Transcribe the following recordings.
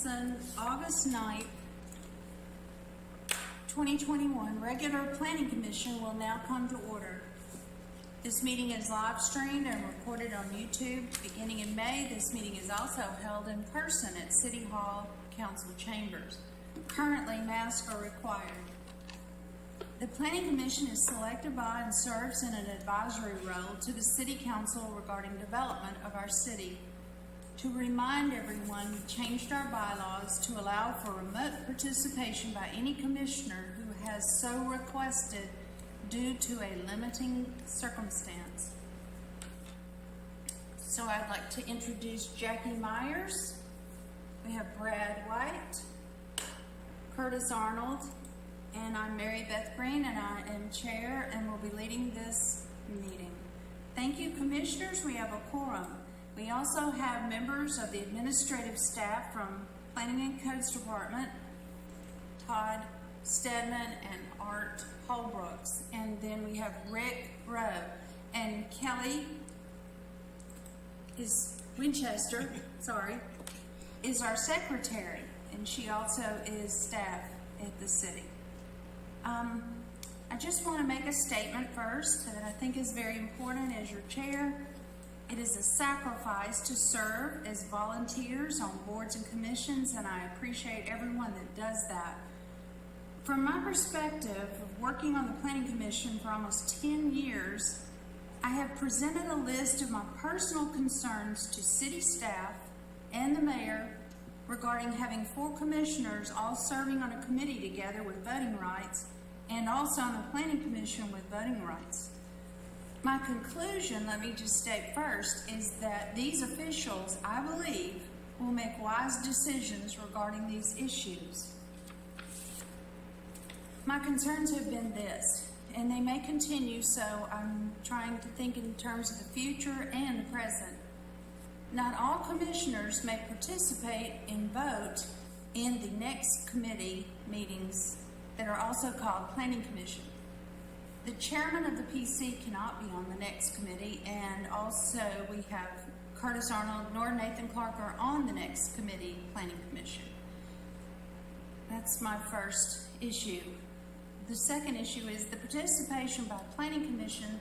Clemson, August 9th, 2021 regular planning commission will now come to order. This meeting is live streamed and recorded on YouTube. Beginning in May, this meeting is also held in person at City Hall Council Chambers. Currently, masks are required. The Planning Commission is selected by and serves in an advisory role to the City Council regarding development of our city. To remind everyone, we changed our bylaws to allow for remote participation by any commissioner who has so requested due to a limiting circumstance. So I'd like to introduce Jackie Myers. We have Brad White, Curtis Arnold, and I'm Mary Beth Green, and I am chair and will be leading this meeting. Thank you, commissioners. We have a quorum. We also have members of the administrative staff from Planning and Codes Department, Todd Stedman and Art Holbrooks. And then we have Rick Rowe. And Kelly Winchester is our secretary, and she also is staff at the city. I just want to make a statement first that I think is very important as your chair. It is a sacrifice to serve as volunteers on boards and commissions, and I appreciate everyone that does that. From my perspective of working on the Planning Commission for almost 10 years, I have presented a list of my personal concerns to city staff and the mayor regarding having 4 commissioners all serving on a committee together with voting rights, and also on the Planning Commission with voting rights. My conclusion, let me just state first, is that these officials, I believe, will make wise decisions regarding these issues. My concerns have been this, and they may continue, so I'm trying to think in terms of the future and the present. Not all commissioners may participate and vote in the next committee meetings that are also called Planning Commission. The chairman of the PC cannot be on the next committee, and also we have Curtis Arnold nor Nathan Clark are on the next committee, Planning Commission. That's my first issue. The second issue is the participation by Planning Commission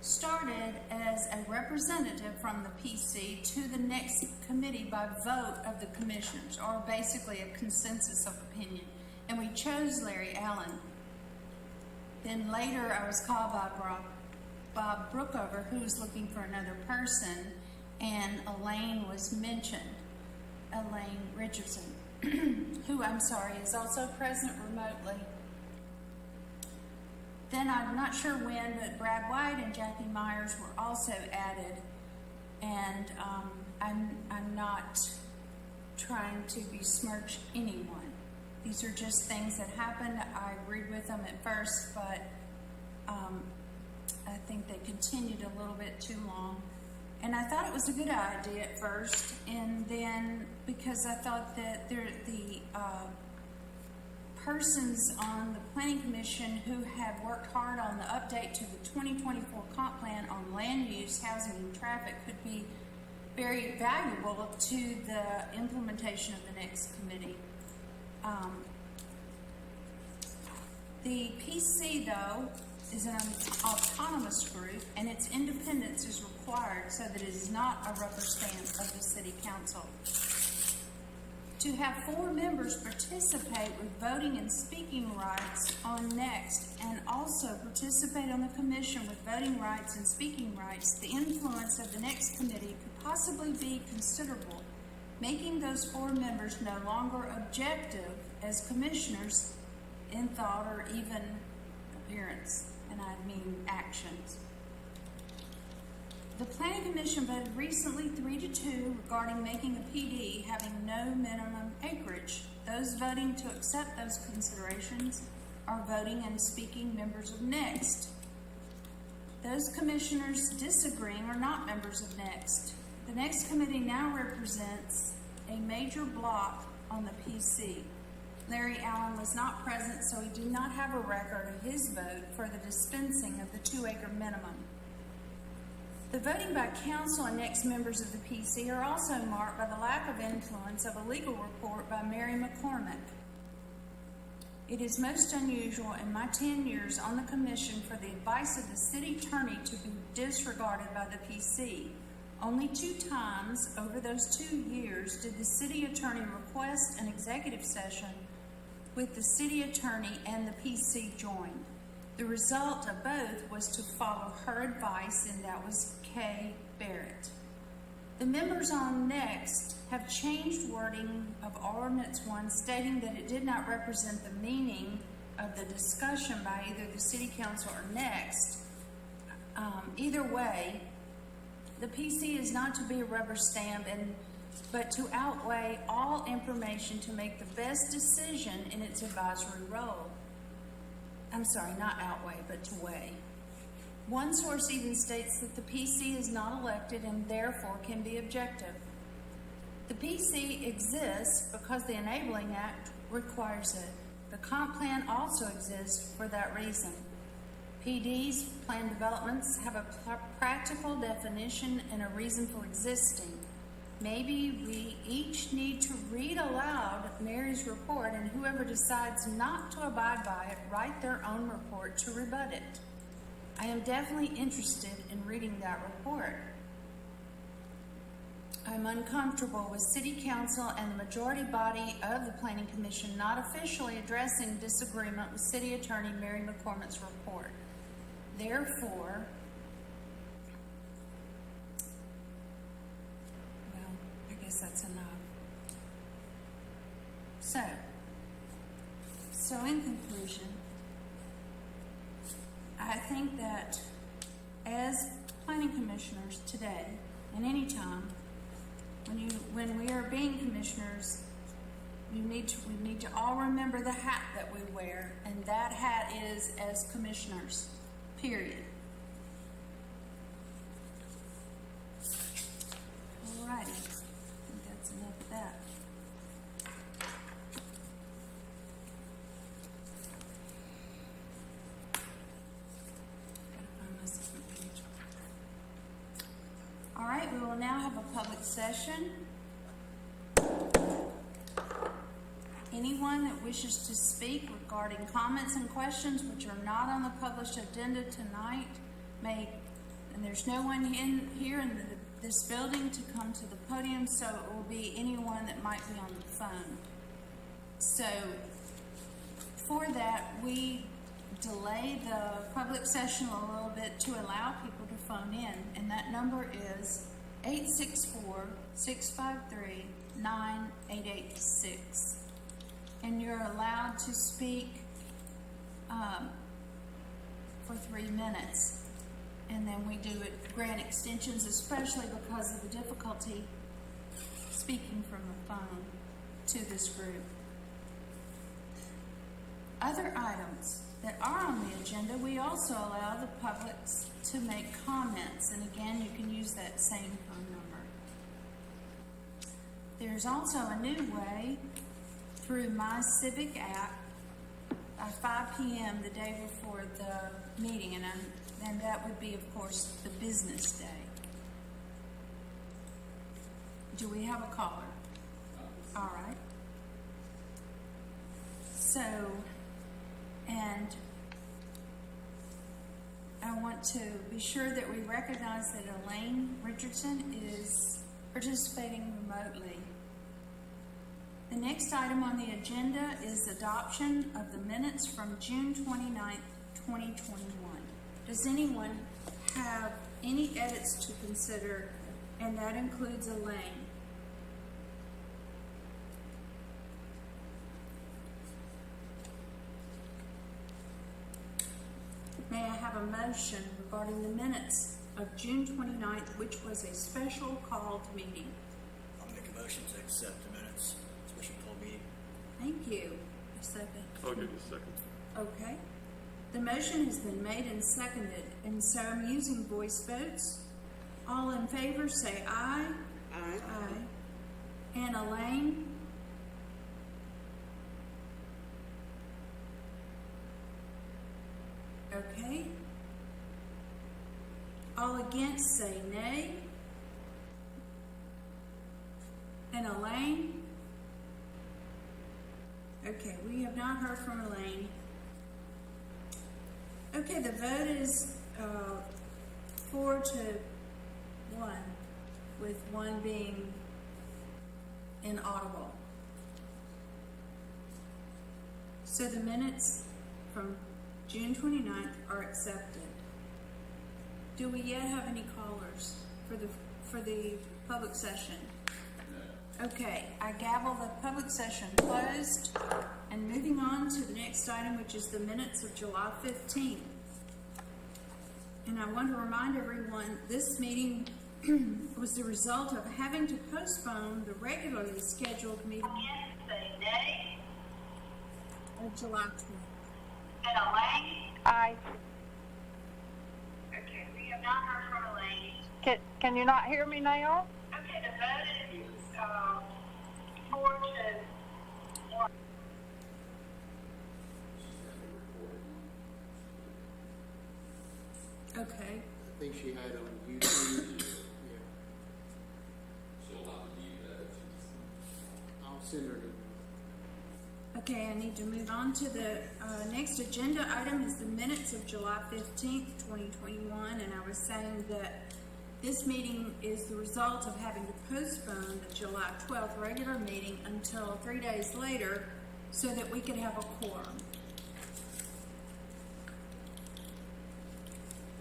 started as a representative from the PC to the next committee by vote of the commissioners, or basically a consensus of opinion. And we chose Larry Allen. Then later I was called by Bob Brookover, who was looking for another person, and Elaine was mentioned, Elaine Richardson, who is also present remotely. Then I'm not sure when, but Brad White and Jackie Myers were also added, and I'm not trying to besmirch anyone. These are just things that happened. I agreed with them at first, but I think they continued a little bit too long. And I thought it was a good idea at first, and then because I thought that the persons on the Planning Commission who have worked hard on the update to the 2024 comp plan on land use, housing, and traffic could be very valuable to the implementation of the next committee. The PC, though, is an autonomous group, and its independence is required so that it is not a rubber stamp of the City Council. To have 4 members participate with voting and speaking rights on next, and also participate on the commission with voting rights and speaking rights, the influence of the next committee could possibly be considerable, making those 4 members no longer objective as commissioners in thought or even appearance, and I mean actions. The Planning Commission voted recently 3-2 regarding making a PD having no minimum acreage. Those voting to accept those considerations are voting and speaking members of Next. Those commissioners disagreeing are not members of Next. The Next committee now represents a major block on the PC. Larry Allen was not present, so he did not have a record of his vote for the dispensing of the 2-acre minimum. The voting by council and next members of the PC are also marked by the lack of influence of a legal report by Mary McCormick. It is most unusual in my 10 years on the commission for the advice of the city attorney to be disregarded by the PC. Only 2 times over those 2 years did the city attorney request an executive session with the city attorney and the PC joined. The result of both was to follow her advice, and that was Kay Barrett. The members on next have changed wording of Ordinance 1, stating that it did not represent the meaning of the discussion by either the City Council or next. Either way, the PC is not to be a rubber stamp, but to outweigh all information to make the best decision in its advisory role. I'm sorry, not outweigh, but to weigh. One source even states that the PC is not elected and therefore can be objective. The PC exists because the Enabling Act requires it. The comp plan also exists for that reason. PDs, planned developments, have a practical definition and a reason for existing. Maybe we each need to read aloud Mary's report, and whoever decides not to abide by it, write their own report to rebut it. I am definitely interested in reading that report. I'm uncomfortable with City Council and the majority body of the Planning Commission not officially addressing disagreement with City Attorney Mary McCormick's report. Therefore, well, I guess that's enough. So in conclusion, I think that as planning commissioners today and any time, when we are being commissioners, we need to all remember the hat that we wear, and that hat is as commissioners, period. Alrighty, I think that's enough of that. Gotta find my second page. All right, we will now have a public session. Anyone that wishes to speak regarding comments and questions which are not on the published agenda tonight may, and there's no one here in this building to come to the podium, so it will be anyone that might be on the phone. So for that, we delay the public session a little bit to allow people to phone in, and that number is 864-653-9886. And you're allowed to speak for 3 minutes. And then we do grant extensions, especially because of the difficulty speaking from the phone to this group. Other items that are on the agenda, we also allow the public to make comments. And again, you can use that same phone number. There's also a new way through My Civic app at 5 p.m. the day before the meeting, and that would be, of course, the business day. Do we have a caller? All right. So, and I want to be sure that we recognize that Elaine Richardson is participating remotely. The next item on the agenda is adoption of the minutes from June 29th, 2021. Does anyone have any edits to consider? And that includes Elaine. May I have a motion regarding the minutes of June 29th, which was a special called meeting? I'll make a motion to accept the minutes, special called meeting. Thank you. A second. I'll give you a second. Okay. The motion has been made and seconded, and so I'm using voice votes. All in favor say aye. Aye. Aye. And Elaine? Okay. All against say nay. And Elaine? Okay, we have not heard from Elaine. Okay, the vote is 4-1, with one being inaudible. So the minutes from June 29th are accepted. Do we yet have any callers for the public session? No. Okay, I gavel the public session closed, and moving on to the next item, which is the minutes of July 15th. And I want to remind everyone, this meeting was the result of having to postpone the regularly scheduled meeting of July 12th. And Elaine? Aye. Okay, we have not heard from Elaine. Can you not hear me now? Okay, the vote is 4-1. Okay. I think she had on YouTube. Yeah. I'll send her an email. Okay, I need to move on to the next agenda item is the minutes of July 15th, 2021, and I was saying that this meeting is the result of having to postpone the July 12th regular meeting until 3 days later so that we could have a quorum.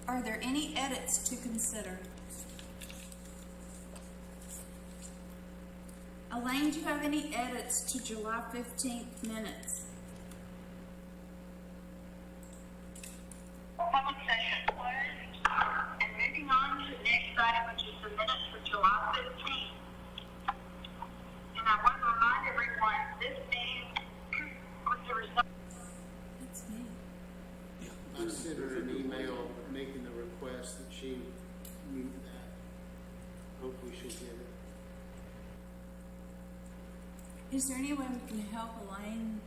Are there any edits to consider? Elaine, do you have any edits to July 15th minutes? Public session closed. And moving on to the next item, which is the minutes for July 15th. And I want to remind everyone, this meeting was the result. That's me. I sent her an email making the request that she mute that. Hopefully she'll get it. Is there any way we can help Elaine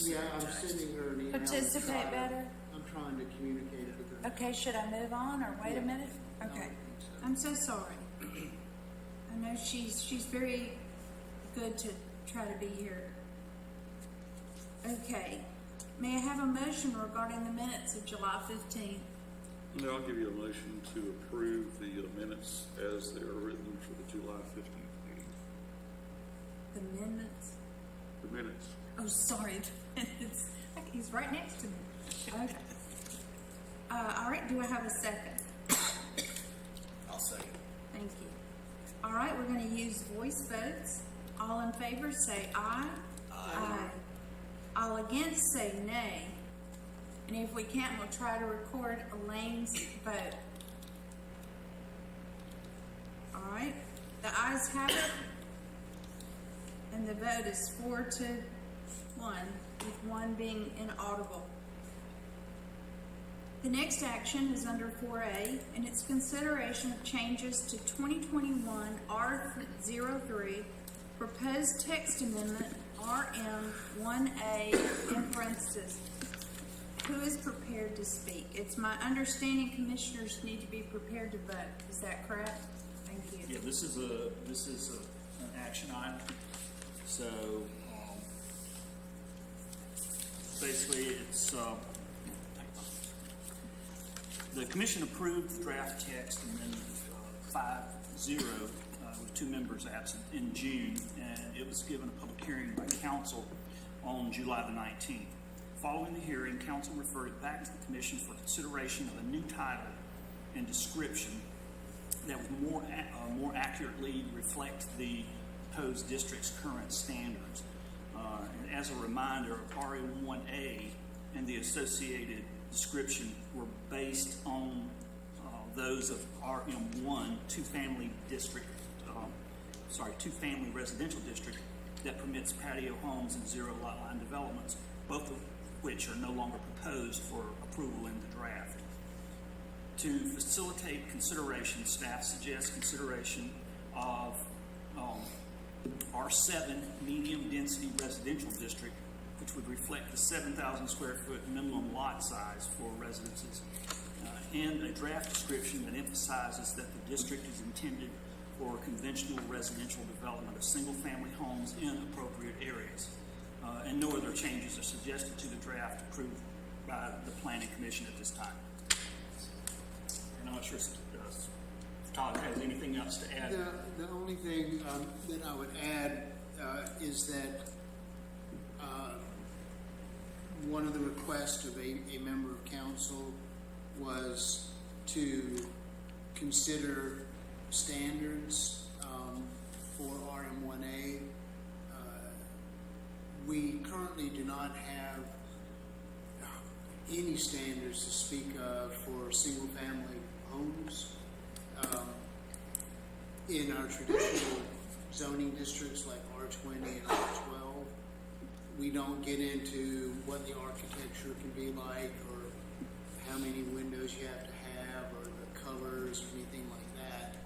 Yeah, I'm sending her an email. participate better? I'm trying to communicate with her. Okay, should I move on or wait a minute? I don't Okay. think so. I'm so sorry. I know she's very good to try to be here. Okay. May I have a motion regarding the minutes of July 15th? No, I'll give you a motion to approve the minutes as they are written for the July 15th meeting. The amendments? The minutes. Oh, sorry. He's right next to me. Okay. All right, do I have a second? I'll second. Thank you. All right, we're going to use voice votes. All in favor say aye. Aye. All against say nay. And if we can't, we'll try to record Elaine's vote. All right, the ayes have it. And the vote is 4-1, with one being inaudible. The next action is under 4A, and it's consideration of changes to 2021 R03 proposed text amendment RM1A in parentheses. Who is prepared to speak? It's my understanding commissioners need to be prepared to vote. Is that correct? Thank you. Yeah, this is an action item. So, basically, it's, the commission approved the draft text amendment 5-0 with 2 members absent in June, and it was given a public hearing by council on July the 19th. Following the hearing, council referred it back to the commission for consideration of a new title and description that would more accurately reflect the proposed district's current standards. And as a reminder, RM1A and the associated description were based on those of RM1, two-family residential district that permits patio homes and zero lot line developments, both of which are no longer proposed for approval in the draft. To facilitate consideration, staff suggests consideration of R7 medium density residential district, which would reflect the 7,000 square foot minimum lot size for residences, and a draft description that emphasizes that the district is intended for conventional residential development of single-family homes in appropriate areas. And no other changes are suggested to the draft approved by the Planning Commission at this time. And I'm not sure if Todd has anything else to add. The only thing that I would add is that one of the requests of a member of council was to consider standards for RM1A. We currently do not have any standards to speak of for single-family homes. In our traditional zoning districts like R20 and R12, we don't get into what the architecture can be like or how many windows you have to have or the colors or anything like that.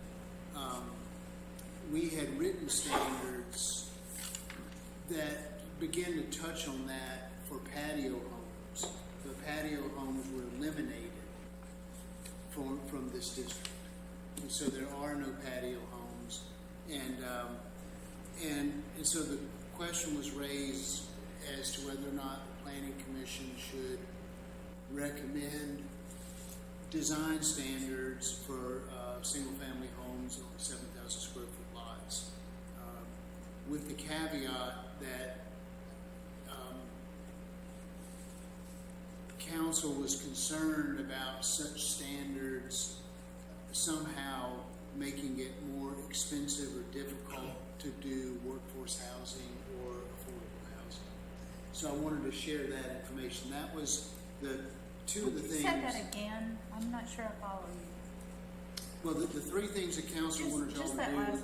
We had written standards that begin to touch on that for patio homes. The patio homes were eliminated from this district. And so there are no patio homes. And so the question was raised as to whether or not the Planning Commission should recommend design standards for single-family homes on 7,000 square foot lots, with the caveat that council was concerned about such standards somehow making it more expensive or difficult to do workforce housing or affordable housing. So I wanted to share that information. That was the two of the things. Say that again. I'm not sure I follow you. Well, the three things that council wanted y'all Just to that do. last,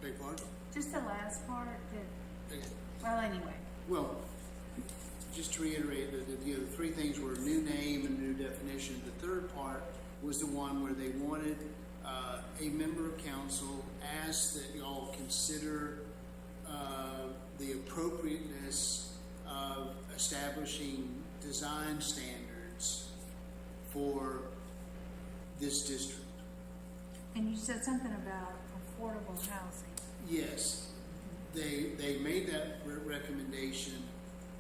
Beg pardon? just the last part that, Okay. well, anyway. Well, just to reiterate, the three things were new name and new definition. The third part was the one where they wanted a member of council asked that y'all consider the appropriateness of establishing design standards for this district. And you said something about affordable housing. Yes, they made that recommendation,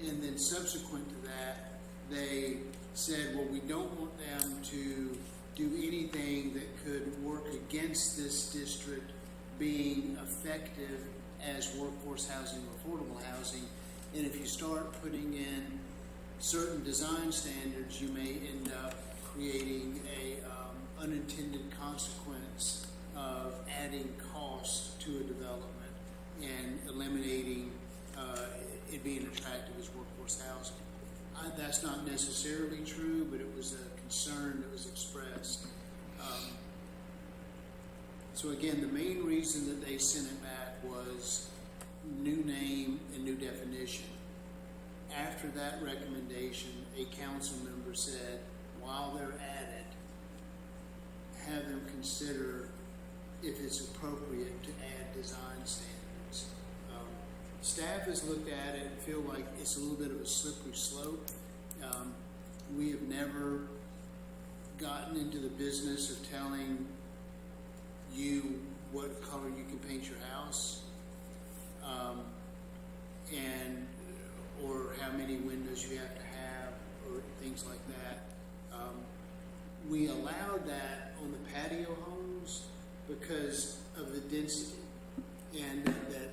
and then subsequent to that, they said, well, we don't want them to do anything that could work against this district being effective as workforce housing or affordable housing. And if you start putting in certain design standards, you may end up creating a unintended consequence of adding cost to a development and eliminating it being attractive as workforce housing. That's not necessarily true, but it was a concern that was expressed. So again, the main reason that they sent it back was new name and new definition. After that recommendation, a council member said, while they're at it, have them consider if it's appropriate to add design standards. Staff has looked at it and feel like it's a little bit of a slippery slope. We have never gotten into the business of telling you what color you can paint your house, and or how many windows you have to have, or things like that. We allowed that on the patio homes because of the density, and that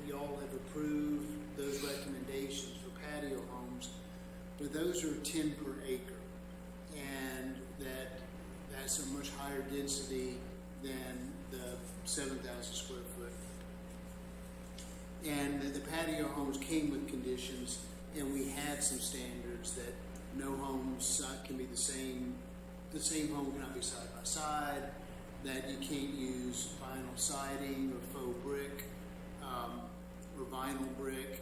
y'all have approved those recommendations for patio homes, but those are 10 per acre, and that's a much higher density than the 7,000 square foot. And the patio homes came with conditions, and we had some standards that no homes can be the same home cannot be side by side, that you can't use vinyl siding or faux brick, or vinyl brick,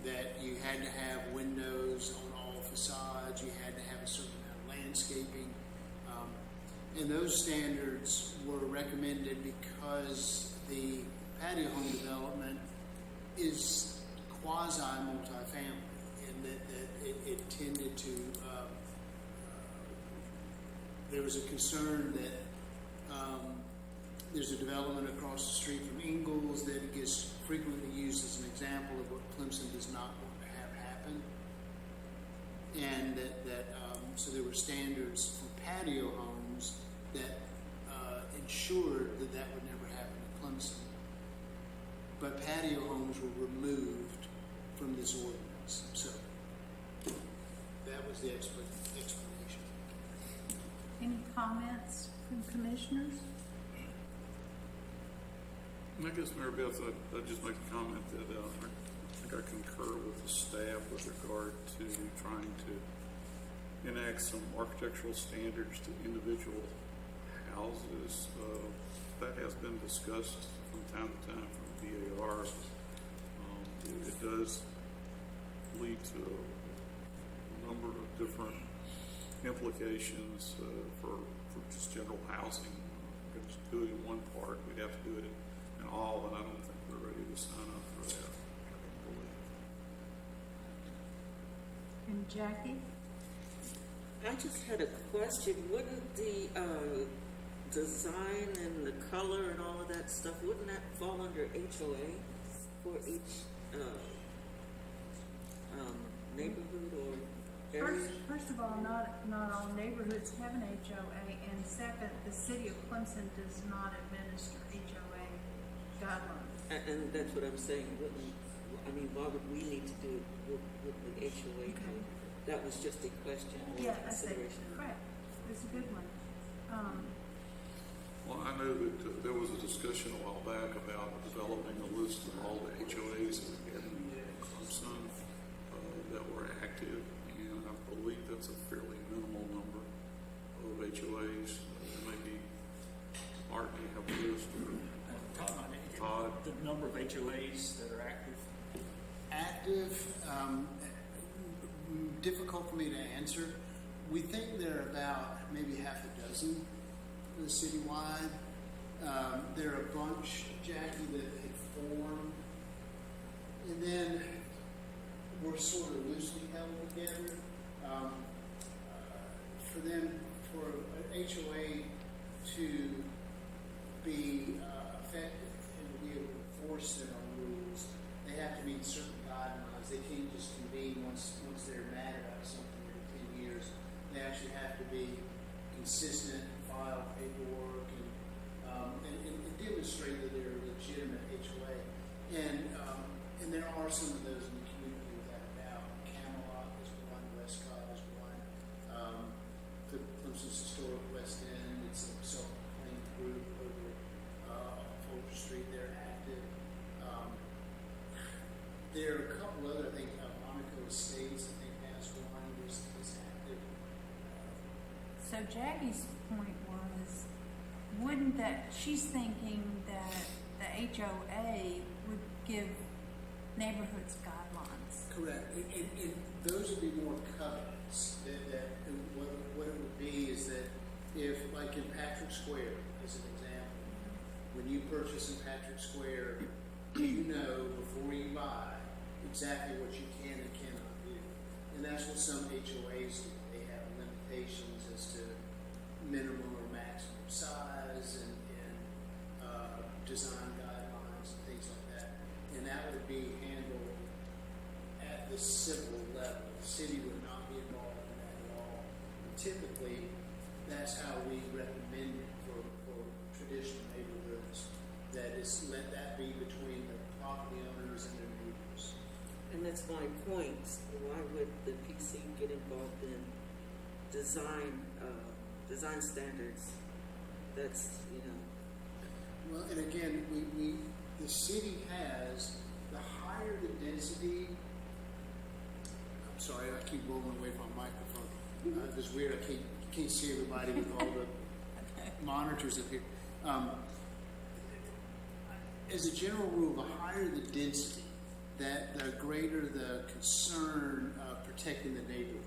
that you had to have windows on all facades, you had to have a certain amount of landscaping. And those standards were recommended because the patio home development is quasi multifamily, and that it tended to. There was a concern that there's a development across the street from Ingalls that gets frequently used as an example of what Clemson does not want to have happen, and so there were standards for patio homes that ensured that that would never happen at Clemson. But patio homes were removed from this ordinance. So that was the explanation. Any comments from commissioners? I guess, Mary Beth, I'd just make a comment that I think I concur with the staff with regard to trying to enact some architectural standards to individual houses. That has been discussed from time to time from VAR. It does lead to a number of different implications for just general housing. We're going to do it in one part, we'd have to do it in all, and I don't think we're ready to sign up for that. I don't believe. And Jackie? I just had a question. Wouldn't the design and the color and all of that stuff, wouldn't that fall under HOA for each neighborhood or area? First of all, not all neighborhoods have an HOA, and second, the city of Clemson does not administer HOA guidelines. And that's what I'm saying. Why would we need to do it with the HOA code? That was just a question or Yeah, I say, consideration. correct. It's a good one. Well, I know that there was a discussion a while back about developing a list of all the HOAs that we had in Clemson that were active, and I believe that's a fairly minimal number of HOAs. Maybe Mark, you have a list, or Todd? The number of HOAs that are active. Active, difficult for me to answer. We think there are about maybe half a dozen citywide. There are a bunch, Jackie, that had formed, and then we're sort of loosely held together. For an HOA to be effective and to be able to enforce their own rules, they have to meet certain guidelines. They can't just convene once they're mad about something every 10 years. They actually have to be consistent, file paperwork, and demonstrate that they're a legitimate HOA. And there are some of those in the community without a doubt. Camelot is one, Westcott is one. The Clemson's Historic West End, it's a self-proclaimed group over Folger Street. They're active. There are a couple other, I think, Monaco Estates, I think, has one is active. So Jackie's point was, wouldn't that, she's thinking that the HOA would give neighborhoods guidelines. Correct. And those would be more covenants. What it would be is that if, like in Patrick Square, as an example, when you purchase in Patrick Square, you know before you buy exactly what you can and cannot do. And that's what some HOAs do. They have limitations as to minimum or maximum size and design guidelines and things like that. And that would be handled at the civil level. The city would not be involved in that at all. And typically, that's how we recommend it for traditional neighborhoods. That is, let that be between the property owners and their neighbors. And that's my point. Why would the PC get involved in design standards? That's, Well, and again, the city has, the higher the density. I'm sorry, I keep rolling away from my microphone. It's weird. I can't see everybody with all the monitors up here. As a general rule, the higher the density, that the greater the concern of protecting the neighborhood.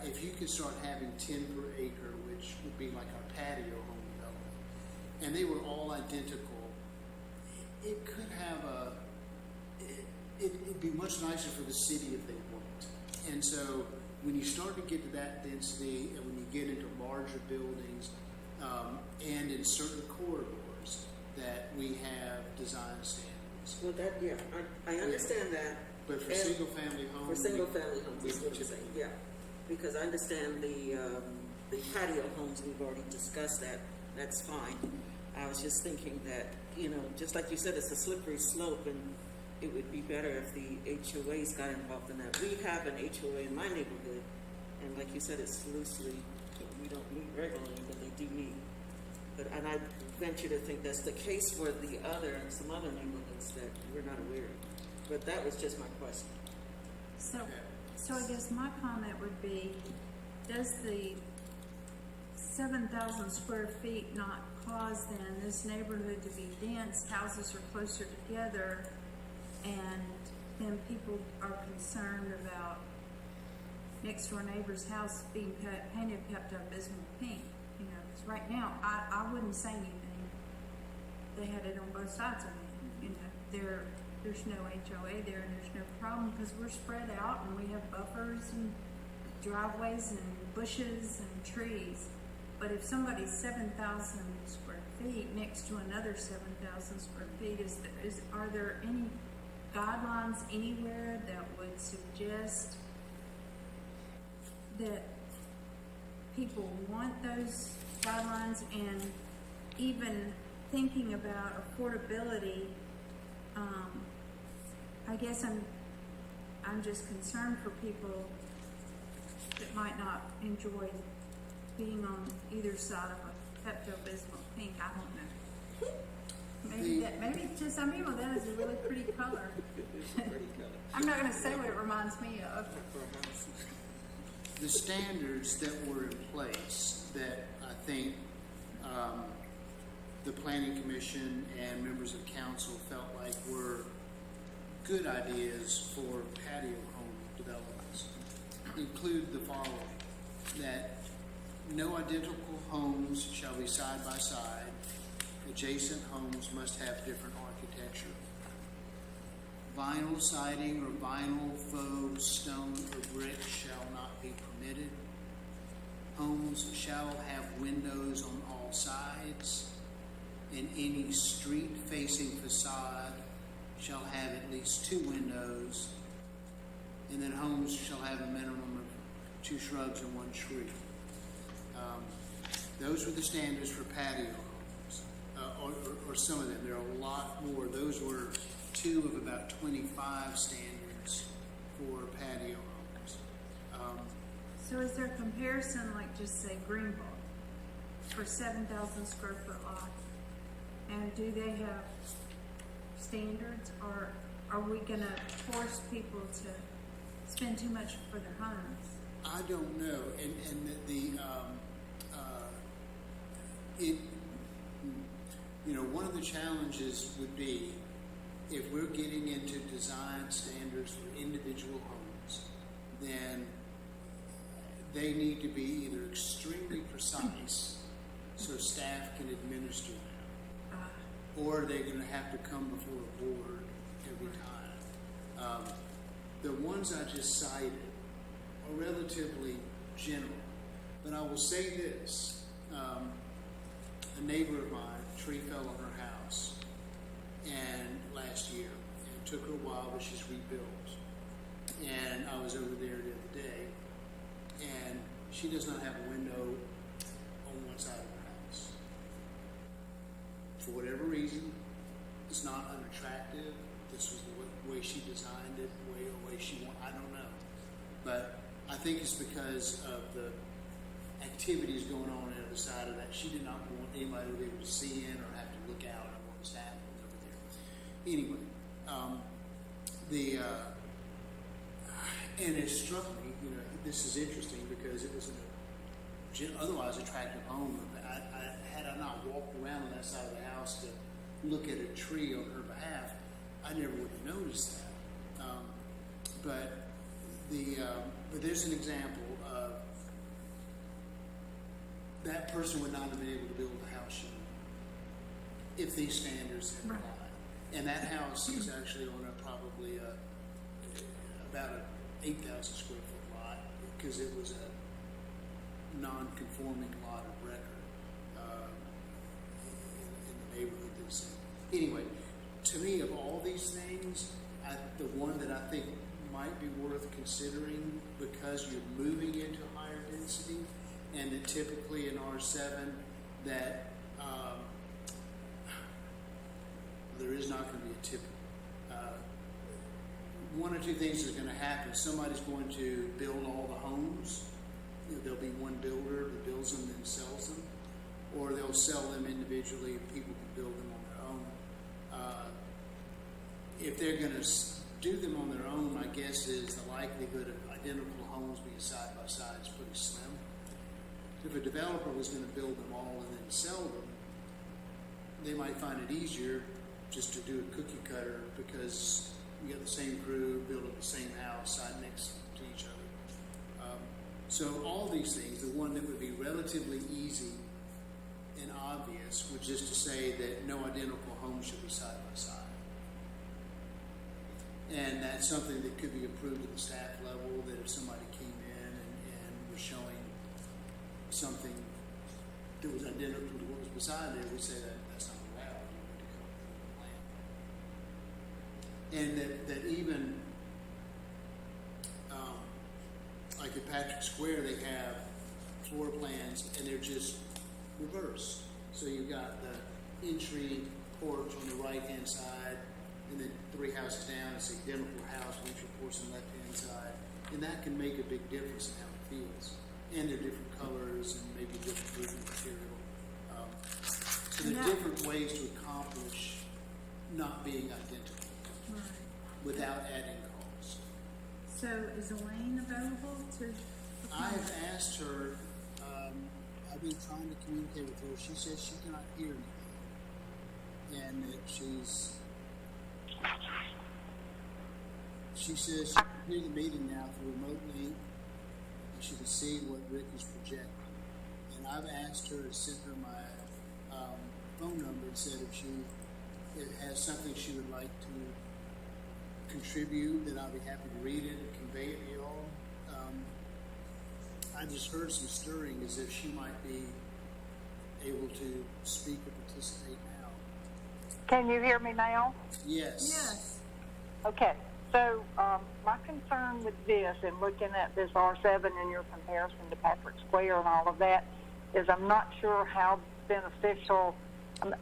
If you could start having 10 per acre, which would be like our patio home development, and they were all identical, it could have it'd be much nicer for the city if they weren't. And so when you start to get to that density and when you get into larger buildings, and in certain corridors, that we have design standards. Well, that, yeah, I understand that. But for And single-family homes. For single-family homes, we is what I'm saying, typically- yeah. Because I understand the patio homes, we've already discussed that, that's fine. I was just thinking that, you know, just like you said, it's a slippery slope, and it would be better if the HOAs got involved in that. We have an HOA in my neighborhood, and like you said, it's loosely, we don't meet regularly, but they do meet. But, and I venture to think that's the case for some other neighborhoods that we're not aware of. But that was just my question. So I guess my comment would be, does the 7,000 square feet not cause then this neighborhood to be dense, houses are closer together, and then people are concerned about next door neighbor's house being painted Pepto-Bismol pink? You know, 'cause right now, I wouldn't say anything. They had it on both sides of it. You know, there's no HOA there, and there's no problem because we're spread out and we have buffers and driveways and bushes and trees. But if somebody's 7,000 square feet next to another 7,000 square feet, are there any guidelines anywhere that would suggest that people want those guidelines? And even thinking about affordability, I guess I'm just concerned for people that might not enjoy being on either side of a Pepto-Bismol pink. I don't know. Maybe to some people that is a really pretty color. I'm not going to say what it reminds me of. The standards that were in place that I think the Planning Commission and members of council felt like were good ideas for patio home developments include the following: that no identical homes shall be side by side. Adjacent homes must have different architecture. Vinyl siding or vinyl faux stone or brick shall not be permitted. Homes shall have windows on all sides, and any street-facing facade shall have at least 2 windows, and then homes shall have a minimum of 2 shrubs and 1 tree. Those were the standards for patio homes, or some of them. There are a lot more. Those were 2 of about 25 standards for patio homes. So is there a comparison, like just say Greenville, for 7,000 square foot lot? And do they have standards, or are we going to force people to spend too much for their homes? I don't know, one of the challenges would be if we're getting into design standards for individual homes, then they need to be either extremely precise so staff can administer them, or they're going to have to come before a board every time. The ones I just cited are relatively general, but I will say this: a neighbor of mine, a tree fell on her house, and last year, and it took her a while, but she's rebuilt. And I was over there the other day, and she does not have a window on one side of her house. For whatever reason, it's not unattractive. This was the way she designed it, the way she wanted. I don't know, but I think it's because of the activities going on the other side of that. She did not want anybody to be able to see in or have to look out at what was happening over there. Anyway, and it struck me, this is interesting because it was an otherwise attractive home. Had I not walked around on that side of the house to look at a tree on her behalf, I never would have noticed that. But there's an example of that person would not have been able to build the house she wanted if these standards had applied. And that house is actually on probably about an 8,000 square foot lot, because it was a non-conforming lot of record in the neighborhood that's in. Anyway, to me, of all these things, the one that I think might be worth considering, because you're moving into higher density, and that typically in R7 that there is not going to be a tip. One or two things is going to happen. Somebody's going to build all the homes. There'll be one builder that builds them and sells them, or they'll sell them individually. People can build them on their own. If they're going to do them on their own, my guess is the likelihood of identical homes being side by side is pretty slim. If a developer was going to build them all and then sell them, they might find it easier just to do a cookie cutter, because you got the same crew building the same house side next to each other. So all these things, the one that would be relatively easy and obvious would just to say that no identical homes should be side by side. And that's something that could be approved at the staff level, that if somebody came in and was showing something that was identical to what was beside it, we'd say that that's not allowed. You need to come up with a plan. And that even, like at Patrick Square, they have floor plans and they're just reversed. So you've got the entry porch on the right-hand side, and then 3 houses down, it's an identical house, entry porch on the left-hand side. And that can make a big difference in how it feels. And they're different colors and maybe different roofing material. So there are different ways to accomplish not being identical without adding cost. So is Elaine available to? I've asked her, I've been trying to communicate with her. She says she cannot hear me. And that she says she can hear the meeting now through a remote link, and she can see what Rick is projecting. And I've asked her to send her my phone number and said if it has something she would like to contribute, then I'll be happy to read it and convey it to you all. I just heard some stirring as if she might be able to speak or participate now. Can you hear me now? Yes. Yes. Okay. So my concern with this and looking at this R7 and your comparison to Patrick Square and all of that is I'm not sure how beneficial.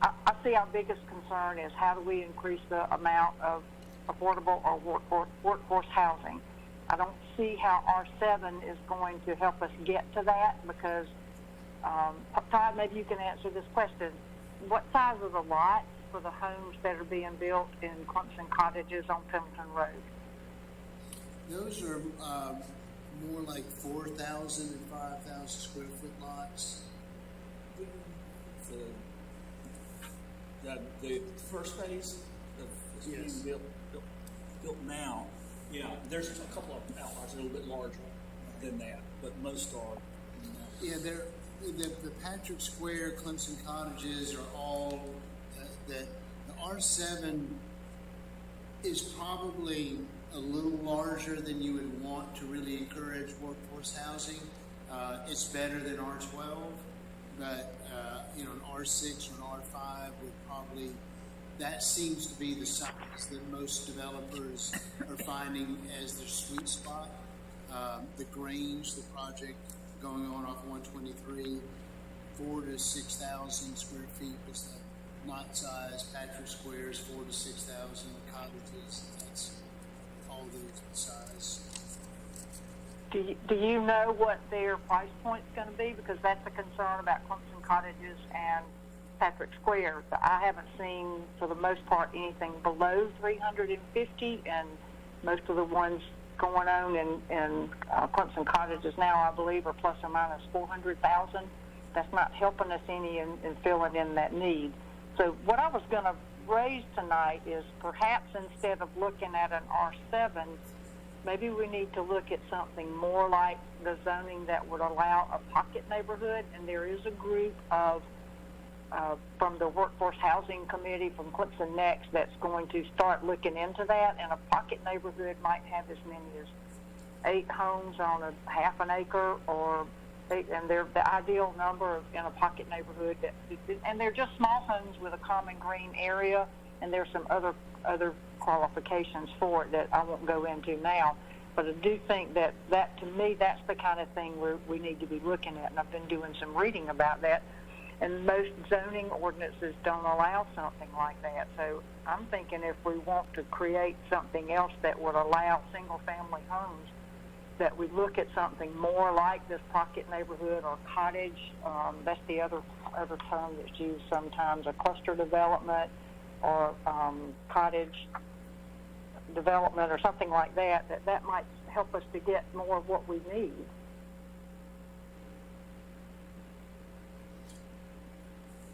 I see our biggest concern is how do we increase the amount of affordable or workforce housing. I don't see how R7 is going to help us get to that, because, Todd, maybe you can answer this question. What size are the lots for the homes that are being built in Clemson Cottages on Pendleton Road? Those are more like 4,000 and 5,000 square foot lots. The first phase of Yes. being built now, yeah, there's a couple of outliers a little bit larger than that, but most are. Yeah, the Patrick Square, Clemson Cottages are all that. The R7 is probably a little larger than you would want to really encourage workforce housing. It's better than R12, but an R6 or an R5 would probably, that seems to be the size that most developers are finding as their sweet spot. The Grange, the project going on off 123, 4,000 to 6,000 square feet was the lot size. Patrick Square's 4,000 to 6,000 cottages. That's all the size. Do you know what their price point's going to be? Because that's a concern about Clemson Cottages and Patrick Square. I haven't seen, for the most part, anything below $350, and most of the ones going on in Clemson Cottages now, I believe, are plus or minus $400,000. That's not helping us any in filling in that need. So what I was going to raise tonight is perhaps instead of looking at an R7, maybe we need to look at something more like the zoning that would allow a pocket neighborhood. And there is a group of from the Workforce Housing Committee from Clemson Next that's going to start looking into that, and a pocket neighborhood might have as many as 8 homes on a half an acre, or 8, and they're the ideal number in a pocket neighborhood. And they're just small homes with a common green area, and there's some other qualifications for it that I won't go into now. But I do think that to me, that's the kind of thing we need to be looking at, and I've been doing some reading about that. And most zoning ordinances don't allow something like that. So I'm thinking if we want to create something else that would allow single-family homes, that we look at something more like this pocket neighborhood or cottage. That's the other term that's used sometimes, a cluster development or cottage development or something like that. That might help us to get more of what we need.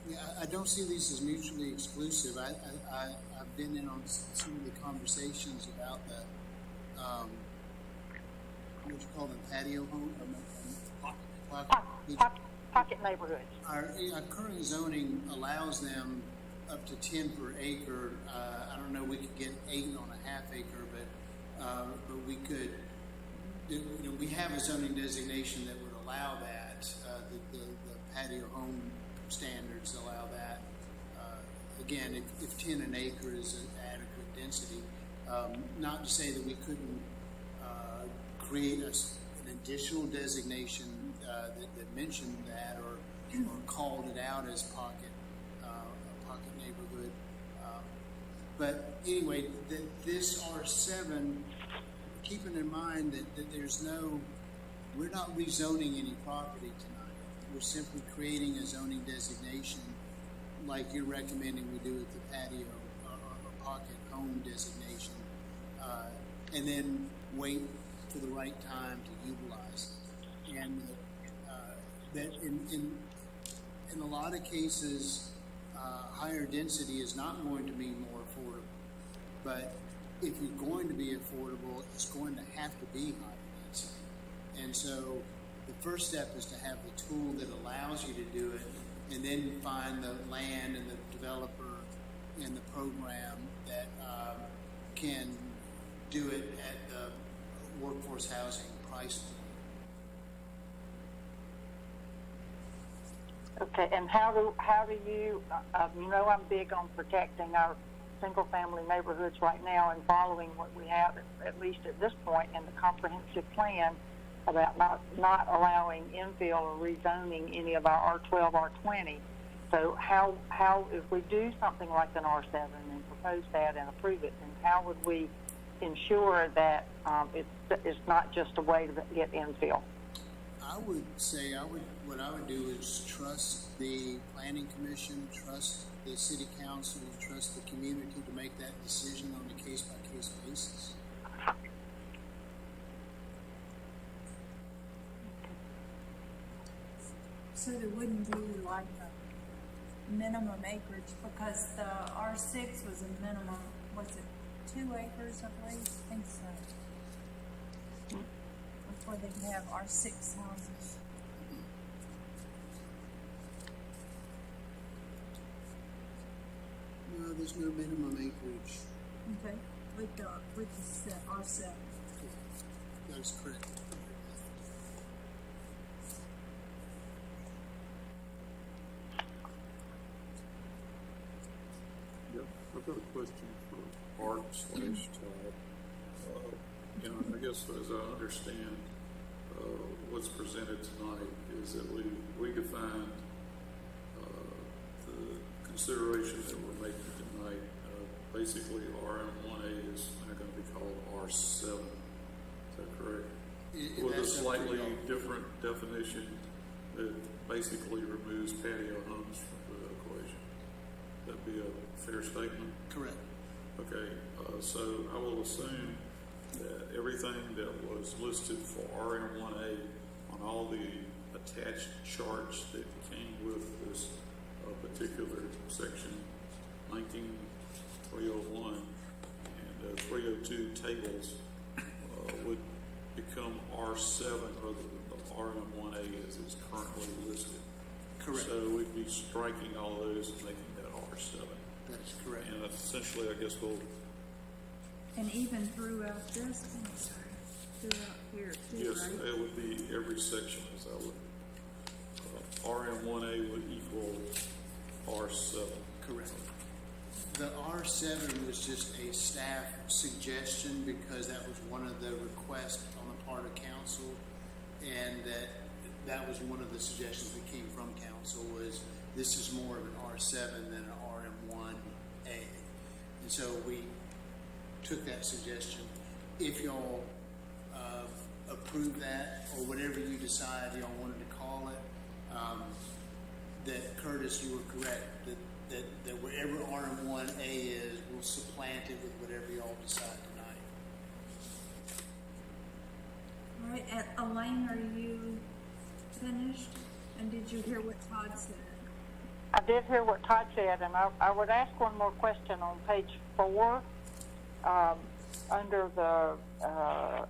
Yeah, I don't see these as mutually exclusive. I've been in on some of the conversations about the, what you call them, patio home, Pocket neighborhoods. Our current zoning allows them up to 10 per acre. I don't know, we could get 8 on a half acre, but we could, we have a zoning designation that would allow that. The patio home standards allow that. Again, if 10 an acre is an adequate density, not to say that we couldn't create an additional designation that mentioned that or called it out as a pocket neighborhood. But anyway, this R7, keeping in mind that there's we're not rezoning any property tonight. We're simply creating a zoning designation like you're recommending we do with the patio or pocket home designation, and then wait for the right time to utilize it. And that in a lot of cases, higher density is not going to be more affordable. But if you're going to be affordable, it's going to have to be higher density. And so the first step is to have the tool that allows you to do it, and then find the land and the developer and the program that can do it at the workforce housing price point. Okay, and how do you, I'm big on protecting our single-family neighborhoods right now and following what we have, at least at this point, in the comprehensive plan about not allowing infill or rezoning any of our R12, R20. So how if we do something like an R7 and propose that and approve it, then how would we ensure that it's not just a way to get infill? I would say what I would do is trust the planning commission, trust the city council, trust the community to make that decision on a case-by-case basis. So there wouldn't be like a minimum acreage, because the R6 was a minimum, was it 2 acres, I believe? I think so. Before they could have R6 houses. No, there's no minimum acreage. Okay, with the R7. That is correct. Yep, I've got a question for Art/Todd. I guess as I understand what's presented tonight is that we defined the consideration that we're making tonight. Basically, RM1A is now going to be called R7. Is that correct? With a slightly different definition that basically removes patio homes from the equation. That'd be a fair statement? Correct. Okay, so I will assume that everything that was listed for RM1A on all the attached charts that came with this particular section 19.301 and 302 tables would become R7 rather than the RM1A as it's currently listed. Correct. So we'd be striking all those and making that R7. That's correct. And essentially, I guess we'll, And even throughout this, I'm sorry, throughout here too, yes, right? it would be every section as I would, RM1A would equal R7. Correct. The R7 was just a staff suggestion because that was one of the requests on the part of council, and that was one of the suggestions that came from council was this is more of an R7 than an RM1A. And so we took that suggestion. If y'all approve that or whatever you decide y'all wanted to call it, that Curtis, you were correct, that wherever RM1A is, we'll supplant it with whatever y'all decide tonight. All right, Elaine, are you finished? And did you hear what Todd said? I did hear what Todd said, and I would ask one more question on page 4. Under the,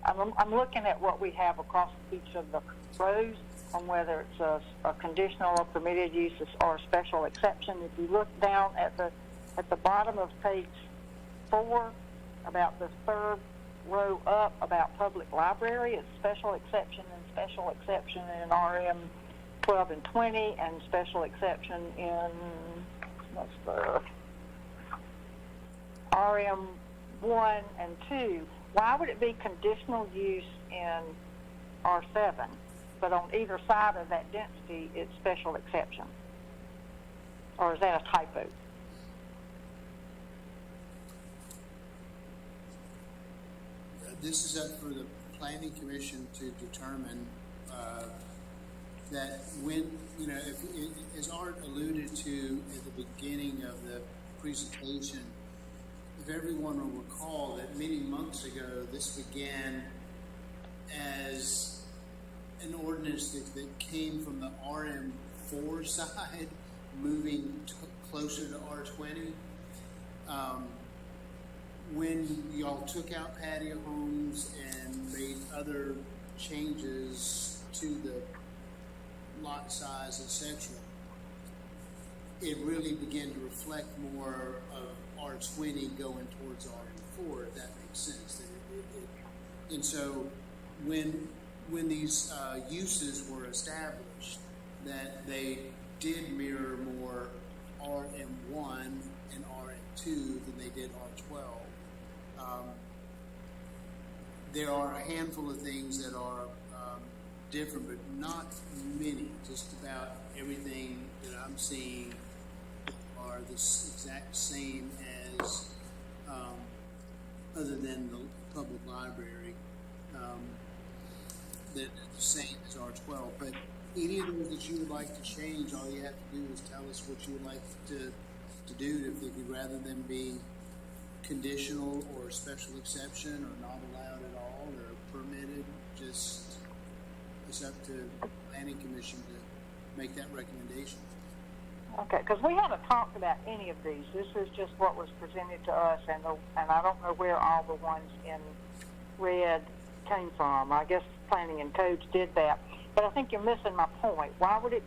I'm looking at what we have across each of the rows on whether it's a conditional or permitted use or a special exception. If you look down at the bottom of page 4, about the third row up about public library, it's special exception in RM 12 and 20, and special exception in what's the RM 1 and 2. Why would it be conditional use in R7, but on either side of that density it's special exception? Or is that a typo? This is up for the planning commission to determine that when, as Art alluded to at the beginning of the presentation, if everyone will recall that many months ago, this began as an ordinance that came from the RM4 side, moving closer to R20. When y'all took out patio homes and made other changes to the lot size, etc., it really began to reflect more of R20 going towards RM4, if that makes sense. And so when these uses were established, that they did mirror more RM1 and RM2 than they did R12. There are a handful of things that are different, but not many. Just about everything that I'm seeing are the exact same as, other than the public library, that are the same as R12. But any of those that you would like to change, all you have to do is tell us what you would like to do. If you'd rather them be conditional or special exception or not allowed at all or permitted, just it's up to the planning commission to make that recommendation. Okay, because we haven't talked about any of these. This is just what was presented to us, and I don't know where all the ones in red came from. I guess planning and codes did that, but I think you're missing my point. Why would a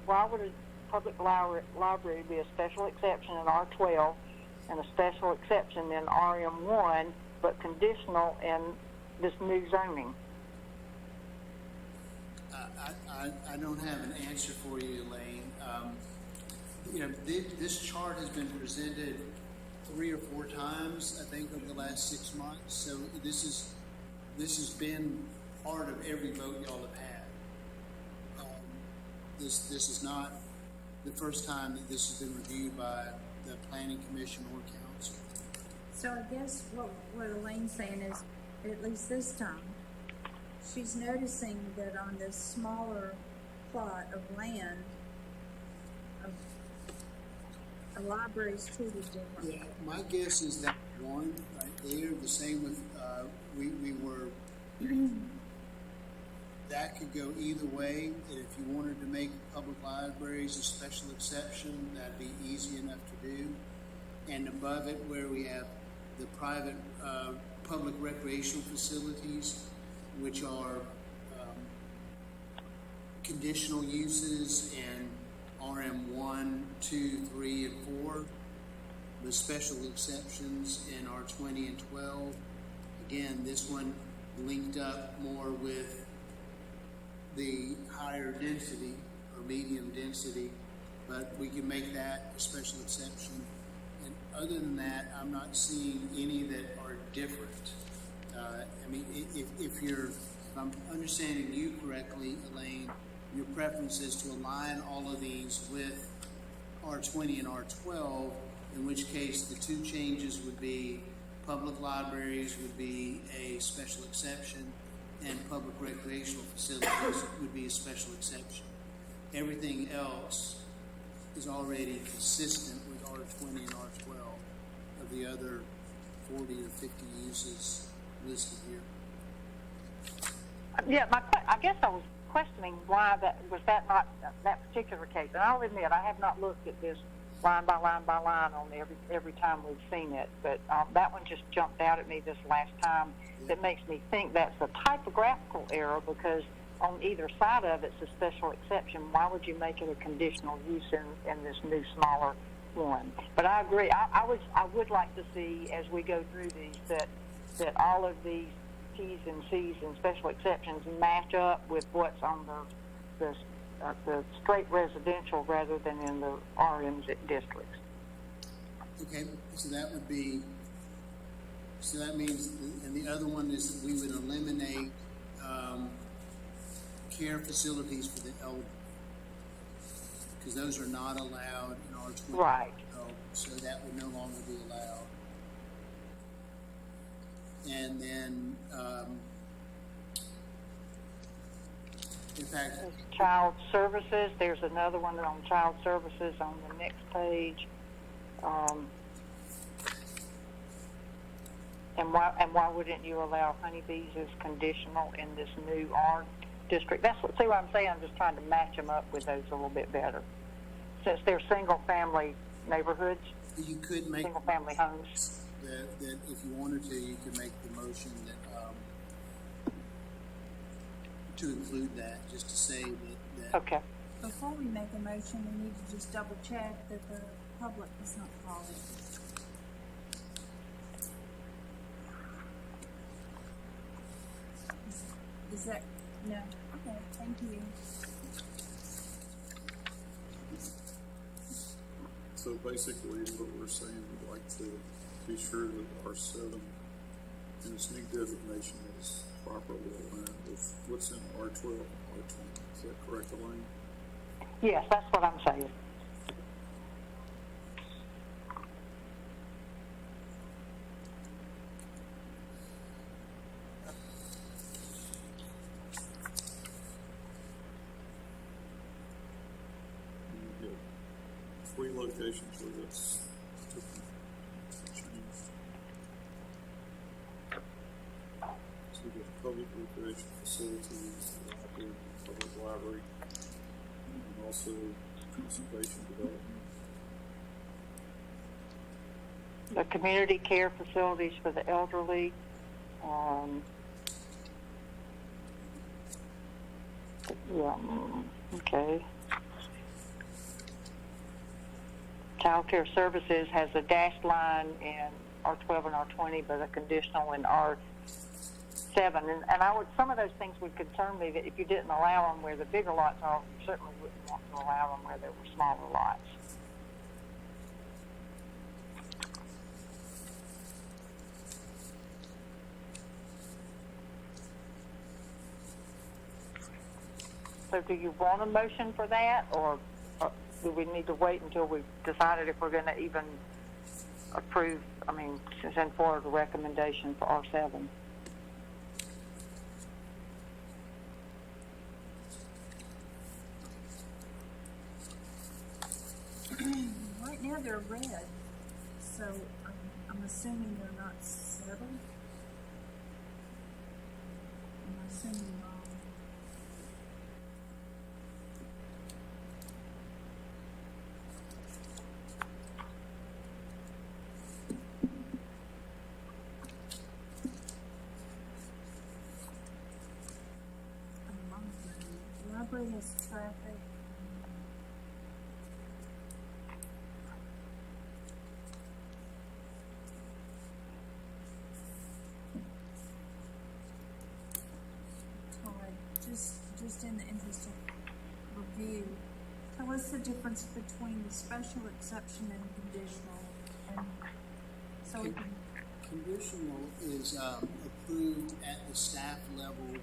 public library be a special exception in R12 and a special exception in RM1, but conditional in this new zoning? I don't have an answer for you, Elaine. This chart has been presented 3 or 4 times, I think, over the last 6 months. So this has been part of every vote y'all have had. This is not the first time that this has been reviewed by the planning commission or council. So I guess what Elaine's saying is, at least this time, she's noticing that on this smaller plot of land, a library is treated differently. Yeah, my guess is that one right there. The same with we were. That could go either way. And if you wanted to make public libraries a special exception, that'd be easy enough to do. And above it, where we have the private public recreational facilities, which are conditional uses and RM 1, 2, 3, and 4, with special exceptions in R20 and 12. Again, this one linked up more with the higher density or medium density, but we can make that a special exception. And other than that, I'm not seeing any that are different. I mean, if I'm understanding you correctly, Elaine, your preference is to align all of these with R20 and R12, in which case the two changes would be public libraries would be a special exception and public recreational facilities would be a special exception. Everything else is already consistent with R20 and R12 of the other 40 or 50 uses listed here. Yeah, I guess I was questioning why that not that particular case. And I'll admit I have not looked at this line by line by line on every time we've seen it, but that one just jumped out at me this last time. That makes me think that's a typographical error, because on either side of it's a special exception. Why would you make it a conditional use in this new smaller one? But I agree. I would like to see, as we go through these, that all of these T's and C's and special exceptions match up with what's on the straight residential rather than in the RM districts. Okay, so that would be, so that means, and the other one is that we would eliminate care facilities for the elderly, because those are not allowed in R20. Right. So that would no longer be allowed. And then, in fact, Child services, there's another one on child services on the next page. And why wouldn't you allow honeybees as conditional in this new R district? See what I'm saying? I'm just trying to match them up with those a little bit better. Since they're single family neighborhoods, you could make single family homes. that if you wanted to, you could make the motion that to include that, just to say that. Okay. Before we make a motion, we need to just double check that the public is not calling. Is that, no, okay, thank you. So basically, what we're saying, we'd like to be sure that R7 and its new designation is properly aligned with what's in R12 and R20. Is that correct, Elaine? Yes, that's what I'm saying. You get 3 locations where that's changed. So we get public recreation facilities, public library, and also conservation development. The community care facilities for the elderly. Okay. Child care services has a dashed line in R12 and R20, but a conditional in R7. And I would, some of those things would concern me, that if you didn't allow them where the bigger lots are, you certainly wouldn't want to allow them where there were smaller lots. So do you want a motion for that, or do we need to wait until we've decided if we're going to even approve, send forward a recommendation for R7? Right now they're red, so I'm assuming they're not settled. I'm assuming library has traffic. the interest of review, tell us the difference between the special exception and conditional, and so we can, Conditional is approved at the staff level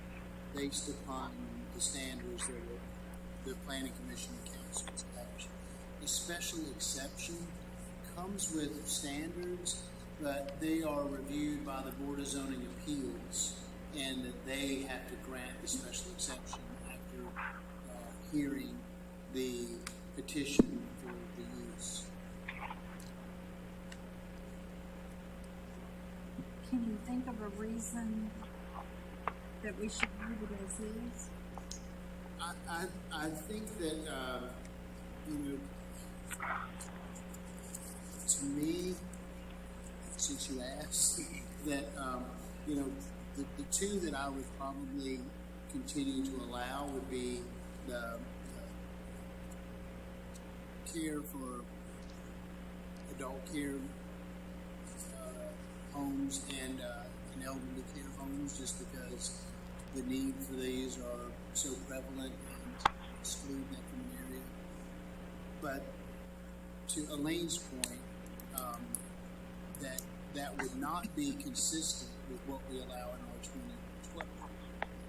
based upon the standards that the planning commission and council establish. A special exception comes with standards, but they are reviewed by the Board of Zoning Appeals, and that they have to grant the special exception after hearing the petition for the use. can you think of a reason that we should leave it as is? I think that, you know, to me, since you asked, that, you know, the two that I would probably continue to allow would be the care for adult care homes and elderly care homes, just because the need for these are so prevalent and exclude that from an area. But to Elaine's point, that would not be consistent with what we allow in R20 and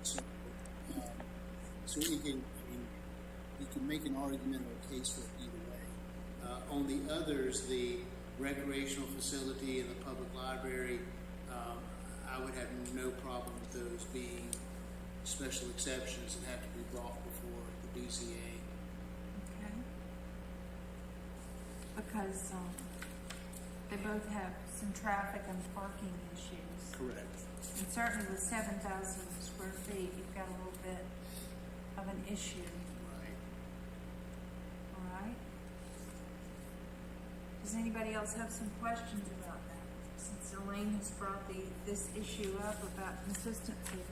R12. So you can make an argument or a case for it either way. On the others, the recreational facility and the public library, I would have no problem with those being special exceptions and have to be brought before the BZA. Okay. Because, they both have some traffic and parking issues. Correct. And certainly with 7,000 square feet, you've got a little bit of an issue, Right. all right? Does anybody else have some questions about that? Since Elaine has brought this issue up about consistency.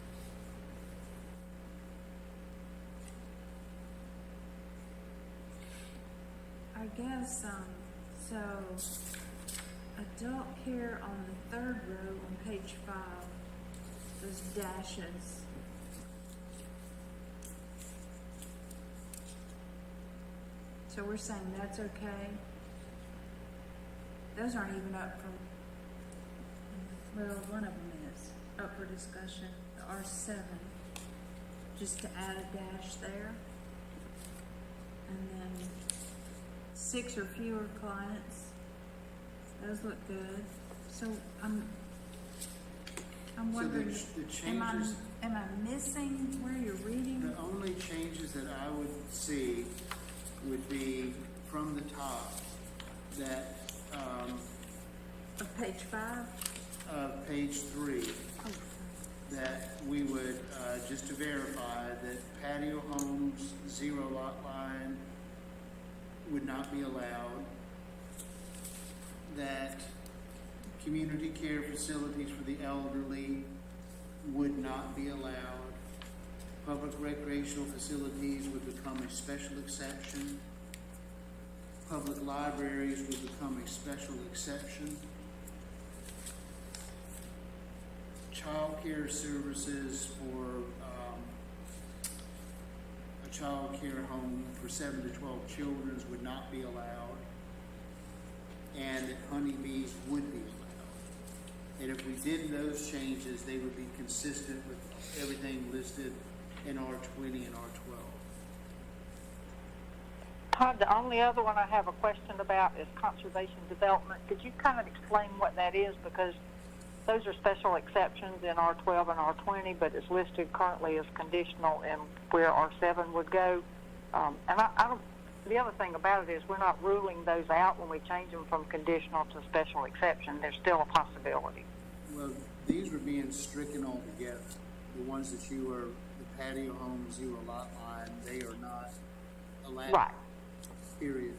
I guess, so adult care on the third row on page 5, those dashes. So we're saying that's okay? Those aren't even up for, well, one of them is up for discussion, the R7, just to add a dash there. And then 6 or fewer clients, those look good. So I'm wondering, the am changes- I missing where you're reading? The only changes that I would see would be from the top, that Of page 5? page 3, Oh, that we would, just to verify, that patio homes, 0 lot line would not be allowed, that community care facilities for the elderly would not be allowed, public recreational facilities would become a special exception, public libraries would become a special exception, child care services for a child care home for 7 to 12 children would not be allowed, and that honeybees would be allowed. And if we did those changes, they would be consistent with everything listed in R20 and R12. Todd, the only other one I have a question about is conservation development. Could you kind of explain what that is? Because those are special exceptions in R12 and R20, but it's listed currently as conditional and where R7 would go. And I don't, the other thing about it is we're not ruling those out when we change them from conditional to special exception. There's still a possibility. Well, these were being stricken altogether. The ones that you are, the patio home, 0 lot line, they are not allowed. Right. Period.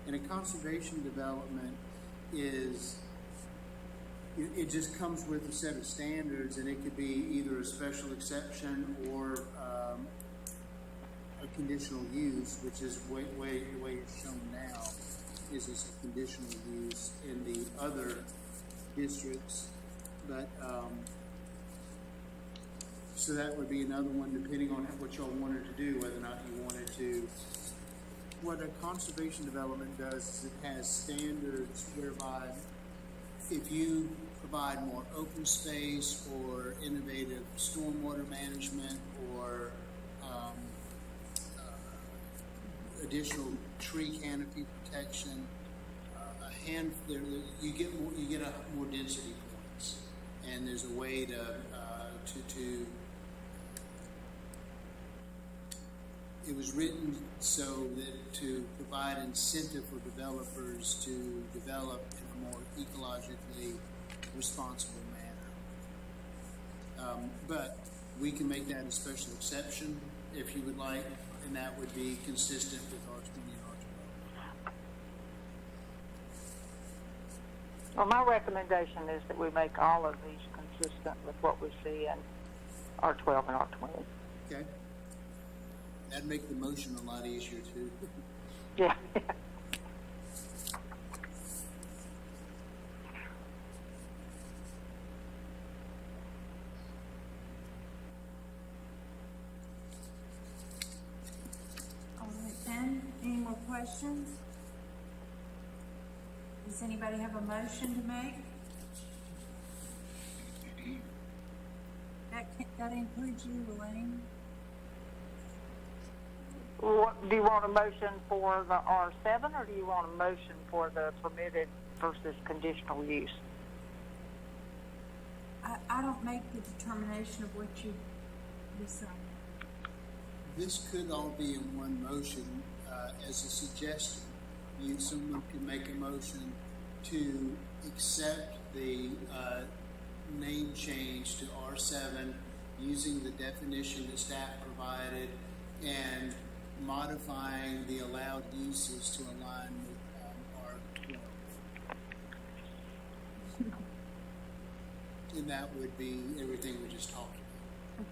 And a conservation development is, it just comes with a set of standards, and it could be either a special exception or a conditional use, which is the way it's shown now, is as a conditional use in the other districts. But So that would be another one, depending on what y'all wanted to do, whether or not you wanted to. What a conservation development does is it has standards whereby if you provide more open space or innovative stormwater management or additional tree canopy protection, you get more density points, and there's a way to it was written so that to provide incentive for developers to develop in a more ecologically responsible manner. But we can make that a special exception if you would like, and that would be consistent with R20 and R12. Well, my recommendation is that we make all of these consistent with what we see in R12 and R20. Okay? That'd make the motion a lot easier too. Yeah. All right, then, any more questions? Does anybody have a motion to make? That includes you, Elaine? What, do you want a motion for the R7, or do you want a motion for the permitted versus conditional use? I don't make the determination of what you decide. This could all be in one motion as a suggestion. Someone could make a motion to accept the name change to R7 using the definition that staff provided and modifying the allowed uses to align with R12. And that would be everything we just talked about.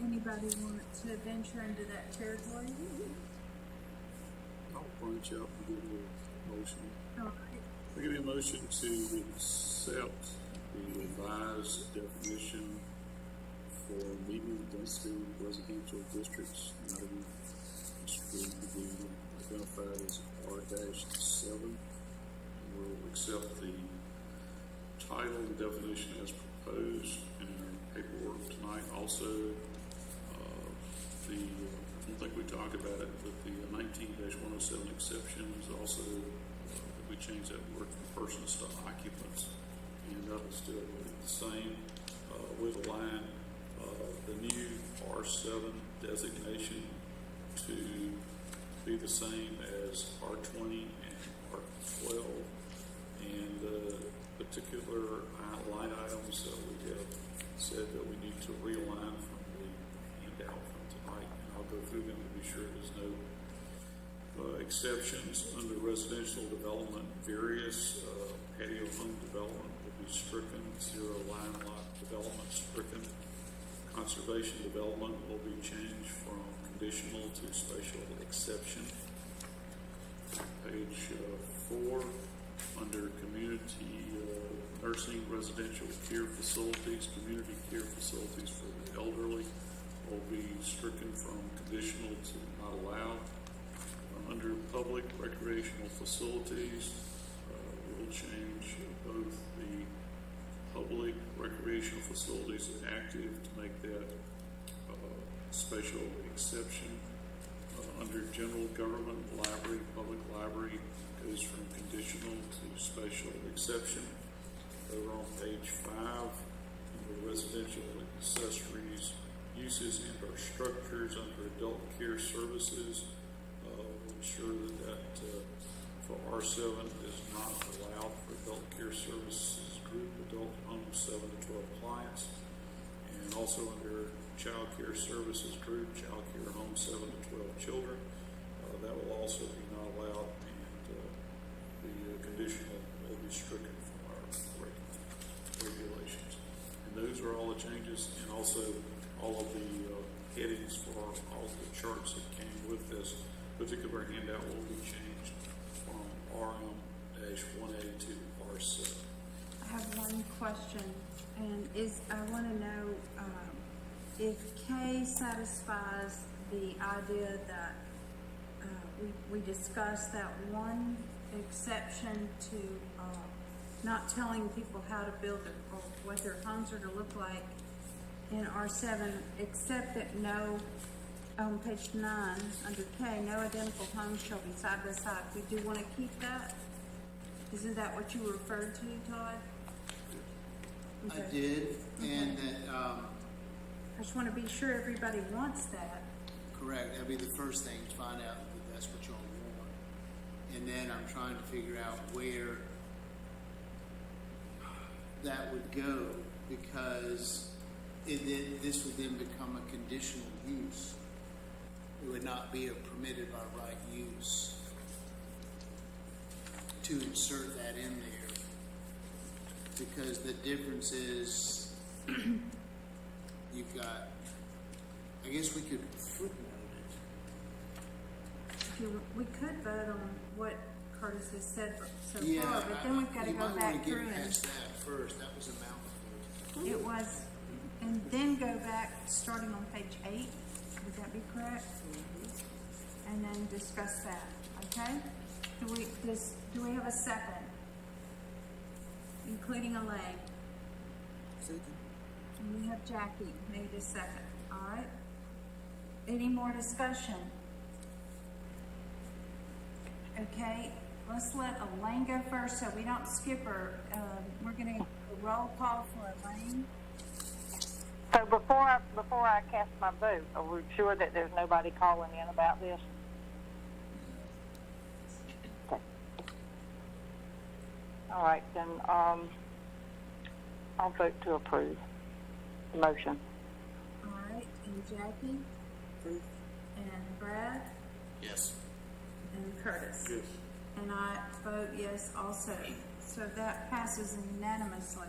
Okay. Anybody want to venture into that territory? I'll branch out and give you a motion. All right. I'll give you a motion to accept the revised definition for medium density residential districts not to be construed to be identified as R-7. We'll accept the title and definition as proposed in our paperwork tonight. Also, I don't think we talked about it, but the 19-107 exception is also, we changed that word from persons to occupants, and that will still be the same. With a line, the new R7 designation to be the same as R20 and R12, and particular line items that we have said that we need to realign from the handout from tonight, and I'll go through them to be sure there's no exceptions. Under residential development, various patio home development will be stricken, zero line lot development stricken. Conservation development will be changed from conditional to spatial exception. Page 4, under community nursing residential care facilities, community care facilities for the elderly will be stricken from conditional to not allowed. Under public recreational facilities, we'll change both the public recreational facilities active to make that special exception. Under general government, library, public library goes from conditional to special exception. Over on page 5, under residential accessories, uses and or structures under adult care services, we'll ensure that for R7 is not allowed for adult care services group, adult home 7 to 12 clients, and also under child care services group, child care home 7 to 12 children. That will also be not allowed, and the conditional will be stricken from our regulations. And those are all the changes, and also all of the headings for all of the charts that came with this particular handout will be changed from RM-1A to R7. I have one question, and I want to know if K satisfies the idea that we discussed that one exception to not telling people how to build or what their homes are to look like in R7, except that no, on page 9, under K, no identical homes shall be side by side. We do want to keep that? Isn't that what you referred to, Todd? I Okay. did, and that, I just want to be sure everybody wants that. correct, that'd be the first thing, to find out that that's what y'all want. And then I'm trying to figure out where that would go, because this would then become a conditional use. It would not be a permitted by right use to insert that in there. Because the difference is, you've got, I guess we could footnote We could vote on what Curtis has said so it. far, but then we've got to you go might back wanna through get and past that first, that was a mouthful. it was, and then go back, starting on page 8. Would that be correct? And then discuss that, okay? Do we have a second? Including Elaine. And we have Jackie, made a second, all right? Any more discussion? Okay, let's let Elaine go first so we don't skip her. We're gonna roll call for Elaine. So before I cast my vote, are we sure that there's nobody calling in about this? Okay. All right, then, I'll vote to approve the motion. All right, and Jackie? And Brad? Yes. And Curtis? Yes. And I vote yes also. So that passes unanimously.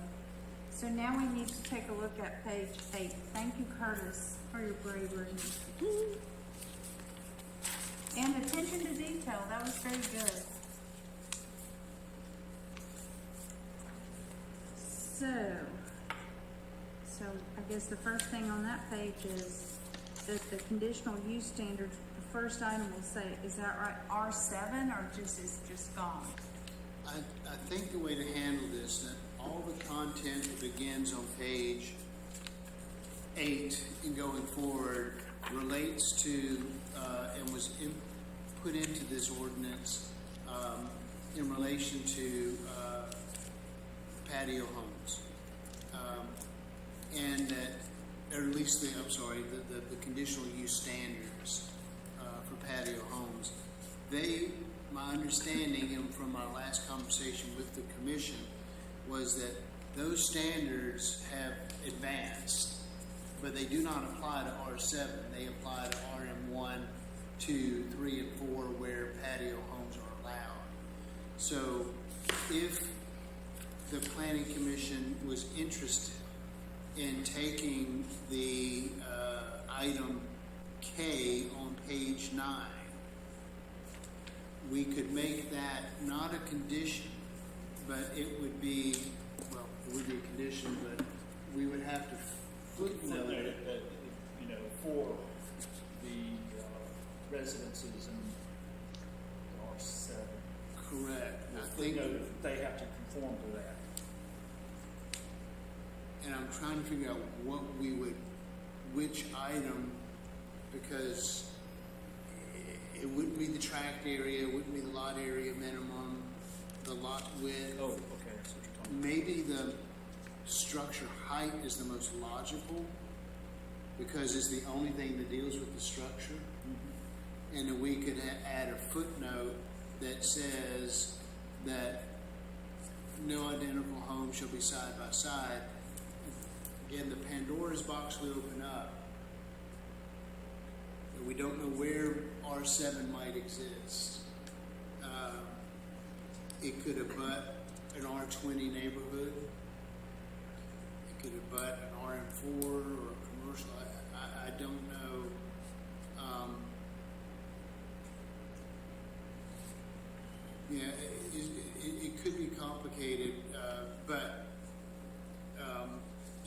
So now we need to take a look at page 8. Thank you, Curtis, for your bravery. And attention to detail, that was very good. So I guess the first thing on that page is that the conditional use standards, the first item will say, is that right, R7, or is just gone? I think the way to handle this, that all the content that begins on page 8 and going forward relates to, and was put into this ordinance in relation to patio homes. And that, or at least the conditional use standards for patio homes. My understanding, and from our last conversation with the commission, was that those standards have advanced, but they do not apply to R7. They apply to RM1, 2, 3, and 4, where patio homes are allowed. So if the planning commission was interested in taking the item K on page 9, we could make that not a condition, but it would be, well, it would be a condition, but we would have to footnote it. You know, for the residences in R7. Correct. I They think, know that they have to conform to that. and I'm trying to figure out which item, because it wouldn't be the tract area, it wouldn't be the lot area minimum, the lot width. Oh, okay, that's what you're talking Maybe the structure height is the most logical, because it's the only thing that deals with the structure. And then we could add a footnote that says that no identical home shall be side by side. Again, the Pandora's box will open up. We don't know where R7 might exist. It could abut an R20 neighborhood. It could abut an RM4 or a commercial. I don't know. Yeah, it could be complicated, but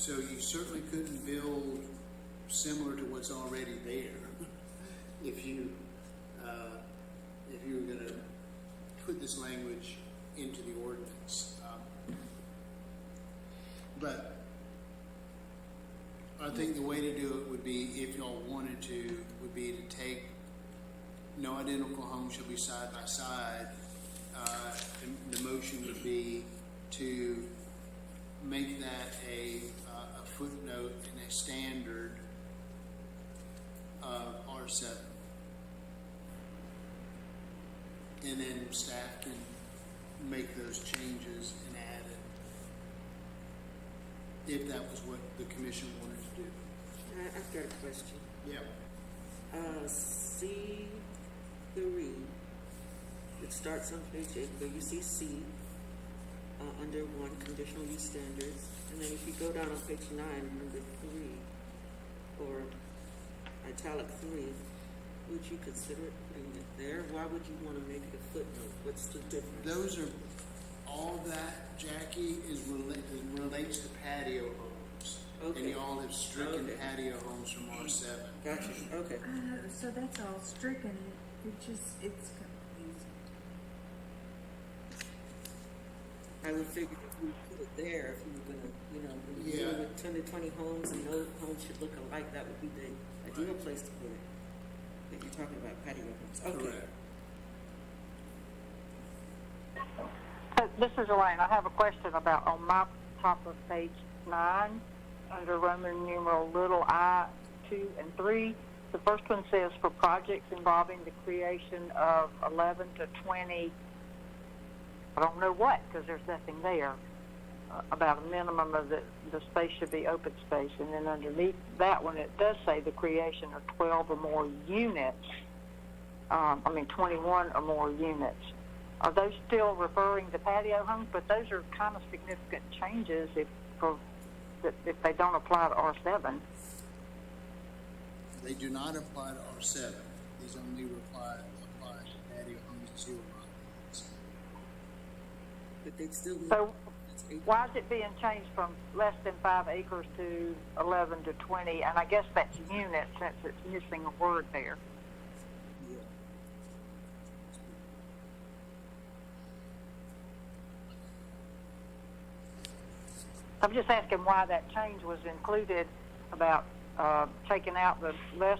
So you certainly couldn't build similar to what's already there if you were going to put this language into the ordinance. But I think the way to do it would be, if y'all wanted to, would be to take no identical home shall be side by side. And the motion would be to make that a footnote and a standard of R7. And then staff can make those changes and add it, if that was what the commission wanted to do. I've got a question. Yeah. C3, it starts on page 8, where you see C, under 1, conditional use standards, and then if you go down on page 9, number 3, or italic 3, would you consider putting it there? Why would you want to make it a footnote? What's the difference? Those are, all that, Jackie, relates to patio homes. Okay. And y'all have stricken Okay. patio homes from R7. Gotcha, okay. So that's all stricken, it's confusing. I would figure if you put it there, if you were gonna, when you Yeah. deal with 10 to 20 homes and no homes should look alike, that would be the ideal Right. place to put it. But you're talking about patio homes. Okay. Correct. So this is Elaine. I have a question about on my top of page 9, under Roman numeral little I, 2 and 3. The first one says for projects involving the creation of 11 to 20, I don't know what, because there's nothing there, about a minimum of the space should be open space. And then underneath that one, it does say the creation of 12 or more units. 21 or more units. Are those still referring to patio homes? But those are kind of significant changes if they don't apply to R7. They do not apply to R7. These only apply to patio homes and sewer lots. But they'd still need. So why is it being changed from less than 5 acres to 11 to 20? And I guess that's units, since it's missing a word there. Yeah. I'm just asking why that change was included about taking out the less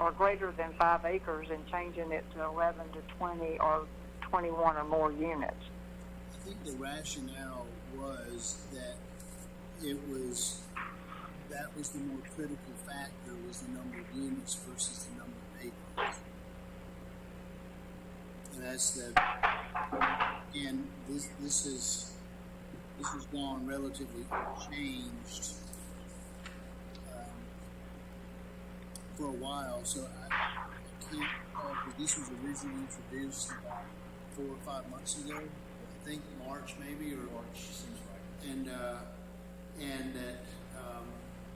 or greater than 5 acres and changing it to 11 to 20 or 21 or more units. I think the rationale was that that was the more critical factor, was the number of units versus the number of acres. And that's this has gone relatively unchanged for a while, so I can't recall, because this was originally introduced about 4 or 5 months ago. I think March maybe, or March seems right. and that,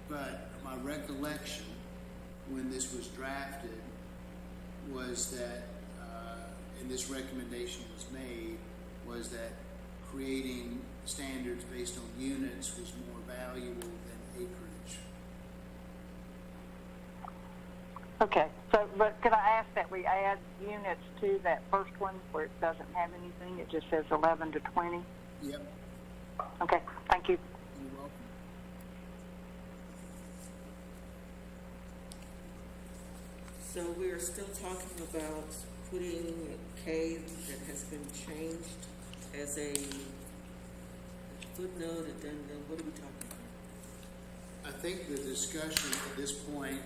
but my recollection when this was drafted was that, and this recommendation was made, was that creating standards based on units was more valuable than acreage. Okay, so, but could I ask that we add units to that first one where it doesn't have anything? It just says 11 to 20? Yep, Okay, thank you. you're welcome. So we're still talking about putting K that has been changed as a footnote, and then what are we talking about? I think the discussion at this point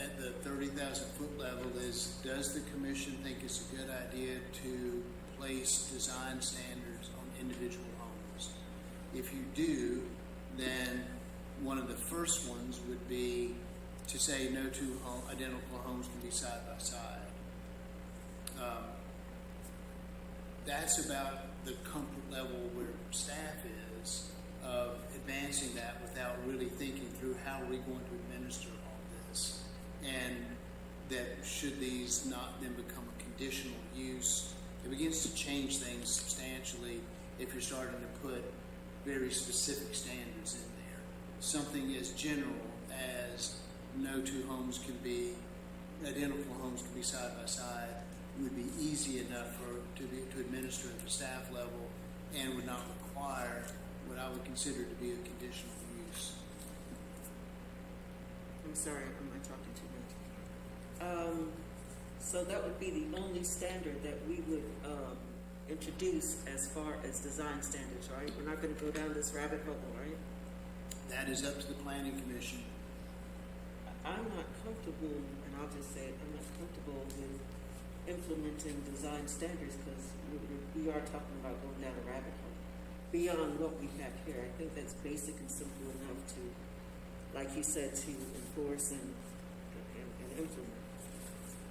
at the 30,000 foot level is, does the commission think it's a good idea to place design standards on individual homes? If you do, then one of the first ones would be to say no two identical homes can be side by side. That's about the comfort level where staff is of advancing that without really thinking through how are we going to administer all this, and that should these not then become a conditional use, it begins to change things substantially if you're starting to put very specific standards in there. something as general as no two homes can be, identical homes can be side by side, would be easy enough to administer at the staff level and would not require what I would consider to be a conditional use. I'm sorry, am I talking too much? So that would be the only standard that we would introduce as far as design standards, right? We're not going to go down this rabbit hole, right? That is up to the planning commission. I'm not comfortable, and I'll just say it, I'm not comfortable with implementing design standards because we are talking about going down a rabbit hole beyond what we have here. I think that's basic and simple enough to, like you said, to enforce and implement.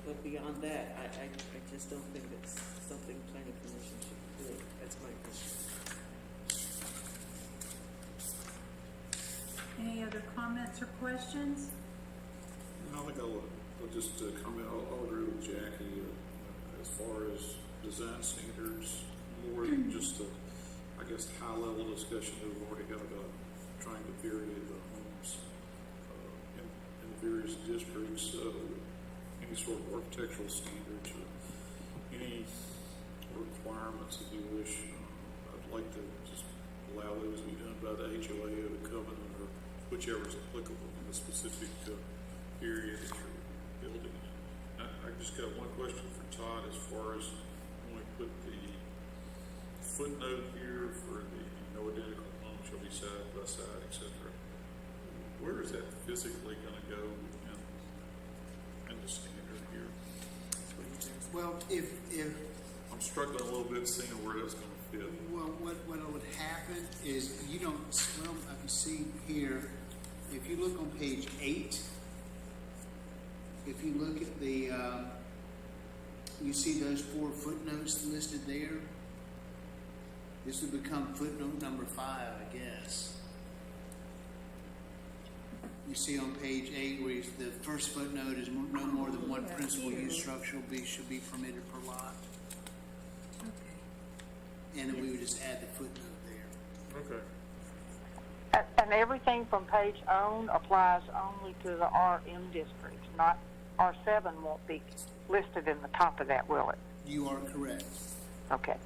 But beyond that, I just don't think it's something planning commission should do. That's my opinion. Any other comments or questions? I think I'll just comment. I'll agree with Jackie as far as design standards, more than just a, I guess, high-level discussion that we've already got about trying to vary the homes in various districts. Any sort of architectural standards or any requirements, if you wish. I'd like to just allow those to be done by the HOA or the covenant or whichever is applicable in the specific area that you're building. I just got one question for Todd as far as when we put the footnote here for the no identical home shall be side by side, etc. Where is that physically going to go in the standard here? Well, if I'm struggling a little bit seeing where that's going to fit. well, what would happen is you don't. Well, I can see here. If you look on page 8, if you look at the, you see those 4 footnotes listed there. This would become footnote number 5, I guess. You see on page 8 where the first footnote is no more than one principal use structure should be permitted per lot. Okay. And then we would just add the footnote there. Okay. And everything from page on applies only to the RM districts, not R7 won't be listed in the top of that, will it? You are correct. Okay.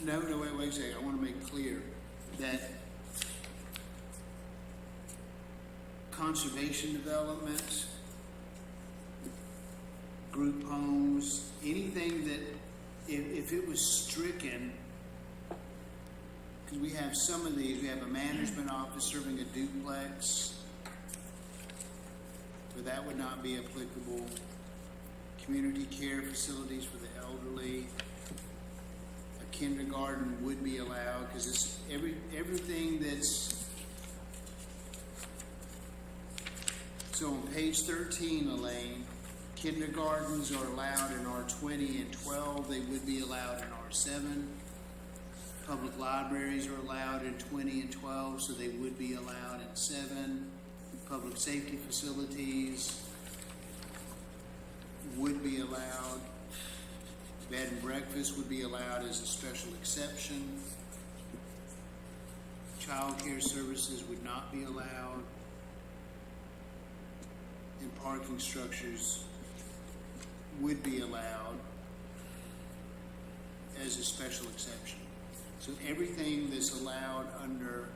No, wait a second. I want to make clear that conservation development, group homes, anything that, if it was stricken, because we have some of these, we have a management office serving a duplex, but that would not be applicable. Community care facilities for the elderly. A kindergarten would be allowed because it's everything that's. So on page 13, Elaine, kindergartens are allowed in R20 and 12. They would be allowed in R7. Public libraries are allowed in 20 and 12, so they would be allowed in 7. Public safety facilities would be allowed. Bed and breakfast would be allowed as a special exception. Child care services would not be allowed. And parking structures would be allowed as a special exception. So everything that's allowed under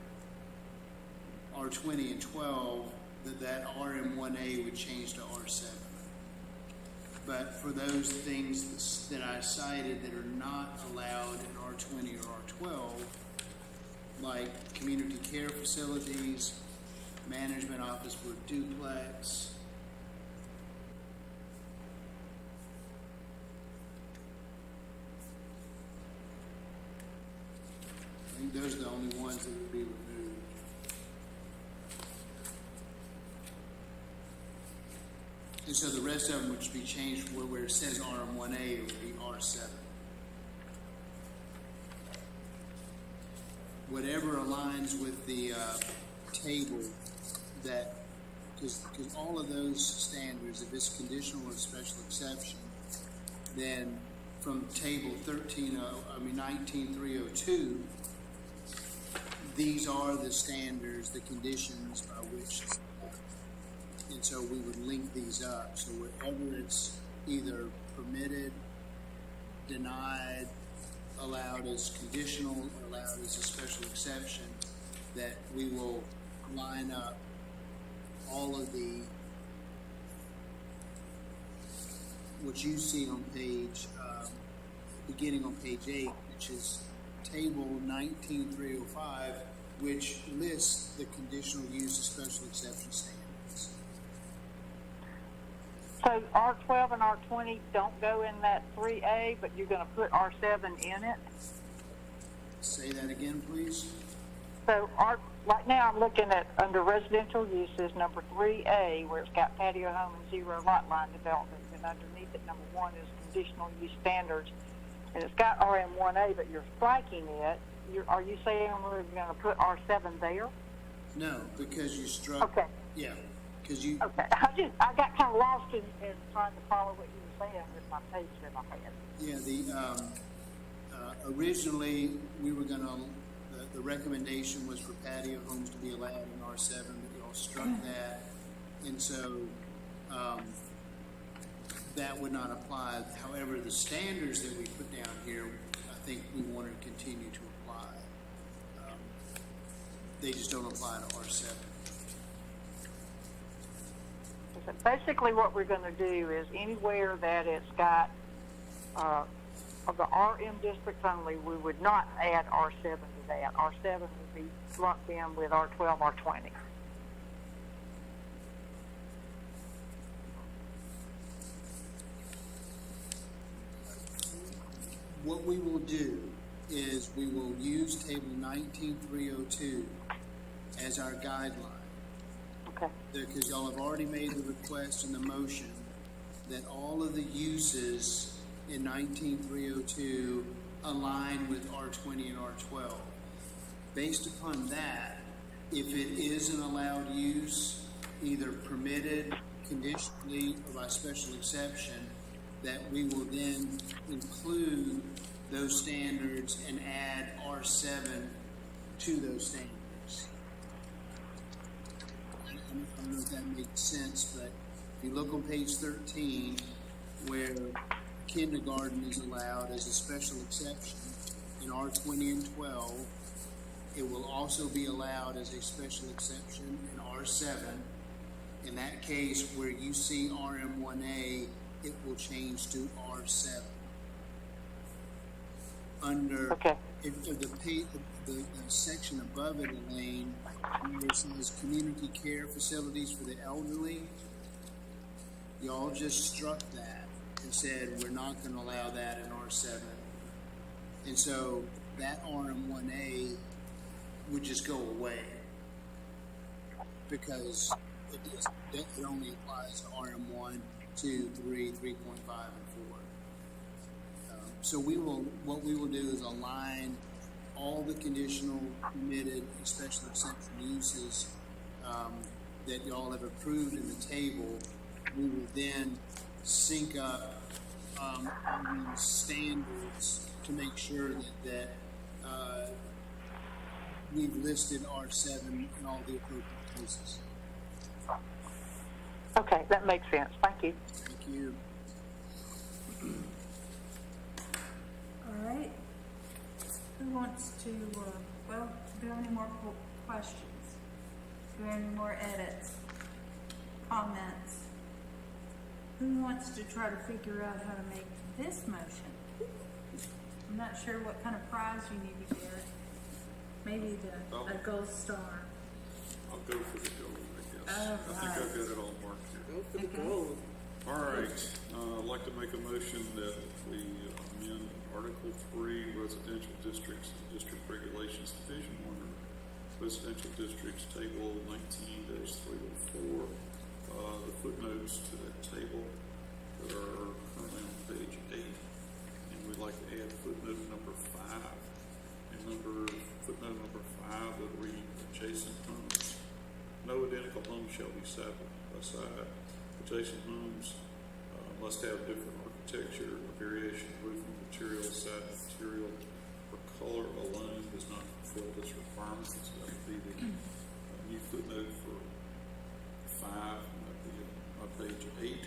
R20 and 12, that RM1A would change to R7. But for those things that I cited that are not allowed in R20 or R12, like community care facilities, management office for duplex, I think those are the only ones that would be removed. And so the rest of them would just be changed where it says RM1A, it would be R7. Whatever aligns with the table that, because all of those standards, if it's conditional or special exception, then from table 19302, these are the standards, the conditions by which, and so we would link these up. So wherever it's either permitted, denied, allowed as conditional, or allowed as a special exception, that we will line up all of the, what you see on page, beginning on page 8, which is table 19305, which lists the conditional use of special exception standards. So R12 and R20 don't go in that 3A, but you're going to put R7 in it? Say that again, please. So right now I'm looking at under residential uses, number 3A, where it's got patio home and zero lot line development, and underneath it, number 1 is conditional use standards, and it's got RM1A, but you're striking it. Are you saying we're going to put R7 there? No, because you struck. Okay. Yeah, because you. Okay. I got kind of lost in trying to follow what you were saying with my page in my head. Yeah, originally we were going to. The recommendation was for patio homes to be allowed in R7, but you all struck that, and so that would not apply. However, the standards that we put down here, I think we want to continue to apply. They just don't apply to R7. So basically what we're going to do is anywhere that it's got of the RM districts only, we would not add R7 to that. R7 would be lumped in with R12, R20. What we will do is we will use table 19302 as our guideline. Okay. Because y'all have already made the request and the motion that all of the uses in 19302 align with R20 and R12. Based upon that, if it is an allowed use, either permitted conditionally or by special exception, that we will then include those standards and add R7 to those standards. I don't know if that makes sense, but if you look on page 13, where kindergarten is allowed as a special exception in R20 and 12, it will also be allowed as a special exception in R7. In that case, where you see RM1A, it will change to R7. Under Okay. if the section above it, Elaine, where it says community care facilities for the elderly, y'all just struck that and said we're not going to allow that in R7. And so that RM1A would just go away because it only applies to RM1, 2, 3, 3.5, and 4. So what we will do is align all the conditional, permitted, and special exception uses that y'all have approved in the table. We will then sync up on these standards to make sure that we've listed R7 in all the appropriate places. Okay, that makes sense. Thank you. Thank you. All right. Who wants to, do you have any more questions? Do you have any more edits? Comments? Who wants to try to figure out how to make this motion? I'm not sure what kind of prize you need to get. Maybe a gold star. I'll go for the gold, I guess. All I think right. I've got it all marked here. Go for the Okay. gold. All right, I'd like to make a motion that we amend Article 3, Residential Districts and District Regulations, Division 1, Residential Districts, Table 19-304. The footnotes to that table that are currently on page 8. And we'd like to add footnote number 5. And footnote number 5 would read adjacent homes. No identical home shall be side by side. Adjacent homes must have different architecture, a variation of roofing material, siding material, or color alone does not fulfill this requirement. So that would be the new footnote for 5, and that would be on page 8.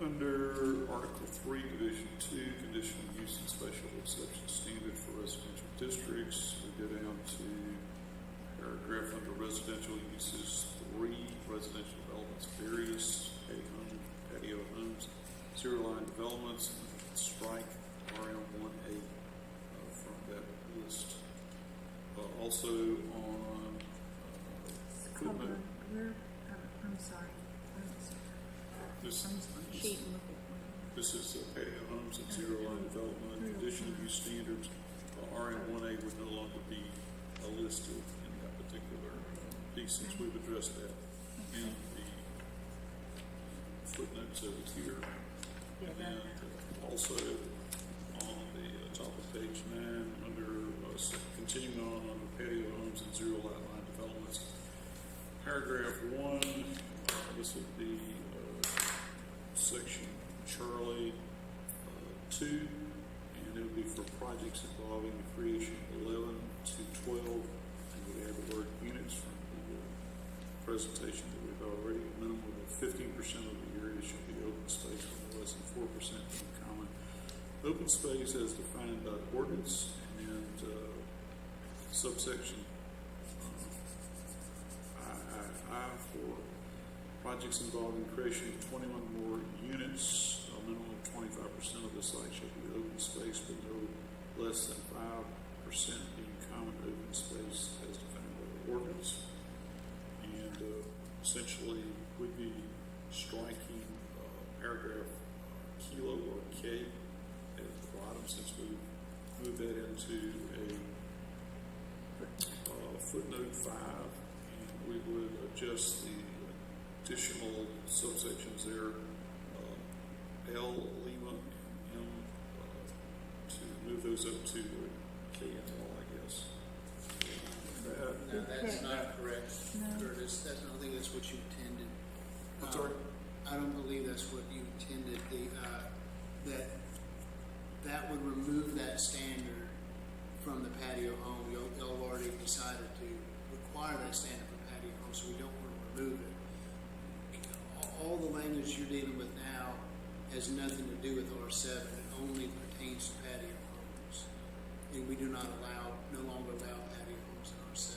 Under Article 3, Division 2, conditional use and special exception standard for residential districts, we go down to paragraph under residential uses 3, residential developments, various patio homes, zero-line developments, and strike RM1A from that list. Also on footnote, I'm sorry. this Sheet. This is patio homes and zero-line development, conditional use standards. RM1A would no longer be listed in that particular piece, since we've addressed that in the footnotes over here. And then also on the top of page 9, under continuing on the patio homes and zero-line developments, paragraph 1, this would be section Charlie 2, and it would be for projects involving the creation of 11 to 12, and we add the word units from the presentation that we've already. A minimum of 15% of the area should be open space, with less than 4% in common open space as defined by ordinance, and subsection I for projects involving creation of 21 more units, a minimum of 25% of the site shall be open space, but no less than 5% being common open space as defined by the ordinance. And essentially, we'd be striking paragraph kilo or K at the bottom, since we moved that into a footnote 5, and we would adjust the additional subsections there, L, Lima, and M, to move those up to K and L, I guess. No, that's not correct, Curtis. I don't think that's what you intended. I'm sorry? I don't believe that's what you intended. That would remove that standard from the patio home. Y'all already decided to require that standard for patio homes, so we don't want to remove it. All the language you're dealing with now has nothing to do with R7. It only pertains to patio homes, and we do not no longer allow patio homes in R7.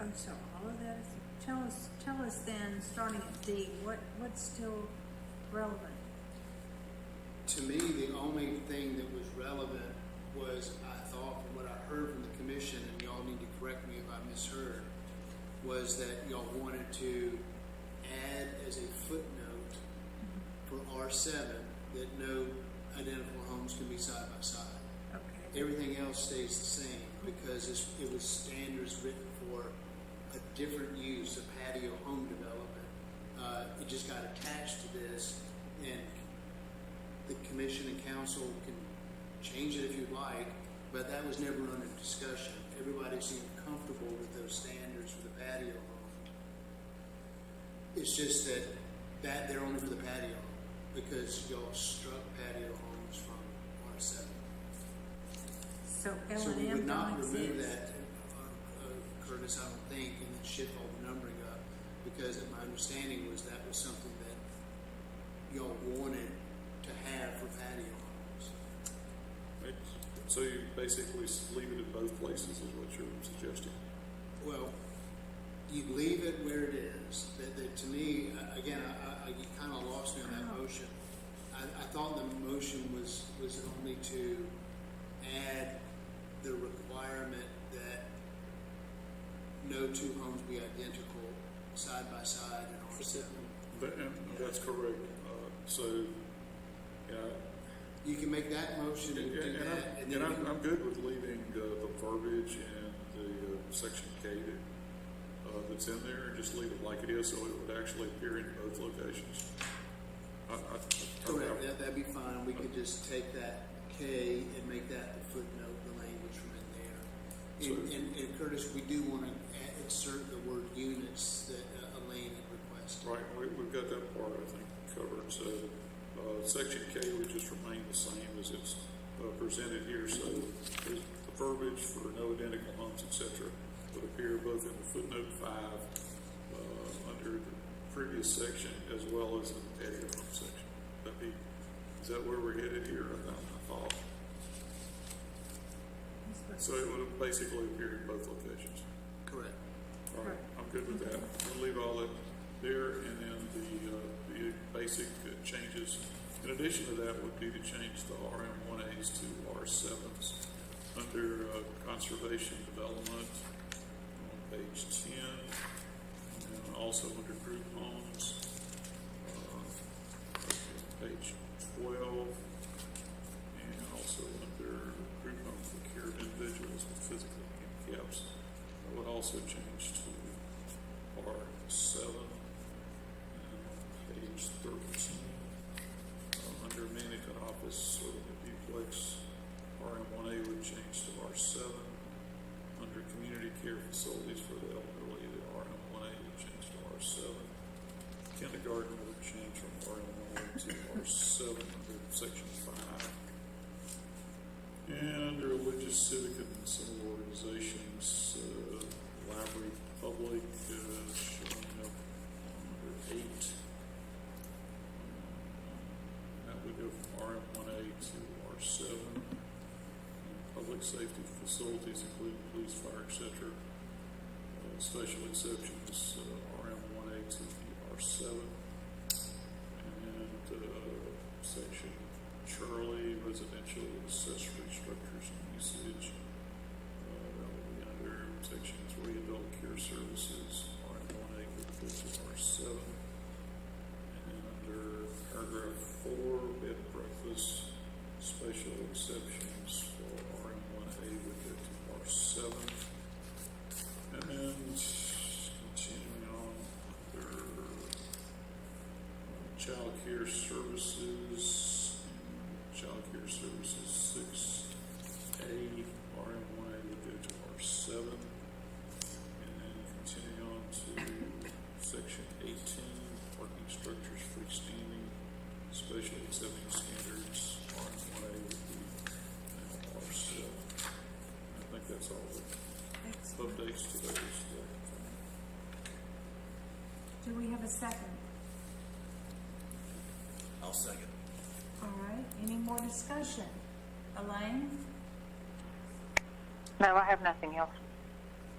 Oh, so all of that is, tell us then, starting at D, what's still relevant? To me, the only thing that was relevant was, I thought, from what I heard from the commission, and y'all need to correct me if I misheard, was that y'all wanted to add as a footnote for R7 that no identical homes can be side by side. Okay. Everything else stays the same, because it was standards written for a different use of patio home development. It just got attached to this, and the commission and council can change it if you'd like, but that was never under discussion. Everybody seemed comfortable with those standards for the patio home. It's just that they're only for the patio home, because y'all struck patio homes from R7. So L So and we M would not don't remove exist. that, Curtis, I don't think, and then shift all the numbering up, because my understanding was that was something that y'all wanted to have for patio homes. Right. So you basically leave it in both places, is what you're suggesting? Well, you leave it where it is. That to me, again, you kind of lost me on that motion. I thought the motion was only to add the requirement that no two homes be identical side by side in R7. That's correct. Yeah. You can make that motion and do that. And I'm good with leaving the verbiage and the section K that's in there, and just leave it like it is, so it would actually appear in both locations. Correct, that'd be fine. We could just take that K and make that the footnote, the language from in there. And Curtis, we do want to insert the word units that Elaine had requested. Right, we've got that part, I think, covered. So section K would just remain the same as it's presented here. So the verbiage for no identical homes, etc., would appear both in the footnote 5 under the previous section as well as in the patio home section. Is that where we're headed here? I thought. So it would have basically appeared in both locations. Correct. All right, I'm good with that. We'll leave all that there, and then the basic changes. In addition to that would be to change the RM1As to R7s under conservation development on page 10, and also under group homes, page 12, and also under group homes for care of individuals with physical handicaps. I would also change to R7 and on page 13 under management office or the duplex. RM1A would change to R7. Under community care facilities for the elderly, the RM1A would change to R7. Kindergarten would change from RM1A to R7 under section 5. And under religious, civic, and civil organizations, library public showing up under 8. That would go from RM1A to R7. Public safety facilities, including police, fire, etc. Special exceptions, RM1A to the R7. And section Charlie, residential accessory structures and usage. That will be under section 3, adult care services. RM1A would go to R7. And then under paragraph 4, bed and breakfast, special exceptions for RM1A would go to R7. And then continuing on under child care services, child care services 6A, RM1A would go to R7. And then continuing on to section 18, parking structures freestanding, special exception standards, RM1A would be now R7. I think that's all the updates to those. Do we have a second? I'll second. All right, any more discussion? Elaine? No, I have nothing else.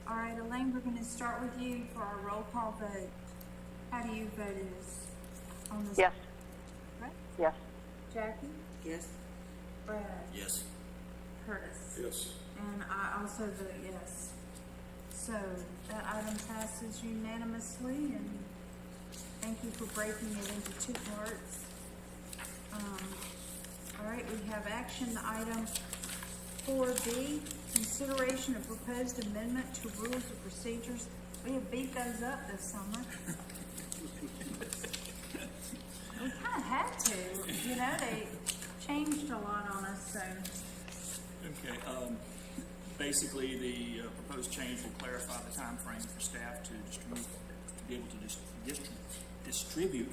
All right, Elaine, we're going to start with you for our roll call vote. How do you vote in this, on this? Yes, Right? yes. Jackie? Yes? Brad? Yes. Curtis? Yes. And I also vote yes. So that item passes unanimously, and thank you for breaking it into 2 parts. All right, we have action item 4B, consideration of proposed amendment to rules of procedures. We have beat those up this summer. We kind of had to, you know, they changed a lot on us, so. Okay, basically, the proposed change will clarify the time frame for staff to be able to distribute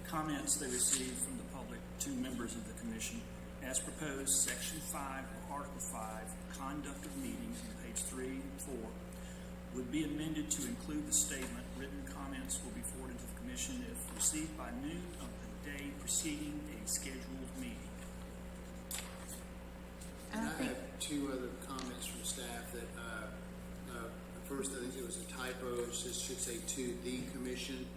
comments they receive from the public to members of the commission. As proposed, section 5 of article 5, conduct of meetings, on page 3 and 4, would be amended to include the statement, written comments will be forwarded to the commission if received by noon of the day preceding a scheduled meeting. And I have 2 other comments from staff that, first, I think it was a typo. It should say to the commission.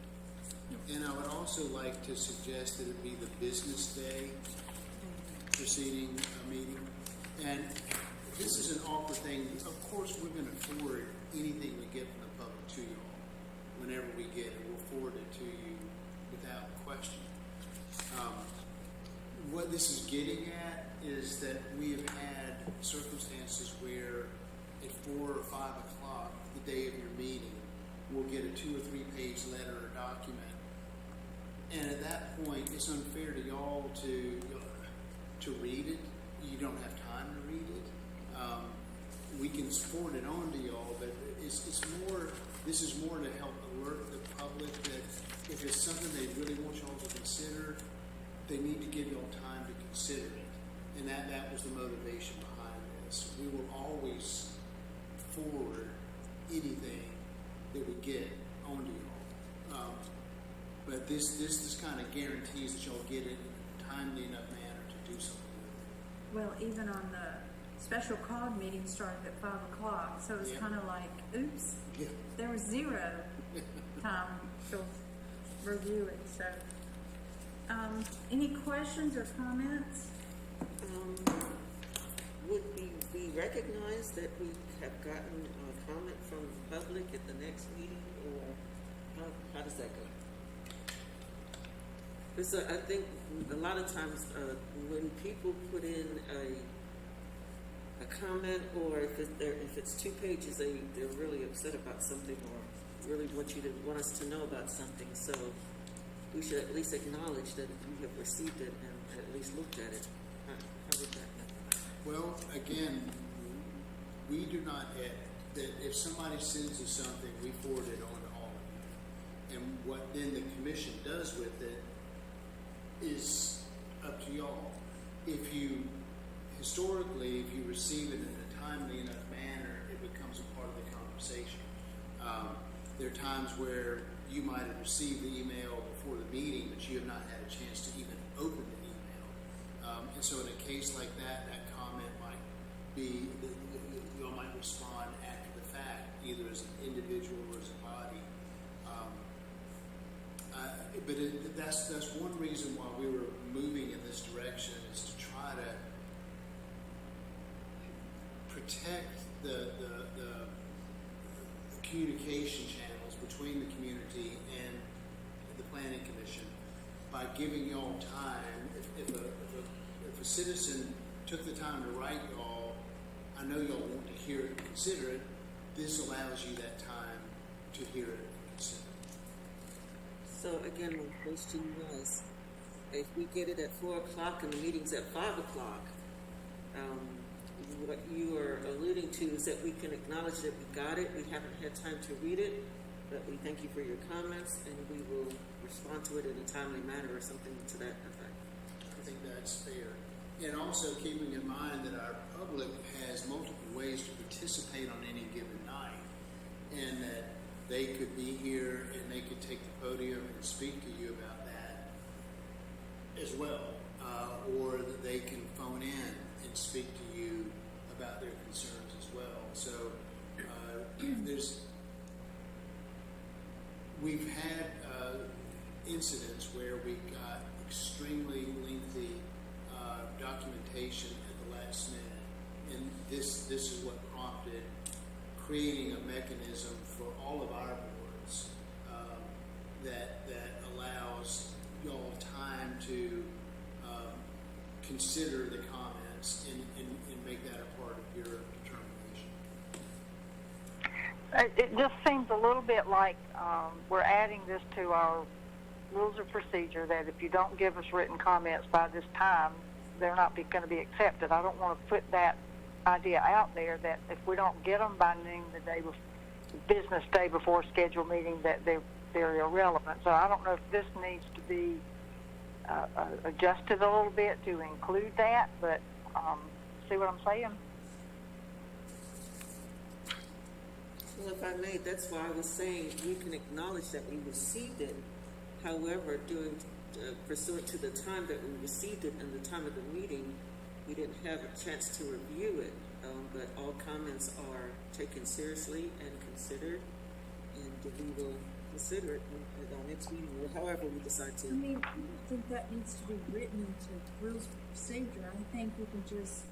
And I would also like to suggest that it be the business day preceding a meeting. And this is an awkward thing. Of course, we're going to forward anything we get from the public to you all. Whenever we get it, we'll forward it to you without question. What this is getting at is that we have had circumstances where at 4 or 5 o'clock, the day of your meeting, we'll get a 2 or 3 page letter or document. And at that point, it's unfair to y'all to read it. You don't have time to read it. We can forward it on to y'all, but it's more. This is more to help alert the public that if if it's something they really want y'all to consider, they need to give y'all time to consider it. And that was the motivation behind this. We will always forward anything that we get onto y'all. But this kind of guarantees that y'all get it in a timely enough manner to do something with it. Well, even on the special COG meeting started at 5 o'clock, so it was Yeah. kind of like, oops, Yeah. there was 0 time to review it, so. Any questions or comments? Would we be recognized that we have gotten a comment from the public at the next meeting, or how does that go? Because I think a lot of times when people put in a comment, or if it's 2 pages, they're really upset about something, or really want us to know about something. So we should at least acknowledge that we have received it and at least looked at it. How would that happen? Well, again, we do not edit. That if somebody sends us something, we forward it on to all of you. And what then the commission does with it is up to y'all. Historically, if you receive it in a timely enough manner, it becomes a part of the conversation. There are times where you might have received the email before the meeting, but you have not had a chance to even open the email. And so in a case like that comment might be, you all might respond after the fact, either as an individual or as a body. But that's one reason why we were moving in this direction, is to try to protect the communication channels between the community and the planning commission by giving y'all time. If a citizen took the time to write y'all, I know y'all want to hear it and consider it. This allows you that time to hear it and consider it. So again, my question was, if we get it at 4 o'clock and the meeting's at 5 o'clock, what you are alluding to is that we can acknowledge that we got it, we haven't had time to read it, but we thank you for your comments, and we will respond to it in a timely manner or something to that effect. I think that's fair. And also keeping in mind that our public has multiple ways to participate on any given night, and that they could be here and they could take the podium and speak to you about that as well, or that they can phone in and speak to you about their concerns as well. So we've had incidents where we got extremely lengthy documentation at the last minute, and this is what prompted creating a mechanism for all of our boards that allows y'all time to consider the comments and make that a part of your determination. It just seems a little bit like we're adding this to our rules of procedure, that if you don't give us written comments by this time, they're not going to be accepted. I don't want to put that idea out there that if we don't get them by noon business day before scheduled meeting, that they're irrelevant. So I don't know if this needs to be adjusted a little bit to include that, but see what I'm saying? Well, if I may, that's why I was saying we can acknowledge that we received it. However, pursuant to the time that we received it and the time of the meeting, we didn't have a chance to review it. But all comments are taken seriously and considered, and we will consider it at our next meeting, or however we decide to. I mean, I don't think that needs to be written into rules of procedure. I think we can just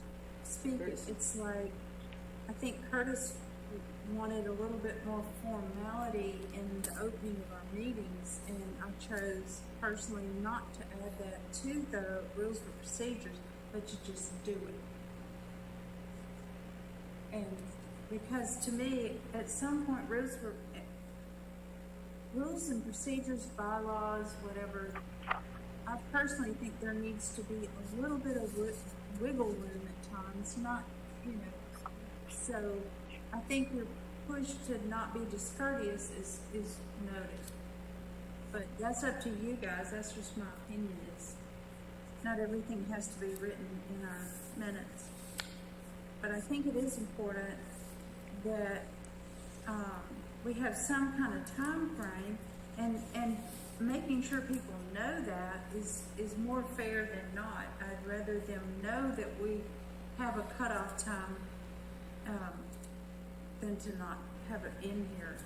speak it. It's like, I think Curtis wanted a little bit more formality in the opening of our meetings, and I chose personally not to add that to the rules of procedures, but to just do it. And because to me, at some point, rules and procedures, bylaws, whatever, I personally think there needs to be a little bit of wiggle room at times, not, so I think your push to not be discourteous is noted. but that's up to you guys. That's just my opinion. Is not everything has to be written in our minutes. But I think it is important that we have some kind of time frame, and making sure people know that is more fair than not. I'd rather them know that we have a cutoff time than to not have it in here.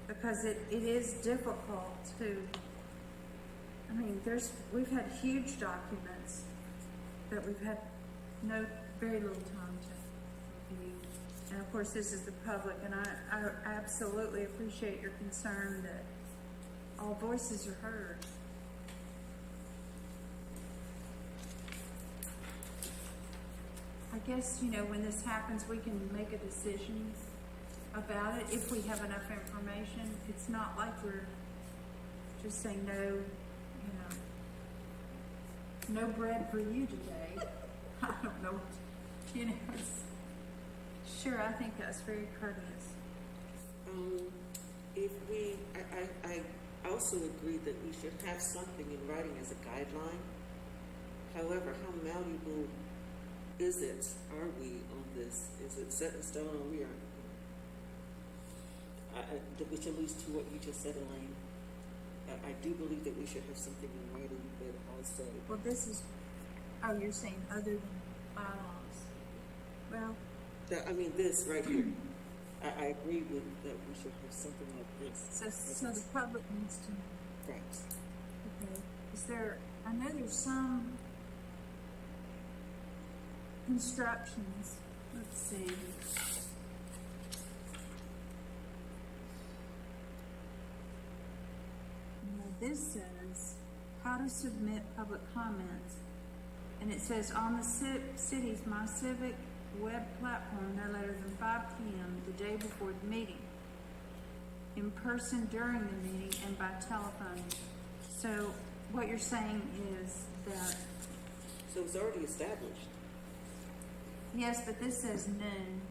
Because it is difficult to, I mean, we've had huge documents that we've had very little time to review. And of course, this is the public, and I absolutely appreciate your concern that all voices are heard. I guess, when this happens, we can make a decision about it if we have enough information. It's not like we're just saying no bread for you today. I don't know, sure, I think that's very courteous. I also agree that we should have something in writing as a guideline. However, how malleable are we on this? Is it set in stone, or we are? Which alludes to what you just said, Elaine. I do believe that we should have something in writing, but also. Well, you're saying other than bylaws. Well. This right here. I agree with that we should have something like this. So the public needs to know. Right. Okay. I know there's some instructions. Let's see. This says how to submit public comments, and it says on the city's My Civic web platform no later than 5 p.m. the day before the meeting, in person during the meeting, and by telephone. So what you're saying is that. So it's already established. Yes, but this says noon.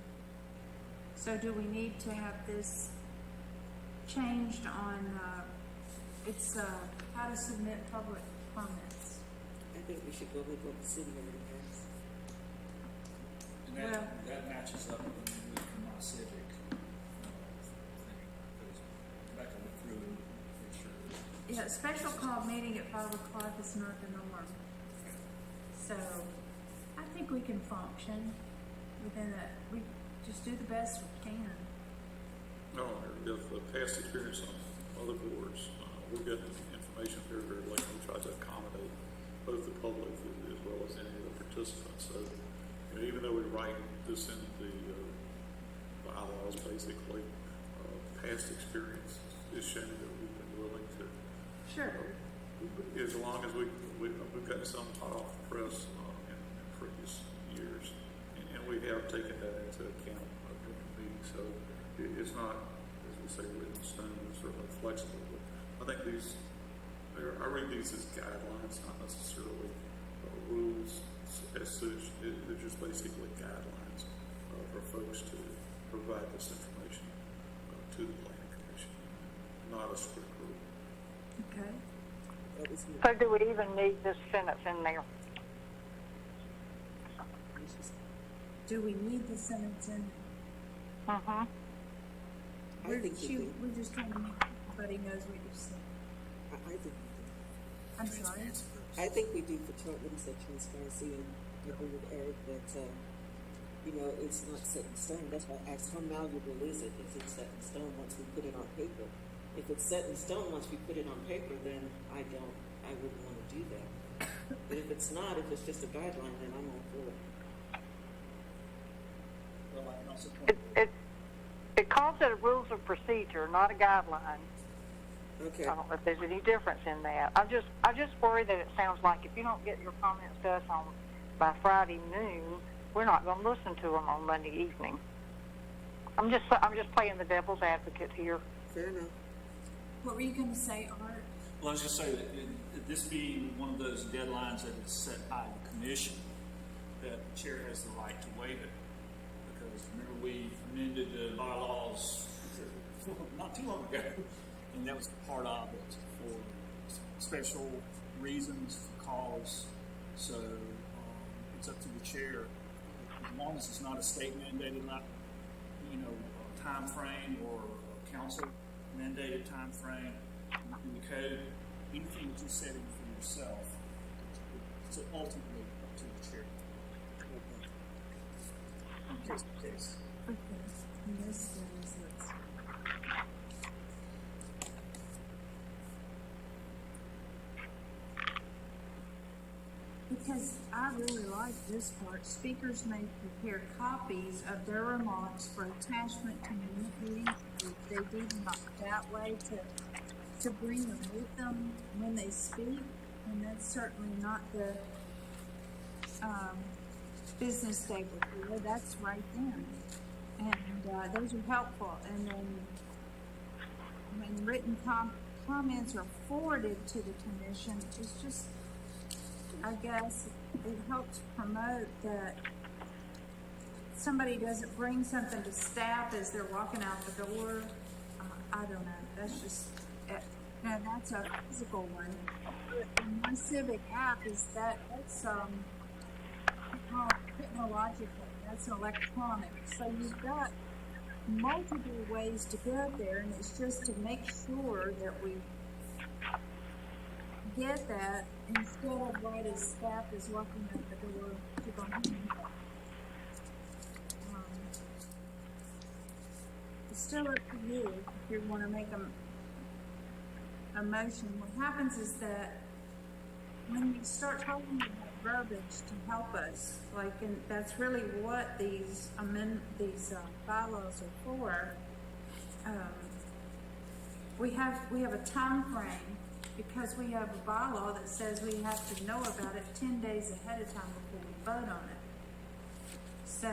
So do we need to have this changed on? It's how to submit public comments. I think we should go with what the city already has. And that matches up with my civic thing. Because back I went through and make sure. Yeah, a special call meeting at 5 o'clock is not the norm. So I think we can function within that. We just do the best we can. No, with the past experience on other boards, we get information very, very late. We try to accommodate both the public as well as any of the participants. So, even though we write this in the bylaws, basically, past experience is showing that we've been willing to. Sure. As long as we've gotten some hot off the press in previous years, and we have taken that into account during the meeting. So it's not, as we say, written in stone. It's certainly flexible. But I think I read these as guidelines, not necessarily rules as such. They're just basically guidelines for folks to provide this information to the planning commission, not a strict rule. Okay. So do we even need this sentence in there? Do we need the sentence in? Mm-hmm. We're just trying to make everybody knows what you're saying. I think we do. I'm sorry. I think we do for what he said, transparency, and I agree with Eric that, it's not set in stone. That's why I asked, how malleable is it? Is it set in stone once we put it on paper? If it's set in stone once we put it on paper, then I wouldn't want to do that. But if it's not, if it's just a guideline, then I'm all for it. Well, I can also point. It calls it a rules of procedure, not a guideline. Okay. I don't know if there's any difference in that. I just worry that it sounds like if you don't get your comments to us by Friday noon, we're not going to listen to them on Monday evening. I'm just playing the devil's advocate here. Fair enough. What were you going to say, Art? Well, I was just saying that this being one of those deadlines that is set by the commission, that the chair has the right to waive it. Because remember, we amended the bylaws not too long ago, and that was part of it for special reasons, cause. So it's up to the chair. As long as it's not a state mandated, not time frame or a council mandated time frame in the code, anything that you're setting for yourself, it's ultimately up to the chair. In case. Okay, and this is, let's see. Because I really like this part, speakers may prepare copies of their remarks for attachment to meeting if they do them up that way to bring them with them when they speak, and that's certainly not the business day before, that's right then. And those are helpful. And then when written comments are forwarded to the commission, it's just, I guess, it helps promote that somebody doesn't bring something to staff as they're walking out the door. I don't know. That's just, now that's a physical one. And my Civic app is that's technological. That's electronic. So you've got multiple ways to get there, and it's just to make sure that we get that instead of right as staff is walking out the door to go home. It's still up to you if you want to make a motion. What happens is that when you start talking about verbiage to help us, and that's really what these bylaws are for. We have a time frame because we have a bylaw that says we have to know about it 10 days ahead of time before we vote on it. So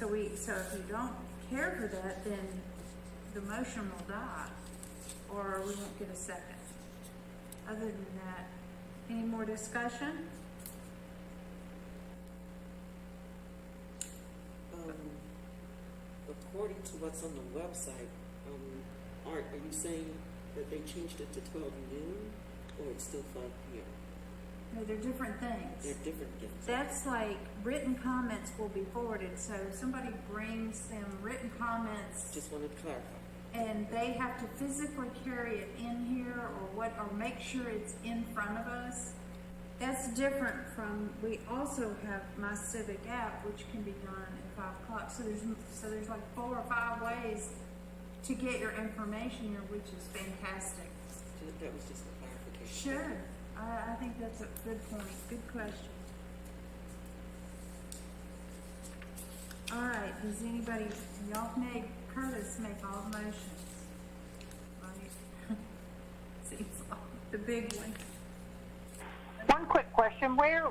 if you don't care for that, then the motion will die, or we won't get a second. Other than that, any more discussion? According to what's on the website, are you saying that they changed it to 12 noon, or it's still 5 p.m.? No, they're different things. They're different things. That's like written comments will be forwarded. So somebody brings them written comments, Just wanted to clarify. and they have to physically carry it in here or make sure it's in front of us. That's different from, we also have my Civic app, which can be done at 5 o'clock. So there's like 4 or 5 ways to get your information here, which is fantastic. That was just a clarification. Sure. I think that's a good point. Good question. All right. Does anybody, y'all made Curtis make all the motions, right? Seems like the big one. One quick question, where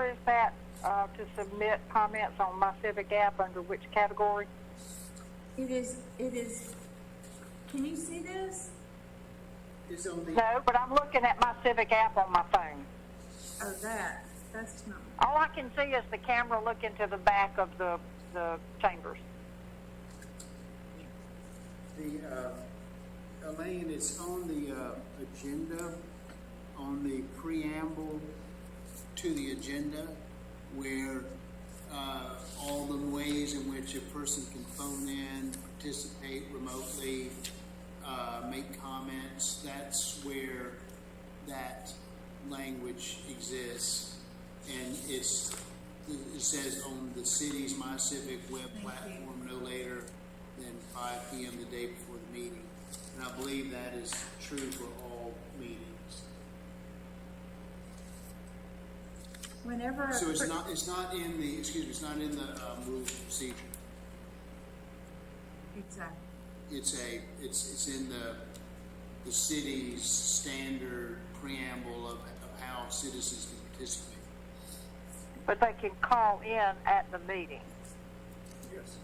is that to submit comments on my Civic app, under which category? It is, can you see this? It's on the, No, but I'm looking at my Civic app on my phone. Oh, that's not. All I can see is the camera looking to the back of the chambers. Elaine, it's on the agenda, on the preamble to the agenda, where all the ways in which a person can phone in, participate remotely, make comments, that's where that language exists. And it says on the city's My Civic web platform no later than 5 p.m. the day before the meeting. And I believe that is true for all meetings. Whenever. So it's not in the rules of procedure. Exactly. It's in the city's standard preamble of how citizens can participate. But they can call in at the meeting. Yes.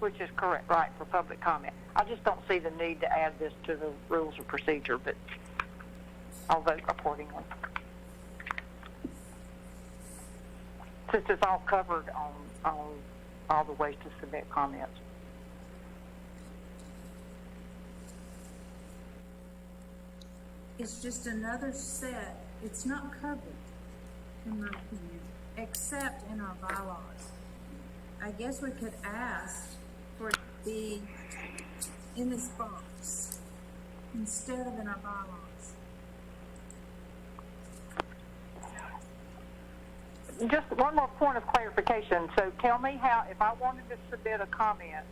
Which is correct, right, for public comment. I just don't see the need to add this to the rules of procedure, but I'll vote accordingly. Since it's all covered on all the ways to submit comments. It's just another set. It's not covered, in my opinion, except in our bylaws. I guess we could ask for it to be in this box instead of in our bylaws. Just one more point of clarification. So tell me how, if I wanted to submit a comment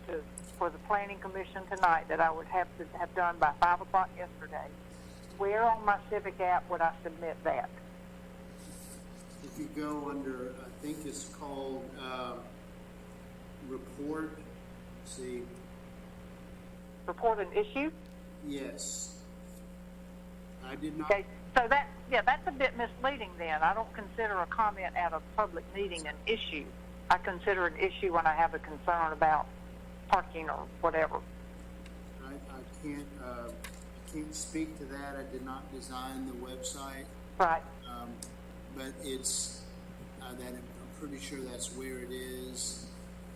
for the planning commission tonight that I would have to have done by 5 o'clock yesterday, where on my Civic app would I submit that? If you go under, I think it's called, report, see, Report an issue? yes. I did not, Okay, so that's a bit misleading then. I don't consider a comment at a public meeting an issue. I consider an issue when I have a concern about parking or whatever. I can't speak to that. I did not design the website, Right. but it's, I'm pretty sure that's where it is.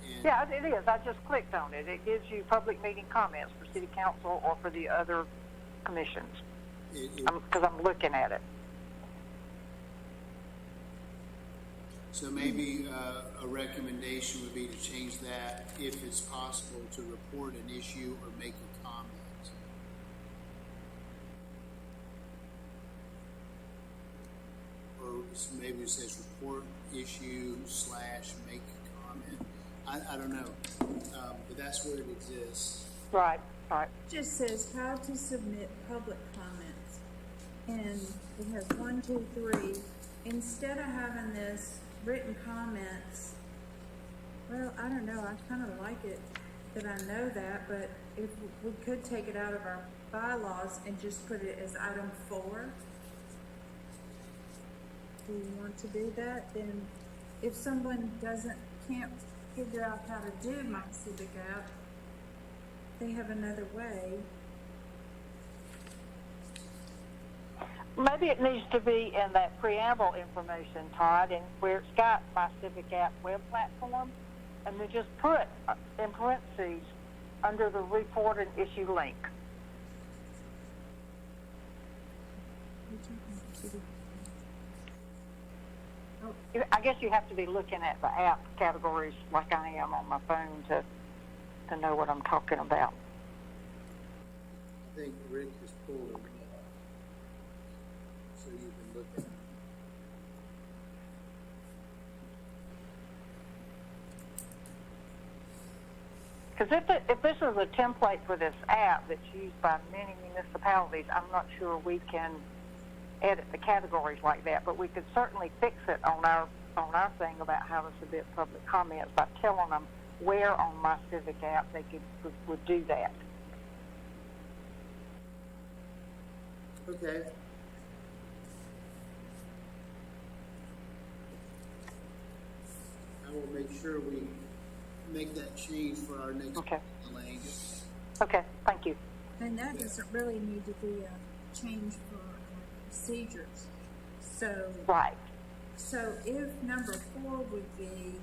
And Yeah, it is. I just clicked on it. It gives you public meeting comments for city council or for the other commissions. Because I'm looking at it. So maybe a recommendation would be to change that, if it's possible, to report an issue or make a comment. Or maybe it says report issue / make a comment. I don't know, but that's where it exists. Right, right. Just says how to submit public comments. And it has 1, 2, 3. Instead of having this written comments, well, I don't know, I kind of like it that I know that, but if we could take it out of our bylaws and just put it as item 4. Do you want to do that? Then if someone can't figure out how to do my Civic app, they have another way. Maybe it needs to be in that preamble information, Todd, and where it's got my Civic app web platform, and then just put in parentheses under the report and issue link. I guess you have to be looking at the app categories like I am on my phone to know what I'm talking about. I think Rick has pulled it up, so you can look at it. Because if this is a template for this app that's used by many municipalities, I'm not sure we can edit the categories like that, but we could certainly fix it on our thing about how to submit public comments by telling them where on my Civic app they would do that. Okay. I will make sure we make that change for our next Okay. meeting. Okay, thank you. And that doesn't really need to be a change for procedures. So, Right. so if number 4 would be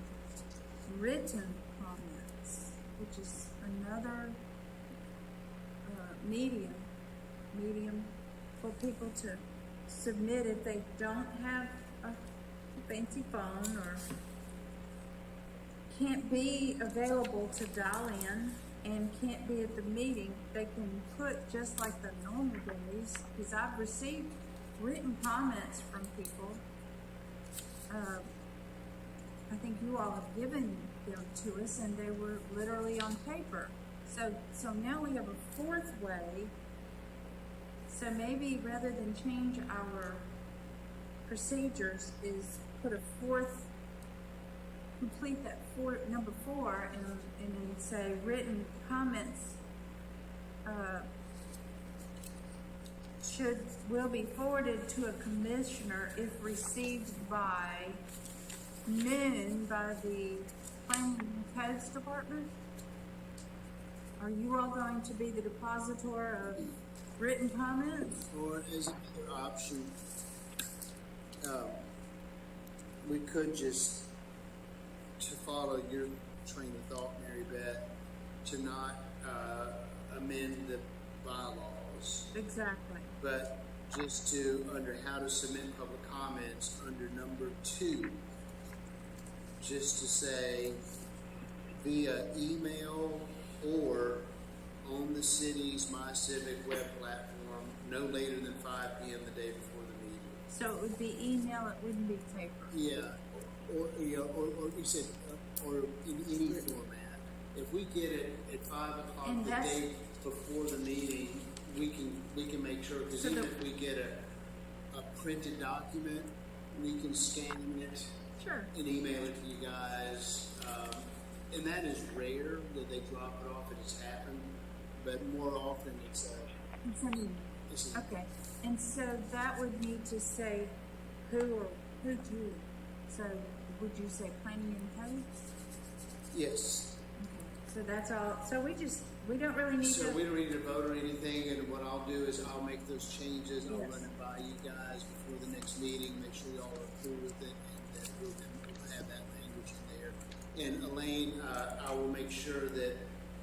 written comments, which is another medium for people to submit if they don't have a fancy phone or can't be available to dial in and can't be at the meeting, they can put just like the normal days, because I've received written comments from people. I think you all have given them to us, and they were literally on paper. So now we have a 4th way. So maybe rather than change our procedures, is put a 4th, complete that number 4, and then say written comments will be forwarded to a commissioner if received by noon by the Planning and Codes Department. Are you all going to be the depositor of written comments? Or as another option, we could just, to follow your train of thought, Mary Beth, to not amend the bylaws, Exactly. but just to, under how to submit public comments, under number 2, just to say via email or on the city's My Civic web platform no later than 5 p.m. the day before the meeting. So it would be email, it wouldn't be paper. Yeah, or you said, or in any format. If we get it at 5 o'clock And the that's- day before the meeting, we can make sure, because So even the- if we get a printed document, we can scan it Sure. and email it to you guys. And that is rare that they drop it off. It has happened, but more often it's It's okay. And so that would need to say who to. So would you say planning and code? yes. Okay. So that's all. So we don't really need So to. we don't need to vote or anything, and what I'll do is I'll make those changes, I'll Yes. run it by you guys before the next meeting, make sure y'all are cool with it, and that we'll have that language in there. And Elaine, I will make sure that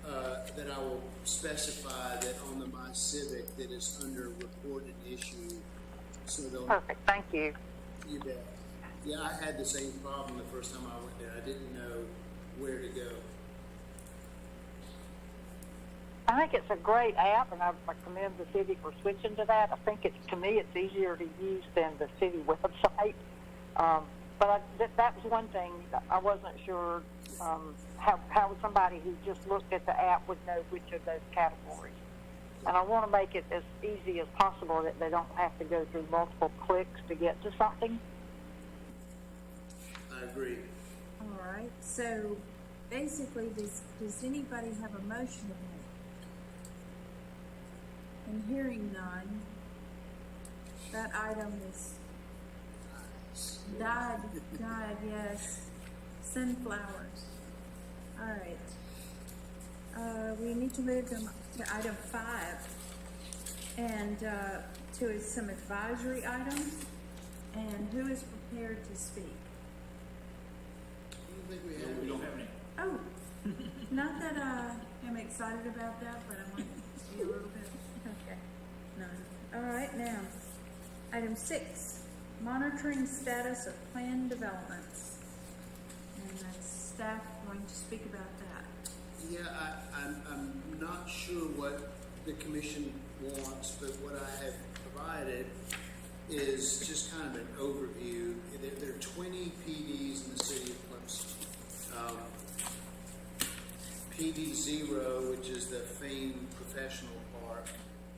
I will specify that on the My Civic that it's under reported issue, so they'll. Perfect, thank you. You bet. Yeah, I had the same problem the first time I went there, I didn't know where to go. I think it's a great app, and I recommend the city for switching to that. I think to me, it's easier to use than the city website. But that was one thing I wasn't sure how somebody who just looked at the app would know which of those categories. And I want to make it as easy as possible that they don't have to go through multiple clicks to get to something. I agree. All right. So basically, does anybody have a motion to make? And hearing none, that item is died, yes. Sunflowers. All right. We need to move to item 5 and to some advisory items. And who is prepared to speak? I don't think we have. We don't have any. Oh, not that I am excited about that, but I want to be a little bit. Okay, none. All right, now, item 6, monitoring status of planned developments. And that's staff going to speak about that. Yeah, I'm not sure what the commission wants, but what I have provided is just kind of an overview. There are 20 PDs in the city of Clemson. PD 0, which is the famed professional park,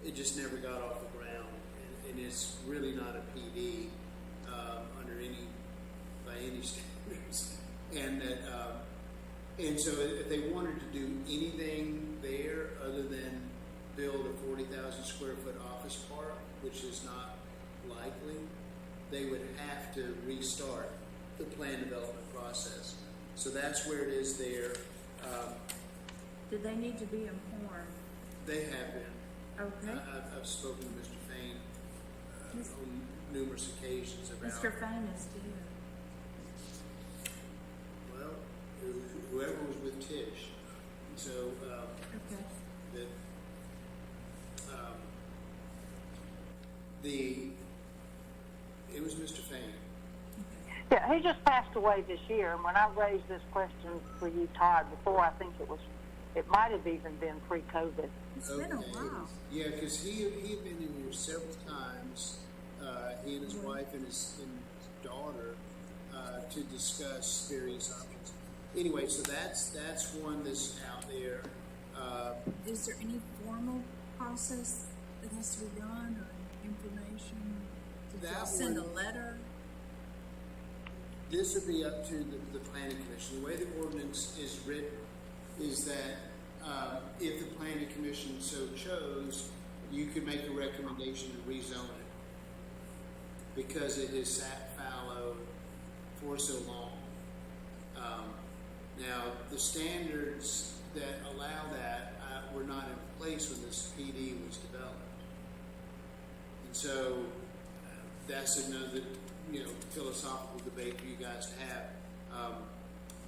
it just never got off the ground, and it's really not a PD by any standards. And so if they wanted to do anything there other than build a 40,000 square foot office park, which is not likely, they would have to restart the plan development process. So that's where it is there. Did they need to be informed? They have been. Okay. I've spoken to Mr. Fain Mis- on numerous occasions about. Mr. Fain is due. Well, whoever was with Tish. So Okay. that it was Mr. Fain. Yeah, he just passed away this year, and when I raised this question for you, Todd, before, I think it might have even been pre-COVID. It's been a while. Yeah, because he had been in here several times. He and his wife and his daughter to discuss various options. Anyway, so that's one that's out there. Is there any formal process that has to be done or information? Did That y'all send a one- letter? This would be up to the planning commission. The way the ordinance is written is that if the planning commission so chose, you could make a recommendation to rezone it because it has sat fallow for so long. Now, the standards that allow that were not in place when this PD was developed. And so that's another, philosophical debate for you guys to have.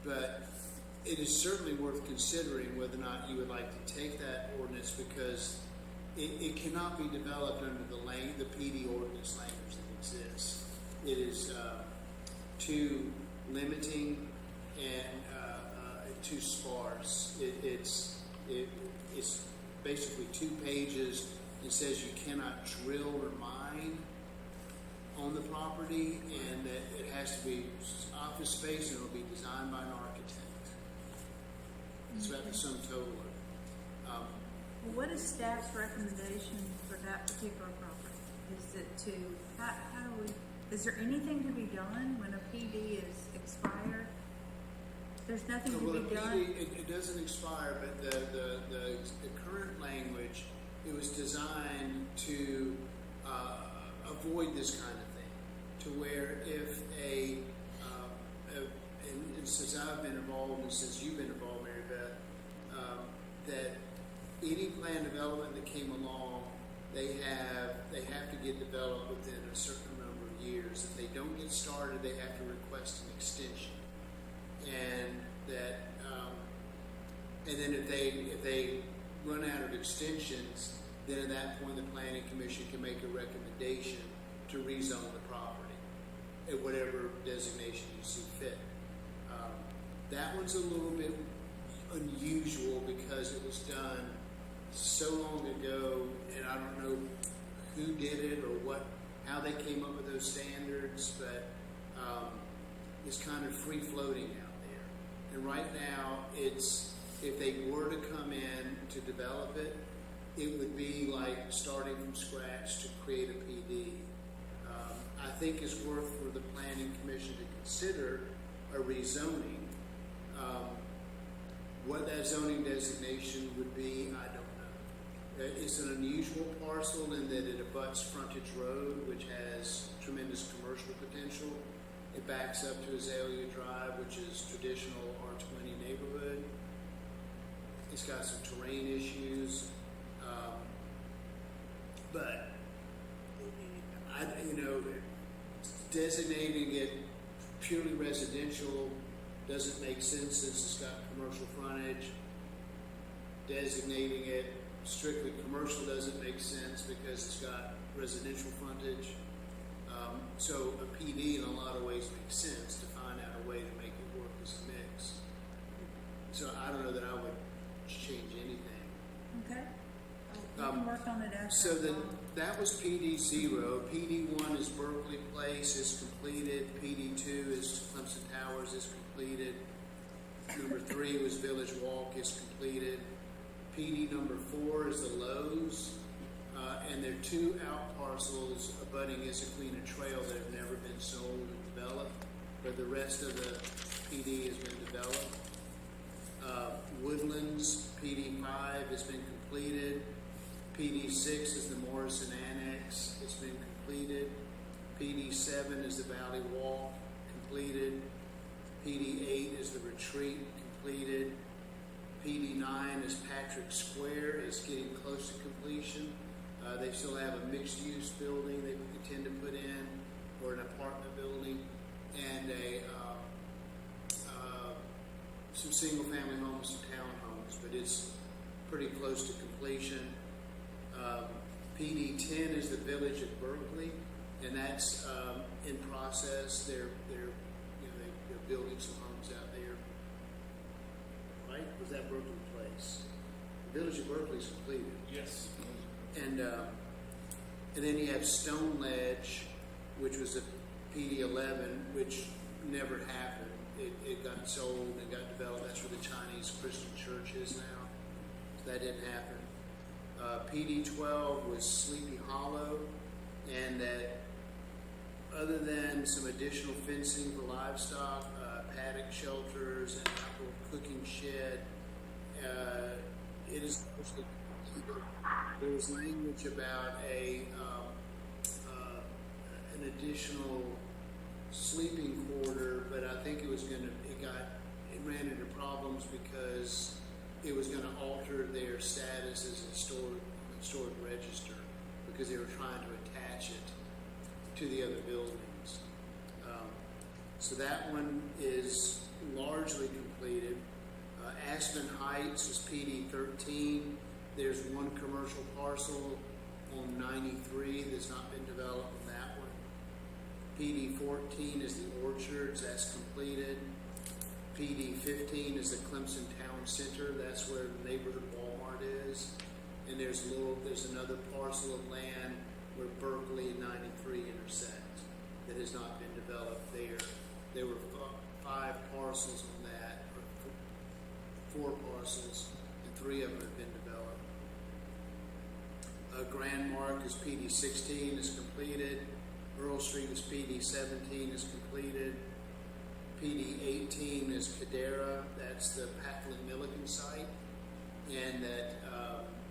But it is certainly worth considering whether or not you would like to take that ordinance, because it cannot be developed under the PD ordinance language that exists. It is too limiting and too sparse. It's basically 2 pages. It says you cannot drill or mine on the property, and that it has to be office space, and it will be designed by an architect. It's about the sum total of it. Well, what is staff's recommendation for that particular property? Is it to, how do we, is there anything to be done when a PD is expired? There's nothing to Well, be the done? PD, it doesn't expire, but the current language, it was designed to avoid this kind of thing, to where if and since I've been involved and since you've been involved, Mary Beth, that any plan development that came along, they have to get developed within a certain number of years. If they don't get started, they have to request an extension, and that and then if they run out of extensions, then at that point the planning commission can make a recommendation to rezone the property at whatever designation you see fit. That one's a little bit unusual because it was done so long ago, and I don't know who did it or how they came up with those standards, but it's kind of free floating out there. And right now, if they were to come in to develop it, it would be like starting from scratch to create a PD. I think it's worth for the planning commission to consider a rezoning. What that zoning designation would be, I don't know. It's an unusual parcel in that it abuts frontage road, which has tremendous commercial potential. It backs up to Azalea Drive, which is traditional R20 neighborhood. It's got some terrain issues, but designating it purely residential doesn't make sense since it's got commercial frontage. Designating it strictly commercial doesn't make sense because it's got residential frontage. So a PD in a lot of ways makes sense to find out a way to make it work as a mix. So I don't know that I would change anything. Okay. We can work on it after. So that was PD 0. PD 1 is Berkeley Place, is completed. PD 2 is Clemson Towers, is completed. Number 3 was Village Walk, is completed. PD number 4 is the Lowe's, and there are 2 out parcels abutting Issaquena Trail that have never been sold and developed, but the rest of the PD has been developed. Woodlands, PD 5 has been completed. PD 6 is the Morrison Annex, it's been completed. PD 7 is the Valley Walk, completed. PD 8 is the Retreat, completed. PD 9 is Patrick Square, it's getting close to completion. They still have a mixed-use building they intend to put in, or an apartment building, and some single-family homes, some townhomes, but it's pretty close to completion. PD 10 is the Village at Berkeley, and that's in process. They're building some homes out there. Right? Was that Berkeley Place? The Village at Berkeley is completed. Yes. And then you have Stone Ledge, which was a PD 11, which never happened. It got sold and got developed. That's where the Chinese Christian church is now. So that didn't happen. PD 12 was Sleepy Hollow, and that other than some additional fencing for livestock, paddock shelters, and outdoor cooking shed, it is mostly completed. There was language about an additional sleeping quarter, but I think it ran into problems because it was going to alter their status as a historic register because they were trying to attach it to the other buildings. So that one is largely completed. Aspen Heights is PD 13. There's one commercial parcel on 93 that's not been developed on that one. PD 14 is the Orchards, that's completed. PD 15 is the Clemson Town Center, that's where the neighborhood Walmart is. And there's another parcel of land where Berkeley and 93 intersect that has not been developed there. There were 5 parcels on that, or 4 parcels, and 3 of them have been developed. Grand Mark is PD 16 is completed. Earl Street is PD 17 is completed. PD 18 is Cadera, that's the Patlin Milliken site, and that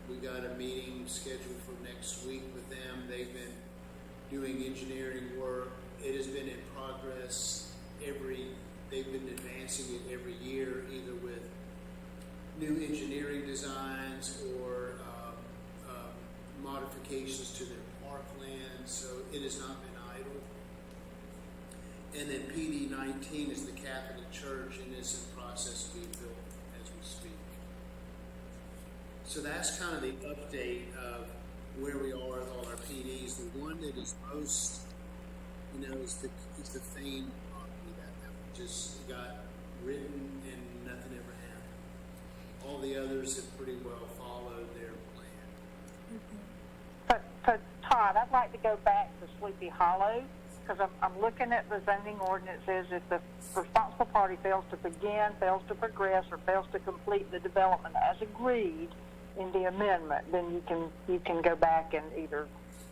we got a meeting scheduled for next week with them. They've been doing engineering work. It has been in progress they've been advancing it every year, either with new engineering designs or modifications to their parkland, so it has not been idle. And then PD 19 is the Catholic Church, and is in process of being built as we speak. So that's kind of the update of where we are with all our PDs. The one that is most, is the Fane property that just got written and nothing ever happened. All the others have pretty well followed their plan. So Todd, I'd like to go back to Sleepy Hollow, because I'm looking at the zoning ordinances. If the responsible party fails to begin, fails to progress, or fails to complete the development as agreed in the amendment, then you can go back and either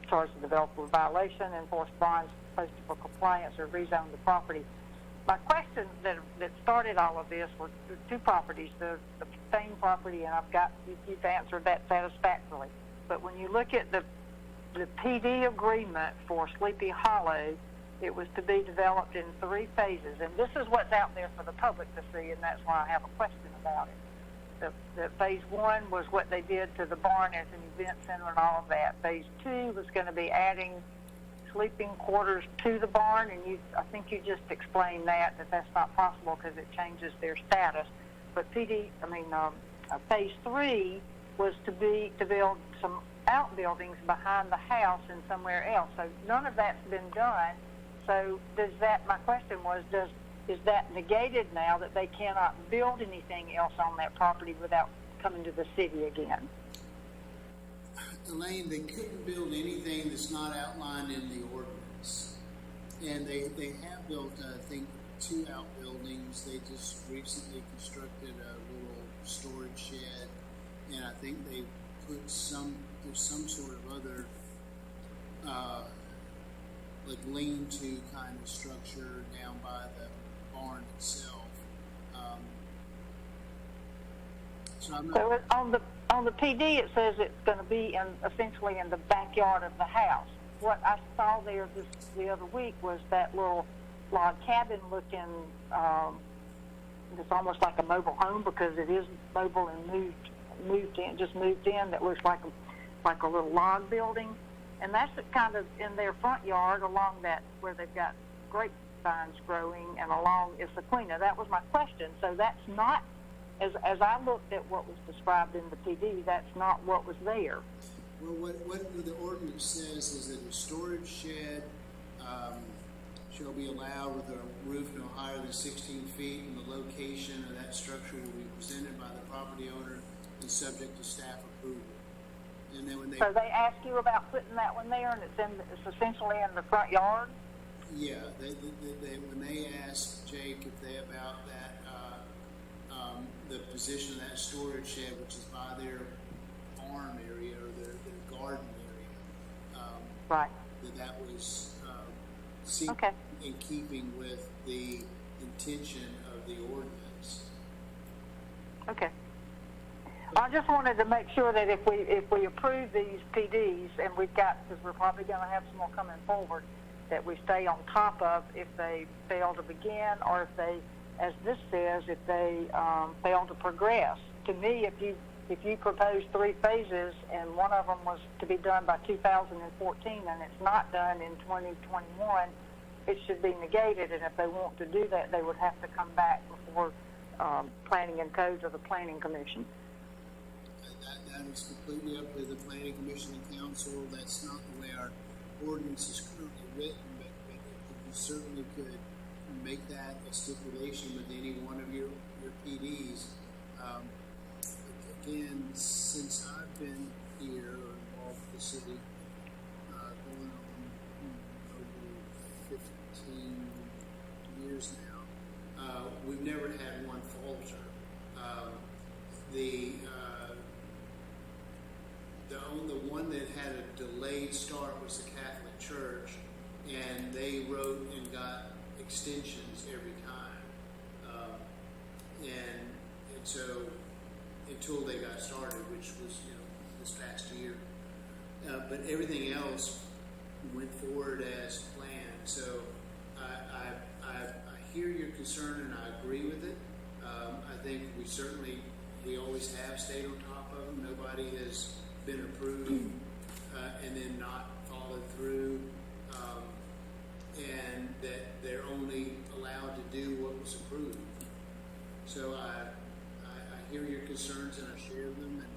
charge the developer with violation, enforce bonds posted for compliance, or rezone the property. My question that started all of this were 2 properties, the Fane property, and you've answered that satisfactorily. But when you look at the PD agreement for Sleepy Hollow, it was to be developed in 3 phases, and this is what's out there for the public to see, and that's why I have a question about it. The phase 1 was what they did to the barn as an event center and all of that. Phase 2 was going to be adding sleeping quarters to the barn, and I think you just explained that that's not possible because it changes their status. But phase 3 was to build some outbuildings behind the house and somewhere else. So none of that's been done. So my question was, is that negated now that they cannot build anything else on that property without coming to the city again? Elaine, they couldn't build anything that's not outlined in the ordinance. And they have built, I think, 2 outbuildings. They just recently constructed a little storage shed, and I think they put there's some sort of other like lean-to kind of structure down by the barn itself. So on the PD, it says it's going to be essentially in the backyard of the house. What I saw there the other week was that little log cabin looking. It's almost like a mobile home because it is mobile and moved in. That looks like a little log building, and that's kind of in their front yard along that where they've got grapevines growing and along Issaquina. That was my question. So that's not, as I looked at what was described in the PD, that's not what was there. Well, what the ordinance says is that a storage shed shall be allowed with a roof no higher than 16 feet, and the location of that structure will be presented by the property owner and subject to staff approval. And then so they ask you about putting that one there, and it's essentially in the front yard. Yeah, when they asked Jake about that, the position of that storage shed, which is by their farm area or their garden area, right? That was okay. In keeping with the intention of the ordinance. Okay. I just wanted to make sure that if we approve these PDs, and because we're probably going to have some more coming forward, that we stay on top of if they fail to begin, or if they, as this says, if they fail to progress. To me, if you propose 3 phases and one of them was to be done by 2014 and it's not done in 2021, it should be negated. And if they want to do that, they would have to come back before Planning and Codes or the Planning Commission. That is completely up to the planning commission and council. That's not the way our ordinance is currently written, but you certainly could make that a stipulation with any one of your PDs. Again, since I've been here or involved with the city, going on over 15 years now, we've never had one falter. The one that had a delayed start was the Catholic Church, and they wrote and got extensions every time, and so until they got started, which was this past year, but everything else went forward as planned. So I hear your concern and I agree with it. I think we always have stayed on top of them. Nobody has been approved and then not followed through, and that they're only allowed to do what was approved. So I hear your concerns and I share them. And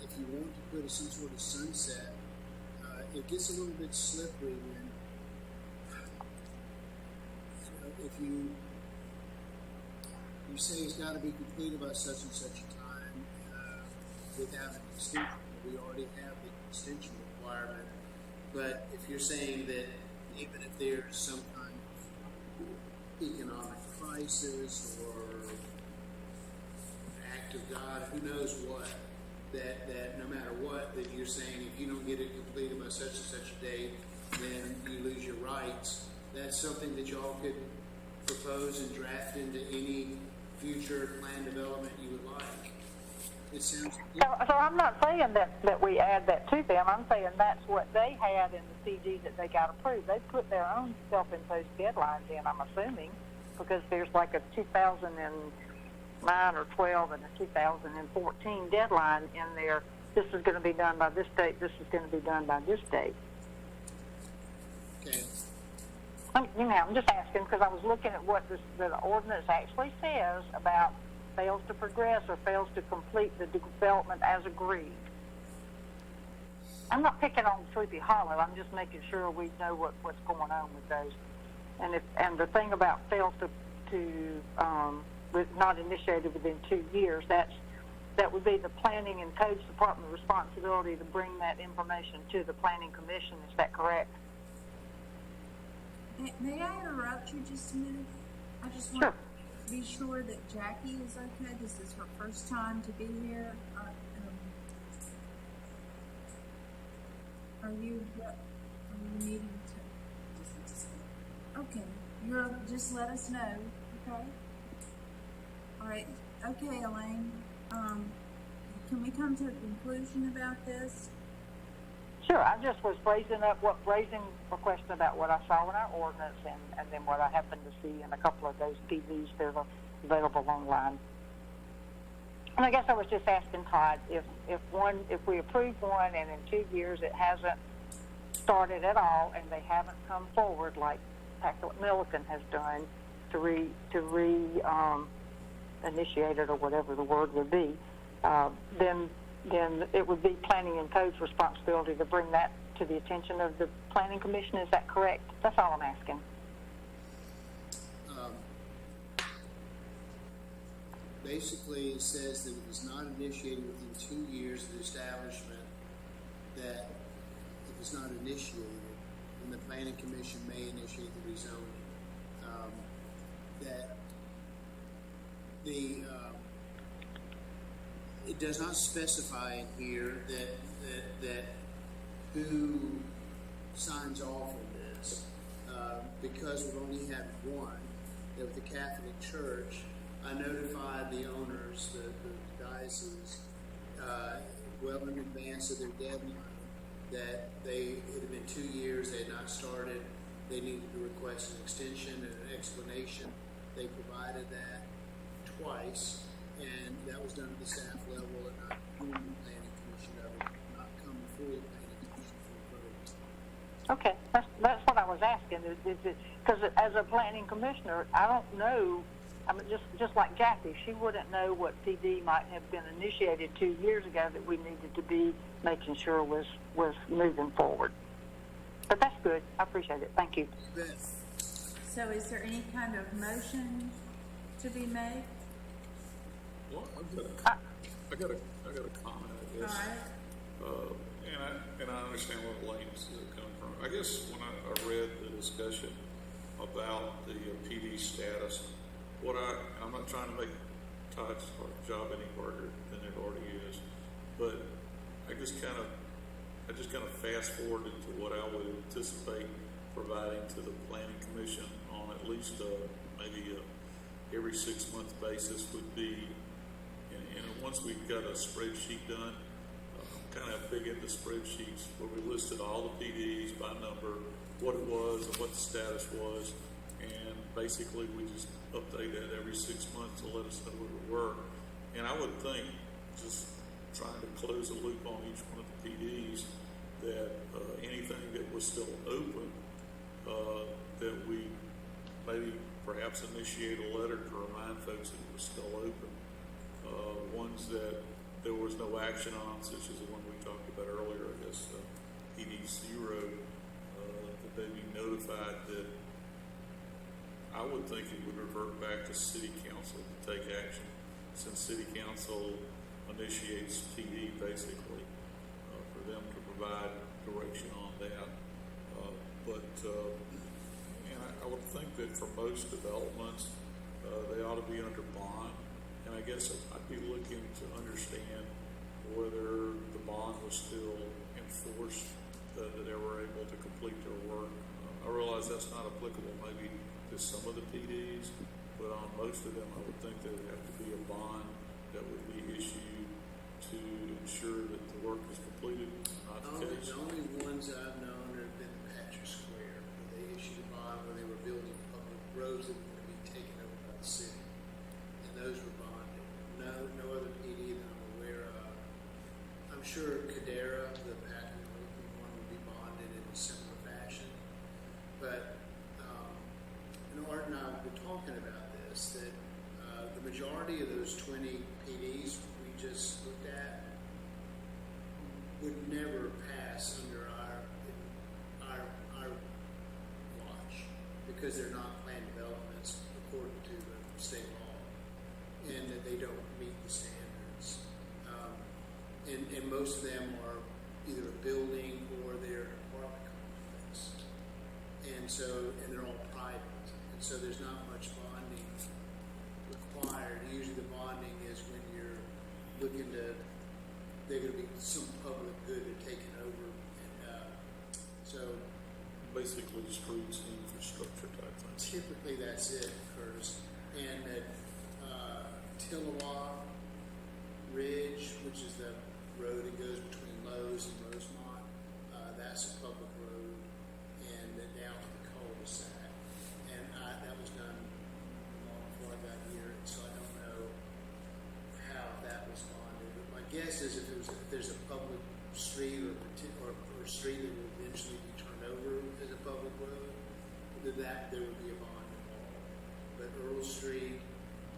if you want to put some sort of sunset, it gets a little bit slippery when if you say it's got to be completed by such and such a time without an extension. We already have the extension requirement. But if you're saying that even if there's some kind of economic crisis or act of God, who knows what, that no matter what, that you're saying if you don't get it completed by such and such a date, then you lose your rights. That's something that y'all could propose and draft into any future plan development you would like. It sounds good. So I'm not saying that we add that to them. I'm saying that's what they had in the CG that they got approved. They put their own self-imposed deadlines in, I'm assuming, because there's like a 2009 or 12 and a 2014 deadline in there. This is going to be done by this date. This is going to be done by this date. Okay. I'm just asking because I was looking at what the ordinance actually says about fails to progress or fails to complete the development as agreed. I'm not picking on Sleepy Hollow. I'm just making sure we know what's going on with those. And the thing about fails with not initiated within 2 years, that would be the Planning and Codes Department responsibility to bring that information to the Planning Commission. Is that correct? May I interrupt you just a minute? I just want Sure. to be sure that Jackie is okay. This is her first time to be here. Are you needing to? Okay, just let us know. Okay. All right. Okay, Elaine. Can we come to a conclusion about this? Sure. I just was raising a question about what I saw in our ordinance and then what I happened to see in a couple of those PVs that are available online. And I guess I was just asking Todd if we approve one and in 2 years it hasn't started at all and they haven't come forward like Milliken has done to initiate it or whatever the word would be, then it would be Planning and Code's responsibility to bring that to the attention of the Planning Commission. Is that correct? That's all I'm asking. Basically, it says that it was not initiated within 2 years of the establishment, that it was not initiated, and the Planning Commission may initiate the rezoning. It does not specify in here that who signs off on this, because we've only had one. That with the Catholic Church, I notified the owners, the diocese, well in advance of their deadline, that it had been 2 years, they had not started, they needed to request an extension and an explanation. They provided that twice, and that was done at the staff level and not through the Planning Commission not come before the Planning Commission for vote. Okay, that's what I was asking. Is it because as a planning commissioner, I don't know. I'm just just like Jackie, she wouldn't know what PD might have been initiated 2 years ago that we needed to be making sure was moving forward. But that's good. I appreciate it. Thank you. So is there any kind of motion to be made? Well, I got a comment, I guess. All right. And I understand where Elaine's coming from. I guess when I read the discussion about the PD status, I'm not trying to make Todd's job any harder than it already is, but I just kind of fast forwarded to what I would anticipate providing to the planning commission on at least maybe every 6 month basis would be, and once we've got a spreadsheet done, kind of big into spreadsheets where we listed all the PDs by number, what it was and what the status was, and basically we just update that every 6 months to let us know where we were. And I would think, just trying to close the loop on each one of the PDs, that anything that was still open, that we maybe perhaps initiate a letter to remind folks that it was still open. Ones that there was no action on, such as the one we talked about earlier, I guess, PD 0, that they be notified that I would think it would revert back to city council to take action, since city council initiates PD basically, for them to provide direction on that. And I would think that for most developments, they ought to be under bond. And I guess I'd be looking to understand whether the bond was still enforced, that they were able to complete their work. I realize that's not applicable maybe to some of the PDs, but on most of them, I would think there would have to be a bond that would be issued to ensure that the work is completed. Not the case. The only ones that I've known have been Patrick Square, where they issued a bond where they were building public roads that were going to be taken over by the city. And those were bonded. No other PD that I'm aware of. I'm sure Cadera, the patent one, would be bonded in a similar fashion. But Art and I have been talking about this, that the majority of those 20 PDs we just looked at would never pass under our watch, because they're not planned developments according to the state law, and that they don't meet the standards. And most of them are either a building or they're an apartment complex. And they're all private. And so there's not much bonding required. Usually the bonding is when you're looking to, they're going to be some public good they're taking over. And so Basically streets and infrastructure type things. typically that's it, Curtis. And that Tillawa Ridge, which is the road that goes between Lowe's and Rosemont, that's a public road, and then down to the cul-de-sac. And that was done long before I got here, and so I don't know how that was bonded. But my guess is if there's a public street or a street that will eventually be turned over as a public road, then there would be a bond involved. But Earl Street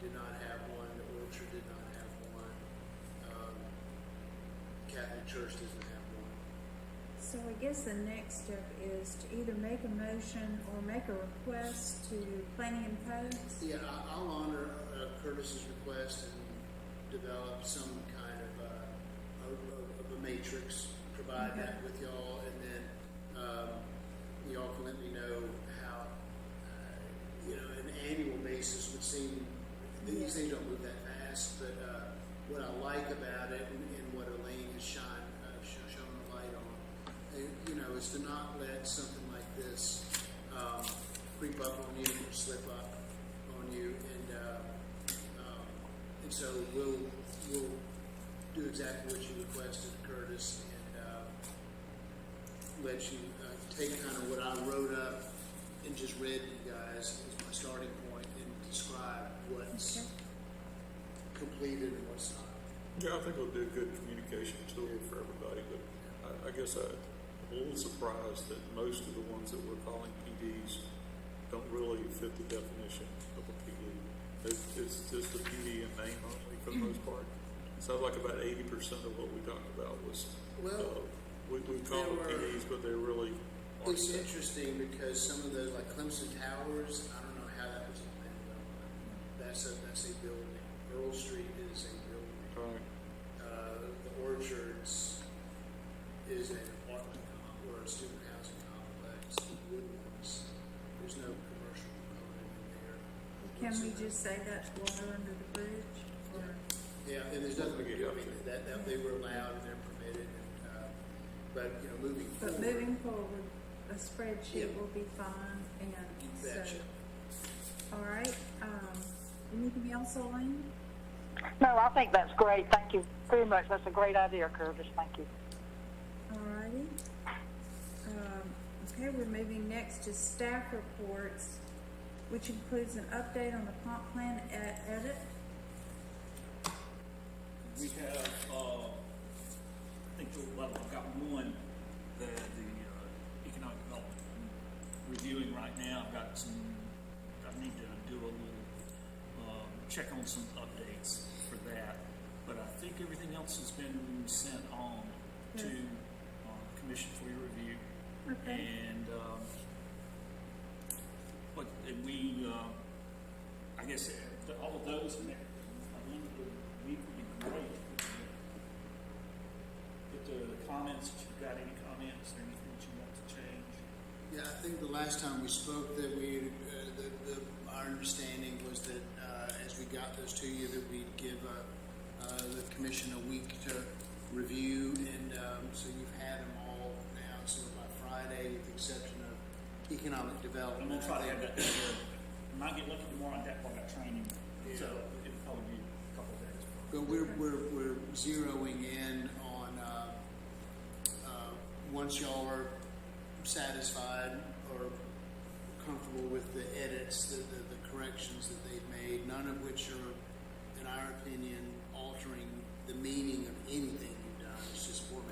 did not have one. The Orchard did not have one. Catholic Church doesn't have one. So I guess the next step is to either make a motion or make a request to planning and codes. Yeah, I'll honor Curtis's request and develop some kind of a matrix, provide that with y'all, and then y'all can let me know how, an annual basis would seem, these things don't move that fast, but what I like about it and what Elaine has shown the light on, is to not let something like this creep up on you or slip up on you, and so we'll do exactly what you requested, Curtis, and let you take kind of what I wrote up and just read to you guys as my starting point and describe what's completed and what's not. Yeah, I think it'll be a good communication tool for everybody, but I guess I'm a little surprised that most of the ones that we're calling PDs don't really fit the definition of a PD. It's just the beauty and name only for the most part. Sounds like about 80% of what we talked about was, Well, we call them there were- PDs, but they're really. It's interesting because some of those, like Clemson Towers, I don't know how that was planned. That's a building. Earl Street is a building. Right. The Orchards is an apartment or a student housing complex. The Woodlands, there's no commercial component in there. Can we just say that's water under the bridge? Or- Yeah, and there's nothing, I mean, that they were allowed and they're permitted, and, but, you know, moving But forward. moving forward, a spreadsheet will be fine, and so, Betcha. all right, anything else, Elaine? No, I think that's great. Thank you very much. That's a great idea, Curtis. Thank you. All righty. Okay, we're moving next to staff reports, which includes an update on the comp plan edit. We have, I think, well, I've got one, the economic development I'm reviewing right now. I've got some, I need to do a little, check on some updates for that. But I think everything else has been sent on to, commission for your review. Okay. And, I guess, all of those, and by the end of the week would be great. But the comments, if you've got any comments or anything that you want to change. Yeah, I think the last time we spoke that our understanding was that, as we got those to you, that we'd give, the commission a week to review, and, so you've had them all now, so by Friday, with the exception of economic development. I'm gonna try to have that together. I might get lucky tomorrow on that part, I got training, so it'll probably be a couple of days. But we're zeroing in on, once y'all are satisfied or comfortable with the edits, the corrections that they've made, none of which are, in our opinion, altering the meaning of anything you've done, it's just formatting.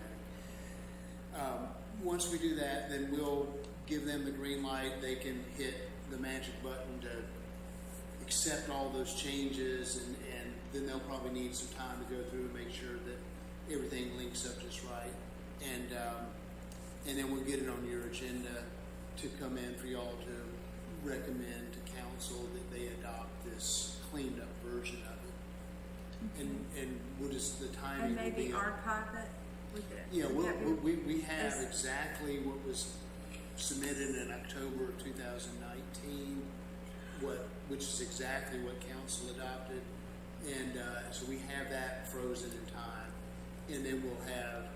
Once we do that, then we'll give them the green light, they can hit the magic button to accept all those changes, and then they'll probably need some time to go through and make sure that everything links up just right. And then we'll get it on your agenda to come in for y'all to recommend to council that they adopt this cleaned up version of it. And what is the timing? And will maybe be archive it with it. Yeah, we have Yes. exactly what was submitted in October of 2019, which is exactly what council adopted, and so we have that frozen in time, and then we'll have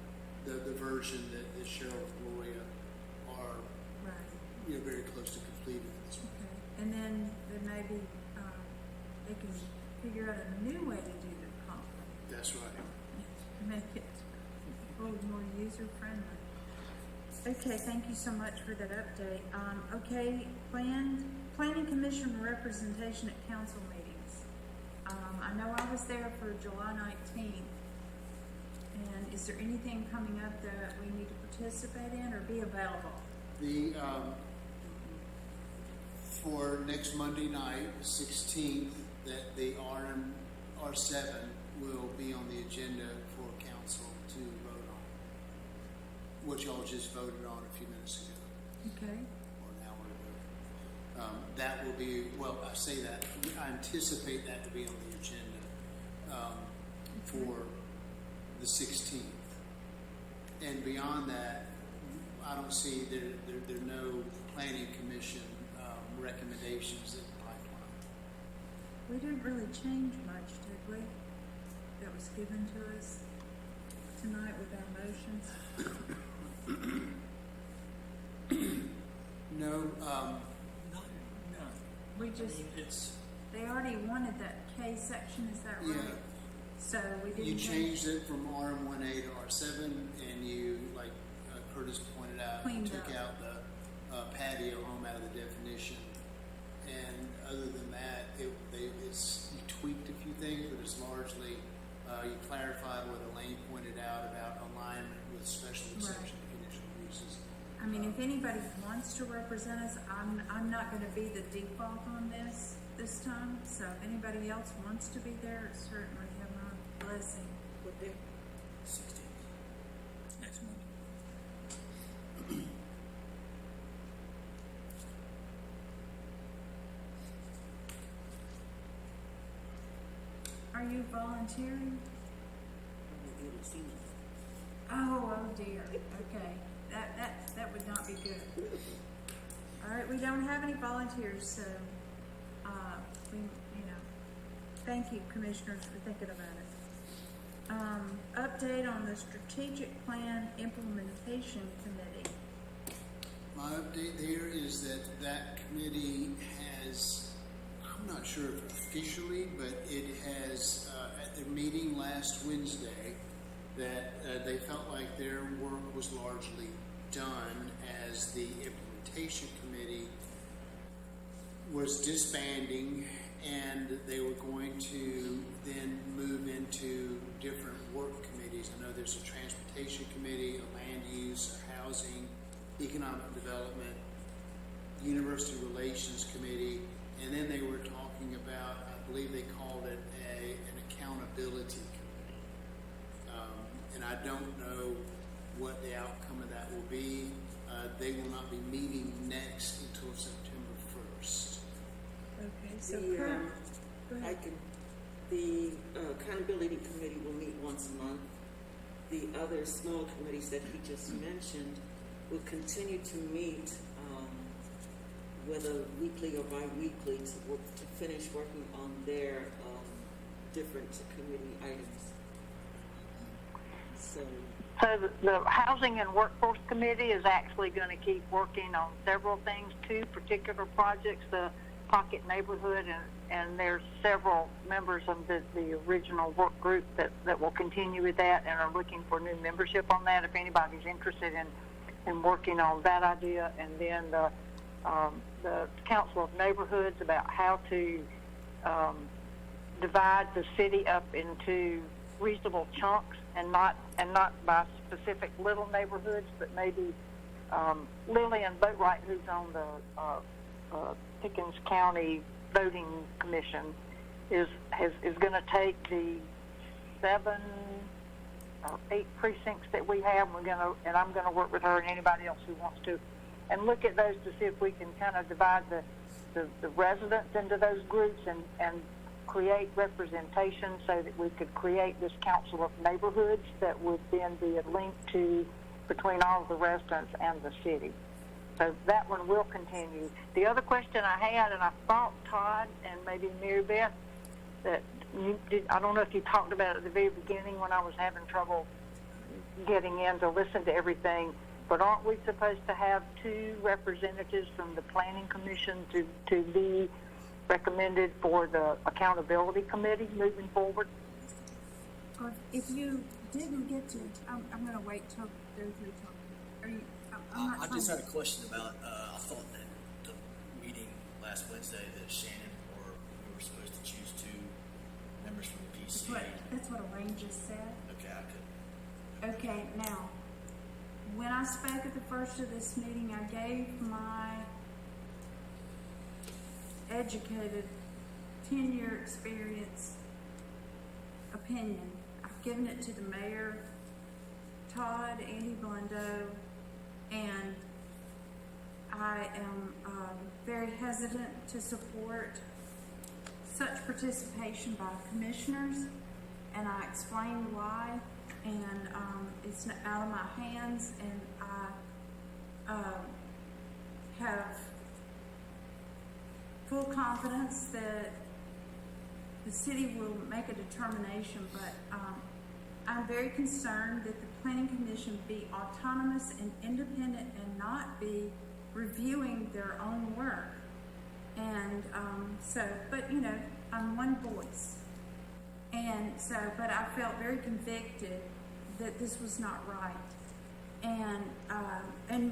the version that Cheryl and Gloria are, Right. very close to completing at this point. Okay, and then maybe, they can figure out a new way to do the comp, That's right. make it a little more user-friendly. Okay, thank you so much for that update. Okay, planning commission representation at council meetings. I know I was there for July 19th. And is there anything coming up that we need to participate in or be available? The for next Monday night, 16th, that the R7 will be on the agenda for council to vote on. What y'all just voted on a few minutes ago, Okay. or an hour ago. That will be, well, I say that, I anticipate that to be on the agenda for the 16th. And beyond that, I don't see there are no planning commission recommendations in the pipeline. We didn't really change much, did we? That was given to us tonight with our motions? No, No. We just, It's, they already wanted that K section, is that right? Yeah. So we didn't. you change- changed it from RM1A to R7, and you, like Curtis pointed out, you Cleaned took up. out the patio home out of the definition. And other than that, it's you tweaked a few things, but it's largely you clarified what Elaine pointed out about alignment with special exception to conditional uses. I mean, if anybody wants to represent us, I'm not gonna be the default on this. this time, so if anybody else wants to be there, certainly have my blessing. What day? 16th. Next Monday. Are you volunteering? You haven't seen it. Oh dear, okay, that would not be good. All right, we don't have any volunteers, so, thank you, commissioners, for thinking about it. Update on the strategic plan implementation committee. My update there is that committee has, I'm not sure if officially, but it has, at their meeting last Wednesday, that they felt like their work was largely done as the implementation committee was disbanding, and they were going to then move into different work committees. I know there's a transportation committee, a land use, a housing, economic development, university relations committee, and then they were talking about, I believe they called it an accountability committee. And I don't know what the outcome of that will be. They will not be meeting next until September 1st. Okay, so The, current, go ahead. the accountability committee will meet once a month. The other small committees that he just mentioned will continue to meet, whether weekly or bi-weekly, to finish working on their different committee items. So the Housing and Workforce Committee is actually going to keep working on several things, two particular projects, the Pocket Neighborhood, and there's several members of the original work group that will continue with that and are looking for new membership on that if anybody's interested in working on that idea. And then the Council of Neighborhoods about how to divide the city up into reasonable chunks and not by specific little neighborhoods, but maybe Lillian Boatwright, who's on the Pickens County Voting Commission, is going to take the 7 or 8 precincts that we have. And I'm going to work with her and anybody else who wants to, and look at those to see if we can kind of divide the residents into those groups and create representation so that we could create this council of neighborhoods that would then be a link to between all of the residents and the city. So that one will continue. The other question I had, and I thought Todd and maybe Mary Beth, that you did, I don't know if you talked about it at the very beginning when I was having trouble getting in to listen to everything, but aren't we supposed to have 2 representatives from the Planning Commission to be recommended for the accountability committee moving forward? Or if you didn't get to, I'm going to wait till they're through talking. Are you? I'm not I just trying had a question about, I thought that the meeting last Wednesday that Shannon or we were supposed to choose 2 members from the PCA. That's what Elaine just said. Okay, I could. Okay, now, when I spoke at the first of this meeting, I gave my educated, 10-year experience opinion. I've given it to the mayor, Todd, Andy Blando, and I am very hesitant to support such participation by commissioners, and I explained why, and it's out of my hands, and I have full confidence that the city will make a determination, but I'm very concerned that the Planning Commission be autonomous and independent and not be reviewing their own work. And but I'm one voice. And so, but I felt very convicted that this was not right. And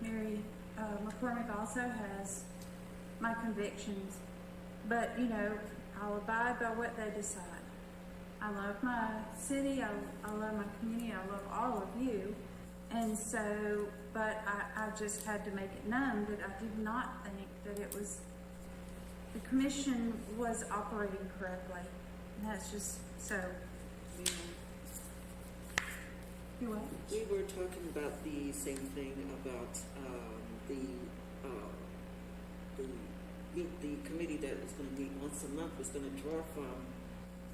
Mary McCormick also has my convictions, but I'll abide by what they decide. I love my city, I love my community, I love all of you, and so, but I just had to make it known that I did not think that it was the commission was operating correctly. And that's just so. You what? We were talking about the same thing about the committee that was going to meet once a month was going to draw from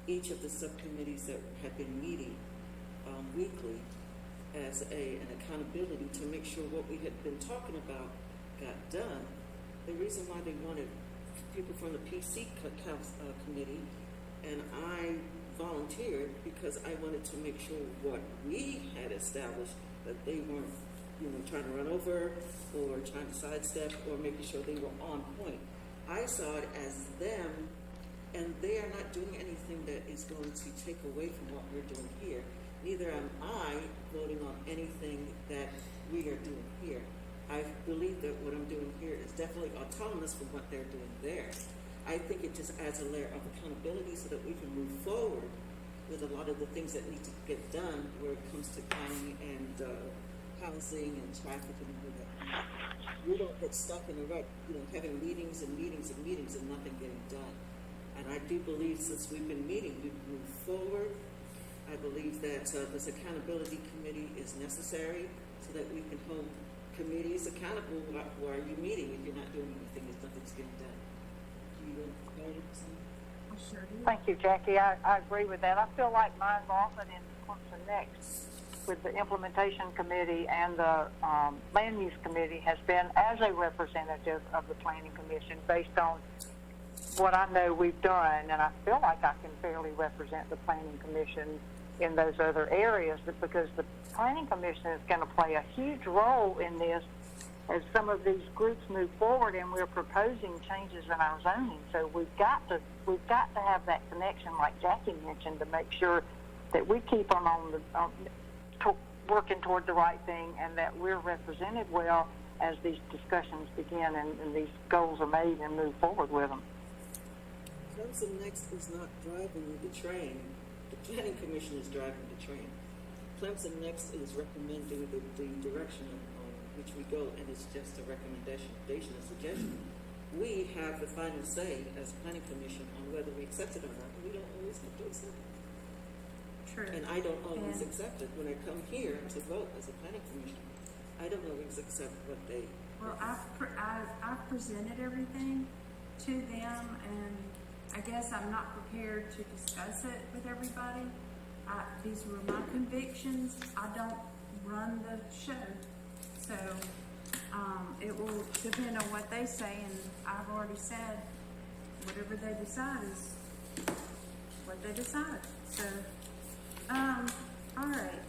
each of the subcommittees that had been meeting weekly as an accountability to make sure what we had been talking about got done. The reason why they wanted people from the PC committee, and I volunteered because I wanted to make sure what we had established, that they weren't, trying to run over or trying to sidestep or making sure they were on point. I saw it as them, and they are not doing anything that is going to take away from what we're doing here. Neither am I voting on anything that we are doing here. I believe that what I'm doing here is definitely autonomous from what they're doing there. I think it just adds a layer of accountability so that we can move forward with a lot of the things that need to get done where it comes to planning and housing and traffic and all that. We don't get stuck in a rut, having meetings and meetings and meetings and nothing getting done. And I do believe since we've been meeting, we've moved forward. I believe that this accountability committee is necessary so that we can hold committees accountable. Why are you meeting if you're not doing anything, if nothing's getting done? Thank you, Jackie. I agree with that. I feel like my involvement in Clemson Next with the implementation committee and the land use committee has been as a representative of the planning commission based on what I know we've done, and I feel like I can fairly represent the planning commission in those other areas, but because the planning commission is going to play a huge role in this as some of these groups move forward, and we're proposing changes in our zoning. So we've got to have that connection, like Jackie mentioned, to make sure that we keep them working toward the right thing, and that we're represented well as these discussions begin and these goals are made and move forward with them. Clemson Next is not driving the train. The planning commission is driving the train. Clemson Next is recommending the direction on which we go, and it's just a recommendation, a suggestion. We have the final say as planning commission on whether we accept it or not, and we don't always have to accept it. True. And I don't always accept it. When I come here to vote as a planning commissioner, I don't always accept what they... Well, I've presented everything to them, and I guess I'm not prepared to discuss it with everybody. These were my convictions. I don't run the show. So it will depend on what they say, and I've already said whatever they decide is what they decide. So, all right.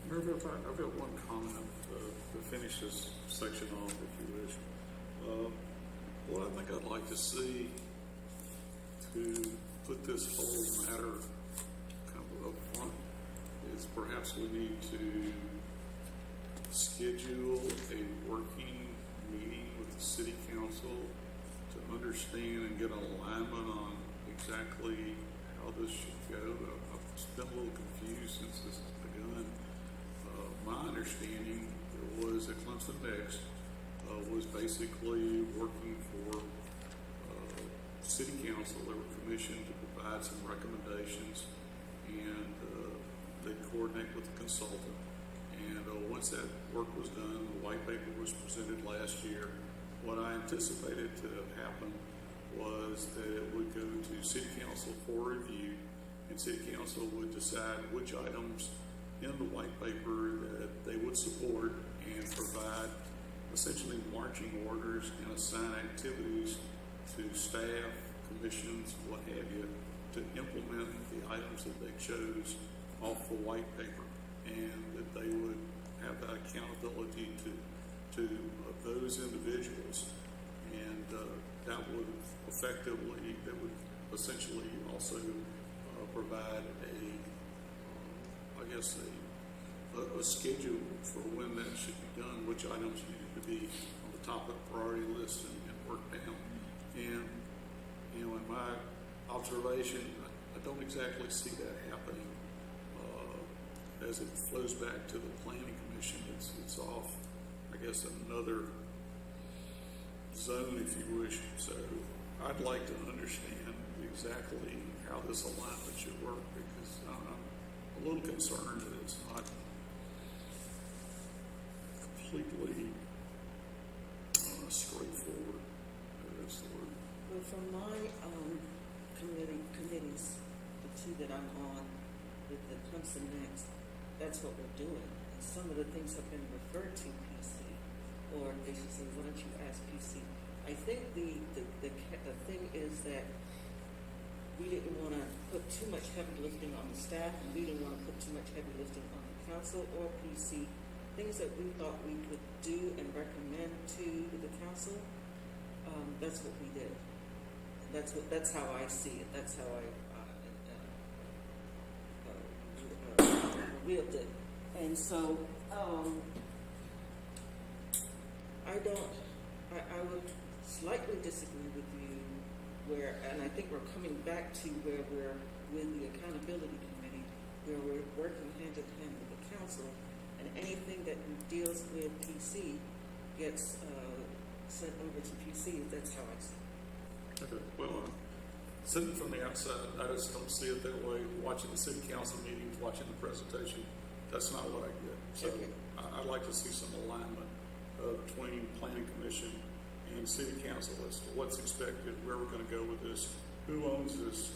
Mary Beth, I've got one comment to finish this section off, if you wish. What I think I'd like to see to put this whole matter kind of up front is perhaps we need to schedule a working meeting with the city council to understand and get alignment on exactly how this should go. I've been a little confused since this has begun. My understanding was that Clemson Next was basically working for city council. They were commissioned to provide some recommendations, and they'd coordinate with the consultant. And once that work was done, the white paper was presented last year. What I anticipated to have happened was that it would go to city council for review, and city council would decide which items in the white paper that they would support and provide essentially marching orders and assign activities to staff, commissions, what have you, to implement the items that they chose off the white paper, and that they would have that accountability to those individuals, and that would essentially also provide a schedule for when that should be done, which items needed to be on the top of the priority list and worked down. And in my observation, I don't exactly see that happening as it flows back to the planning commission. It's off, I guess, another zone, if you wish. So I'd like to understand exactly how this alignment should work, because I'm a little concerned that it's not completely straightforward. That's the word. Well, from my committees, the two that I'm on with the Clemson Next, that's what we're doing. And some of the things have been referred to PC, or they should say, why don't you ask PC? I think the thing is that we didn't want to put too much heavy lifting on the staff, and we didn't want to put too much heavy lifting on the council or PC. Things that we thought we could do and recommend to the council, that's what we did. That's how I see it. That's how I reeled it. And so I would slightly disagree with you and I think we're coming back to where we're with the accountability committee, where we're working hand in hand with the council, and anything that deals with PC gets sent over to PC. That's how I see it. Okay. Well, sitting from the outside, I just don't see it that way. Watching the city council meetings, watching the presentation, that's not what I get. So Okay. I'd like to see some alignment between planning commission and city council as to what's expected, where we're going to go with this, who owns this,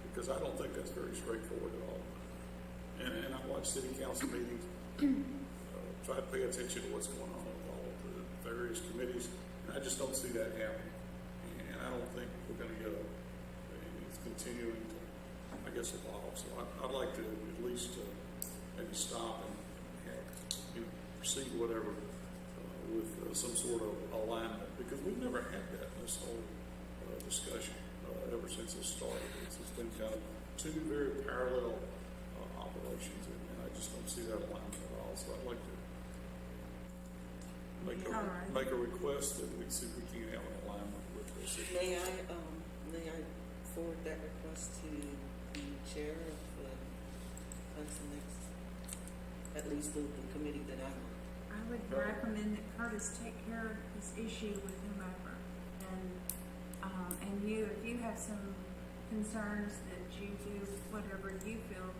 because I don't think that's very straightforward at all. And I watch city council meetings, try to pay attention to what's going on with all of the various committees, and I just don't see that happening. And I don't think we're going to get it's continuing to, I guess, evolve. So I'd like to at least maybe stop and have, proceed whatever with some sort of alignment, because we've never had that in this whole discussion ever since it started. It's been kind of two very parallel operations, and I just don't see that alignment at all. So I'd like to make a request that we see if we can have an alignment with the city. May I forward that request to the chair of the Clemson Next, at least the committee that I'm on? I would recommend that Curtis take care of this issue with whomever. And you, if you have some concerns that you do whatever you feel,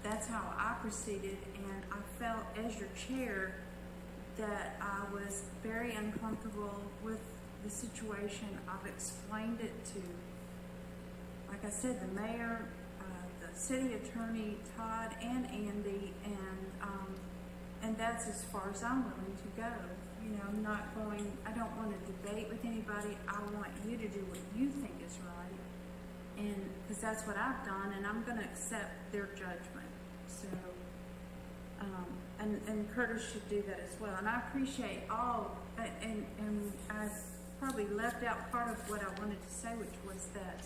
that's how I proceeded. And I felt as your chair that I was very uncomfortable with the situation. I've explained it to, like I said, the mayor, the city attorney, Todd, and Andy, and that's as far as I'm willing to go. I'm not going, I don't want to debate with anybody. I want you to do what you think is right. And because that's what I've done, and I'm going to accept their judgment. So, and Curtis should do that as well. And I appreciate all, and I probably left out part of what I wanted to say, which was that,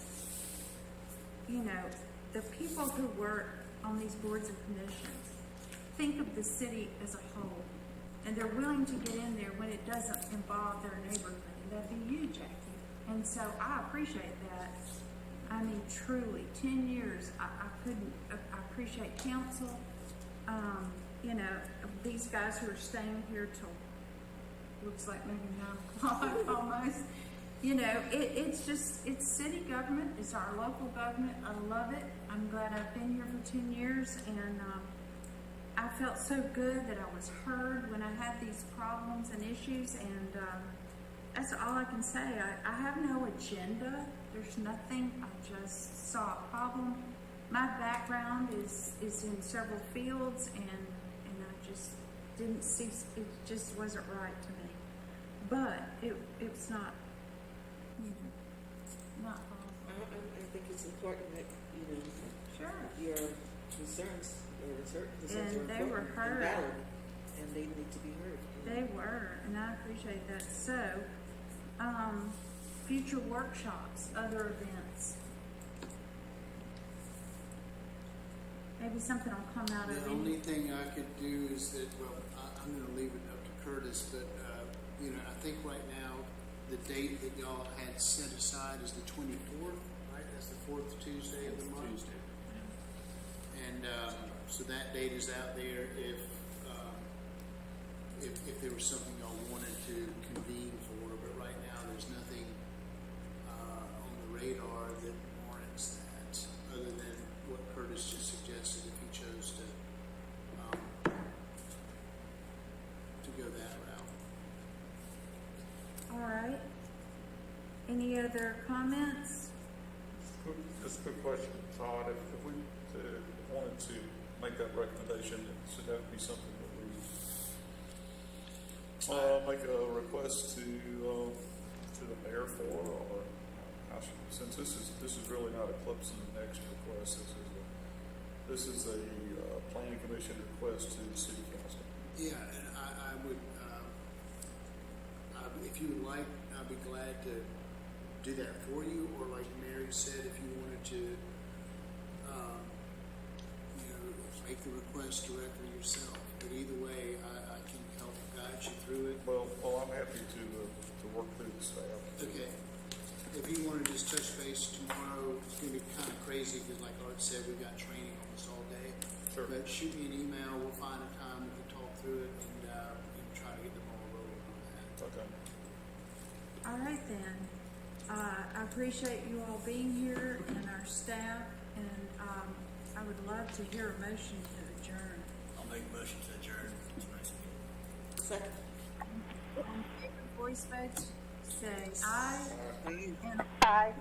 the people who work on these boards and commissions think of the city as a whole, and they're willing to get in there when it doesn't involve their neighborhood, and that'd be you, Jackie. And so I appreciate that. I mean, truly, 10 years, I appreciate council, these guys who are staying here till, looks like maybe 9 o'clock almost. It's city government, it's our local government. I love it. I'm glad I've been here for 10 years, and I felt so good that I was heard when I had these problems and issues, and that's all I can say. I have no agenda. There's nothing. I just saw a problem. My background is in several fields, and I just didn't see, it just wasn't right to me. But it's not, not wrong. I think it's important that, Sure. your concerns are And important they were heard. and valid, and they need to be heard. They were, and I appreciate that. So, future workshops, other events. Maybe something will come out of The it. only thing I could do is that, I'm going to leave it up to Curtis, but, I think right now, the date that y'all had set aside is the 24th, right? That's the fourth Tuesday of the month. Tuesday. And so that date is out there if there was something y'all wanted to convene for, but right now there's nothing radar that warrants that, other than what Curtis just suggested if he chose to go that route. All right. Any other comments? Just a quick question, Todd, if we wanted to make that recommendation, should that be something that we make a request to the mayor for, or since this is really not a Clemson next request, this is a planning commission request to the city council. Yeah, and I would, if you would like, I'd be glad to do that for you, or like Mary said, if you wanted to, make the request directly yourself. But either way, I can help guide you through it. Well, I'm happy to work through the staff. Okay. If you want to just touch base tomorrow, it's going to be kind of crazy because, like Art said, we've got training almost all day. Sure. But shoot me an email. We'll find a time we can talk through it and try to get the ball rolling on that. Okay. All right then. I appreciate you all being here and our staff, and I would love to hear a motion to adjourn. I'll make a motion to adjourn tonight's meeting. Second. Voice vote, say aye. Aye.